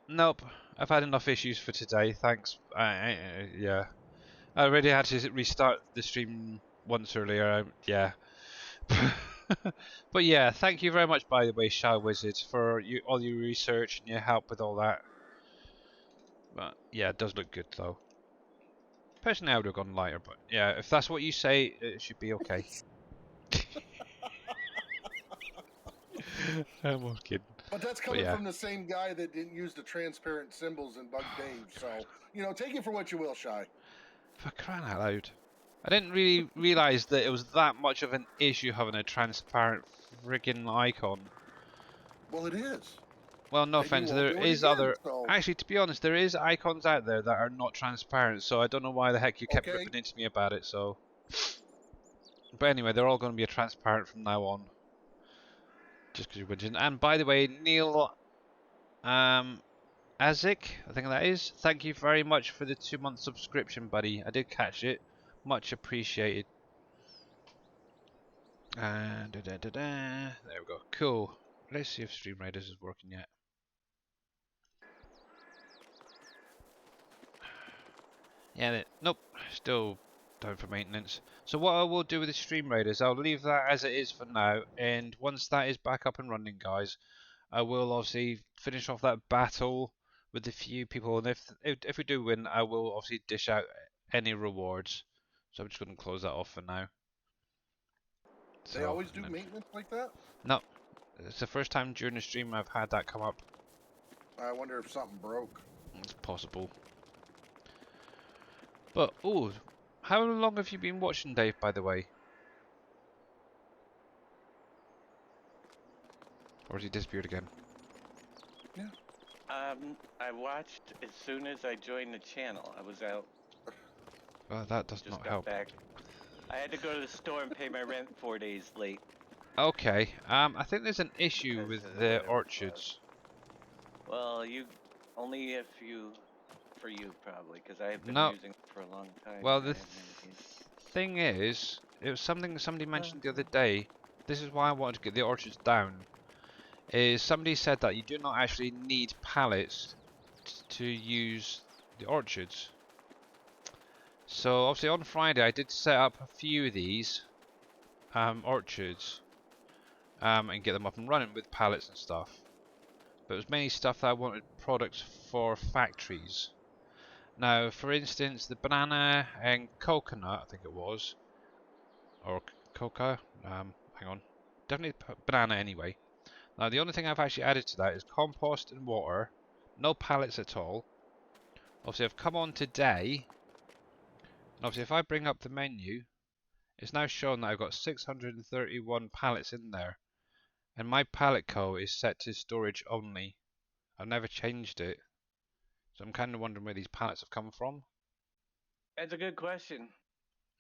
Nope, I've had enough issues for today. Thanks. Yeah, I already had to restart the stream once earlier. Yeah. But yeah, thank you very much, by the way, Shy Wizard, for all your research and your help with all that. But yeah, it does look good though. Personally, I would have gone lighter, but yeah, if that's what you say, it should be okay. I'm all kidding. But that's coming yeah. from the same guy that didn't use the transparent symbols in Bug Dave. So, you know, take it for what you will, Shy. For crying out loud. I didn't really realise that it was that much of an issue having a transparent friggin' icon. Well, it is. Well, no Maybe offense, we'll there do it is again, other... so- Actually, to be honest, there is icons out there that are not transparent, so I don't know why the heck you kept Okay. ripping into me about it, so... But anyway, they're all going to be transparent from now on. Just because you're whinging. And by the way, Neil... Azik, I think that is. Thank you very much for the 2-month subscription, buddy. I did catch it. Much appreciated. And there we go. Cool. Let's see if Stream Raiders is working yet. Yeah, nope. Still down for maintenance. So what I will do with the Stream Raiders, I'll leave that as it is for now. And once that is back up and running, guys, I will obviously finish off that battle with a few people. And if we do win, I will obviously dish out any rewards. So I'm just going to close that off for now. They So, always do maintenance like that? no, it's the first time during the stream I've had that come up. I wonder if something broke. It's possible. But, oh, how long have you been watching, Dave, by the way? Or has he disappeared again? Yeah. I watched as soon as I joined the channel. I was out. Well, that does Just not got help. back. I had to go to the store and pay my rent 4 days late. Okay, I think there's an issue Because with of the whatever it orchards. Well, only if you, for you probably, because I have been No, using it for a long time. well, and I the haven't had any- thing is, it was something somebody mentioned the other day. This is why I wanted to get the orchards down. Is somebody said that you do not actually need pallets to use the orchards. So obviously on Friday I did set up a few of these orchards and get them up and running with pallets and stuff. But it was mainly stuff that I wanted products for factories. Now, for instance, the banana and coconut, I think it was, or coca. Hang on, definitely banana anyway. Now, the only thing I've actually added to that is compost and water, no pallets at all. Obviously, I've come on today, and obviously, if I bring up the menu, it's now shown that I've got 631 pallets in there, and my pallet code is set to storage only. I've never changed it, so I'm kind of wondering where these pallets have come from. That's a good question.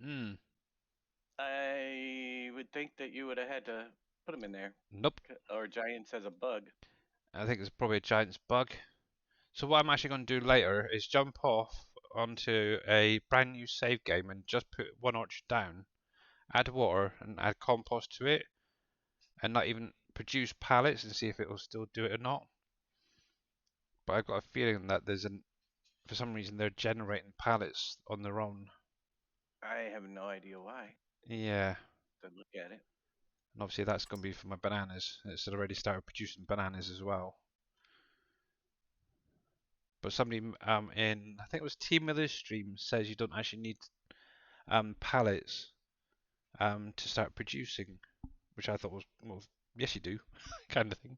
Hmm. I would think that you would have had to put them in there. Nope. Or Giants has a bug. I think it's probably a giant's bug. So what I'm actually going to do later is jump off onto a brand new save game and just put one orchard down, add water and add compost to it, and not even produce pallets and see if it will still do it or not. But I've got a feeling that for some reason they're generating pallets on their own. I have no idea why. Yeah, To look at it. and obviously that's going to be for my bananas. It's already started producing bananas as well. But somebody in, I think it was Team Miller's stream, says you don't actually need pallets to start producing, which I thought was, well, yes you do, kind of thing.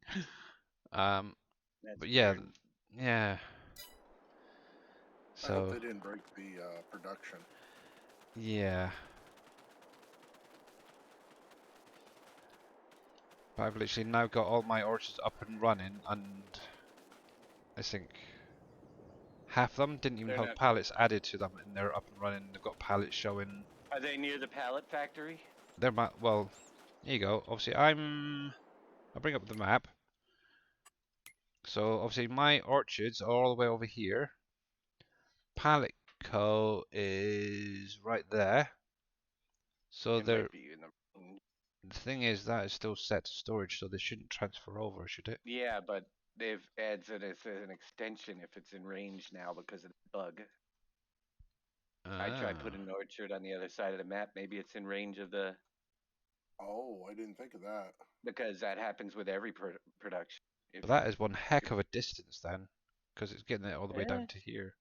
That's But yeah, weird. yeah. I hope So they didn't break the production. yeah, but I've literally now got all my orchards up and running, and I think half of them didn't even They're have not. pallets added to them, and they're up and running. They've got pallets showing. Are they near the pallet factory? They're well. Here you go. Obviously, I'll bring up the map. So obviously my orchards are all the way over here. Pallet Co is right there. So It they're might be in the. the thing is that is still set to storage, so they shouldn't transfer over, should it? Yeah, but they've adds it as an extension if it's in range now because of the bug. I tried Ah, putting an orchard on the other side of the map. Maybe it's in range of the Oh, I didn't think of that. because that happens with every production. If but that is one heck of a distance then, because it's getting it all the way down to here.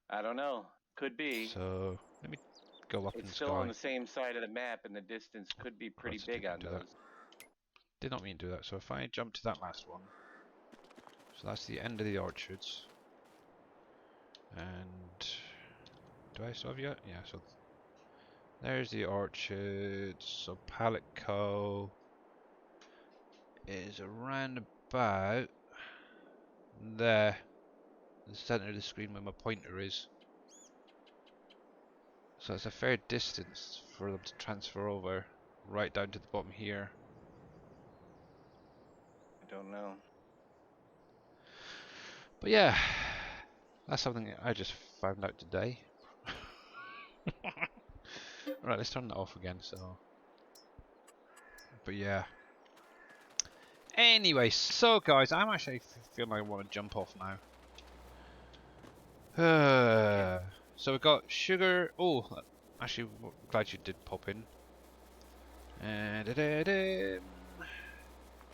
I don't know, could be. So let me go up in It's the still on sky. the same side of the map, and the distance could be pretty Christ, I big didn't on mean to do those. that. Did not mean to do that. So if I jump to that last one, so that's the end of the orchards. And do I still have yet? Yeah. So there's the orchards. So Pallet Co is around about there, the center of the screen where my pointer is. So it's a fair distance for them to transfer over, right down to the bottom here. I don't know. But yeah, that's something I just found out today. Right, let's turn that off again. So But yeah. Anyway, so guys, I'm actually feeling like I want to jump off now. So we've got sugar. Oh, actually, glad you did pop in.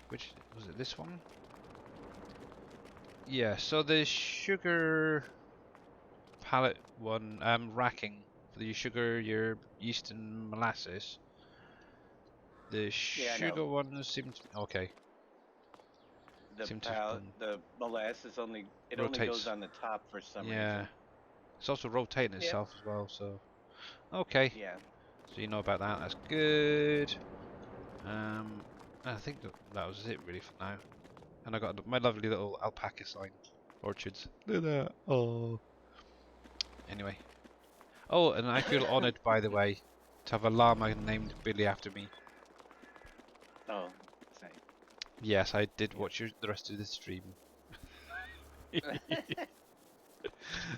Which was it? This one? Yeah. So the sugar pallet one, racking for the sugar, your yeast and molasses. The Yeah, I sugar know. one seems okay. Seem to have done The molasses only goes rotates. on the top for some Yeah. reason. It's also rotating Yeah. itself as well. So okay. Yeah. So you know about that. That's good. I think that was it really for now. And I got my lovely little alpaca sign orchards. Look at that. Oh. Anyway. Oh, and I feel honoured, by the way, to have a llama named Billy after me. Oh, same. Yes, I did watch the rest of the stream.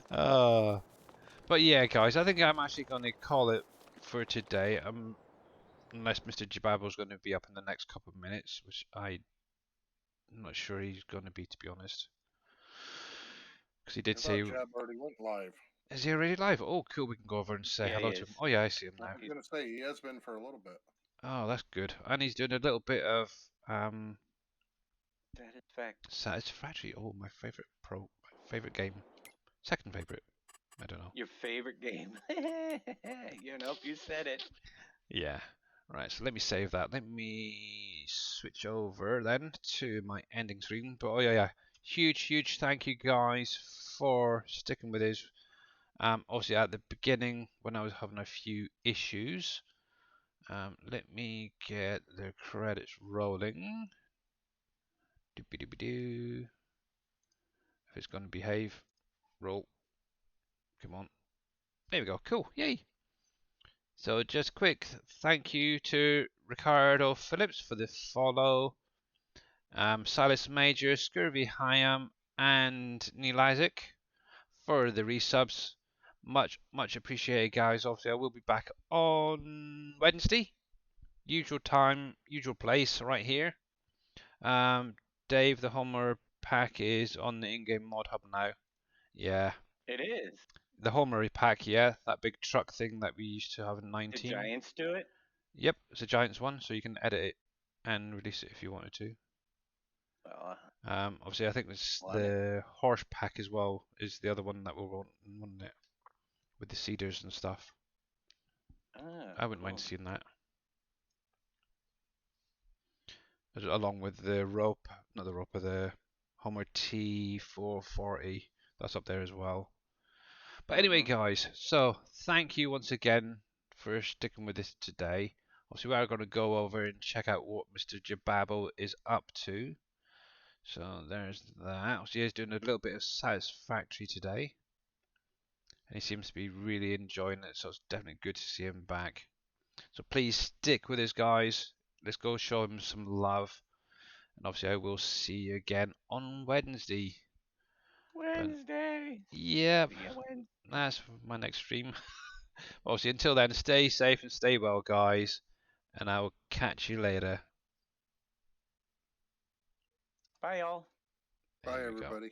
But yeah, guys, I think I'm actually going to call it for today. Unless Mr. Jibabo's going to be up in the next couple of minutes, which I'm not sure he's going to be, to be honest. Because he did I say, thought Jab already went live. is he already live? Oh, cool, we can go over and say Yeah, he hello to is. him. Oh yeah, I see him I now. was gonna say he has been for a little bit. Oh, that's good. And he's doing a little bit of Satisfaction. Satisfactory. Oh, my favorite game. Second favorite. I don't know. Your favorite game. You said it. Yeah. Right, so let me save that. Let me switch over then to my ending screen. But oh yeah. Huge thank you guys for sticking with us. Obviously at the beginning when I was having a few issues. Let me get the credits rolling. Doopy-doopy-doo. If it's going to behave, roll. Come on. There we go. Cool. Yay. So just quick thank you to Ricardo Phillips for the follow. Silas Major, Scurvy Hyam, and Neil Isaac for the resubs. Much appreciated, guys. Obviously, I will be back on Wednesday. Usual time, usual place, right here. Dave, the Homer pack is on the in-game mod hub now. Yeah. It is. The Homer pack, yeah. That big truck thing that we used to have in The 19. Giants do it. Yep, it's a Giants one, so you can edit it and release it if you wanted to. Well, Obviously, I think it's want it. the horse pack as well is the other one that we'll want it with the cedars and stuff. Oh, I wouldn't cool. mind seeing that. Along with the rope, not the rope, but the Homer T440. That's up there as well. But anyway, guys, so thank you once again for sticking with us today. Obviously, we are going to go over and check out what Mr. Jababo is up to. So there's that. Obviously, he's doing a little bit of Satisfactory today. And he seems to be really enjoying it, so it's definitely good to see him back. So please stick with us, guys. Let's go show him some love. And obviously, I will see you again on Wednesday. Wednesday. Yep, See ya Wednesday. that's my next stream. Obviously, until then, stay safe and stay well, guys. And I will catch you later. Bye, y'all. There Bye, we go. everybody.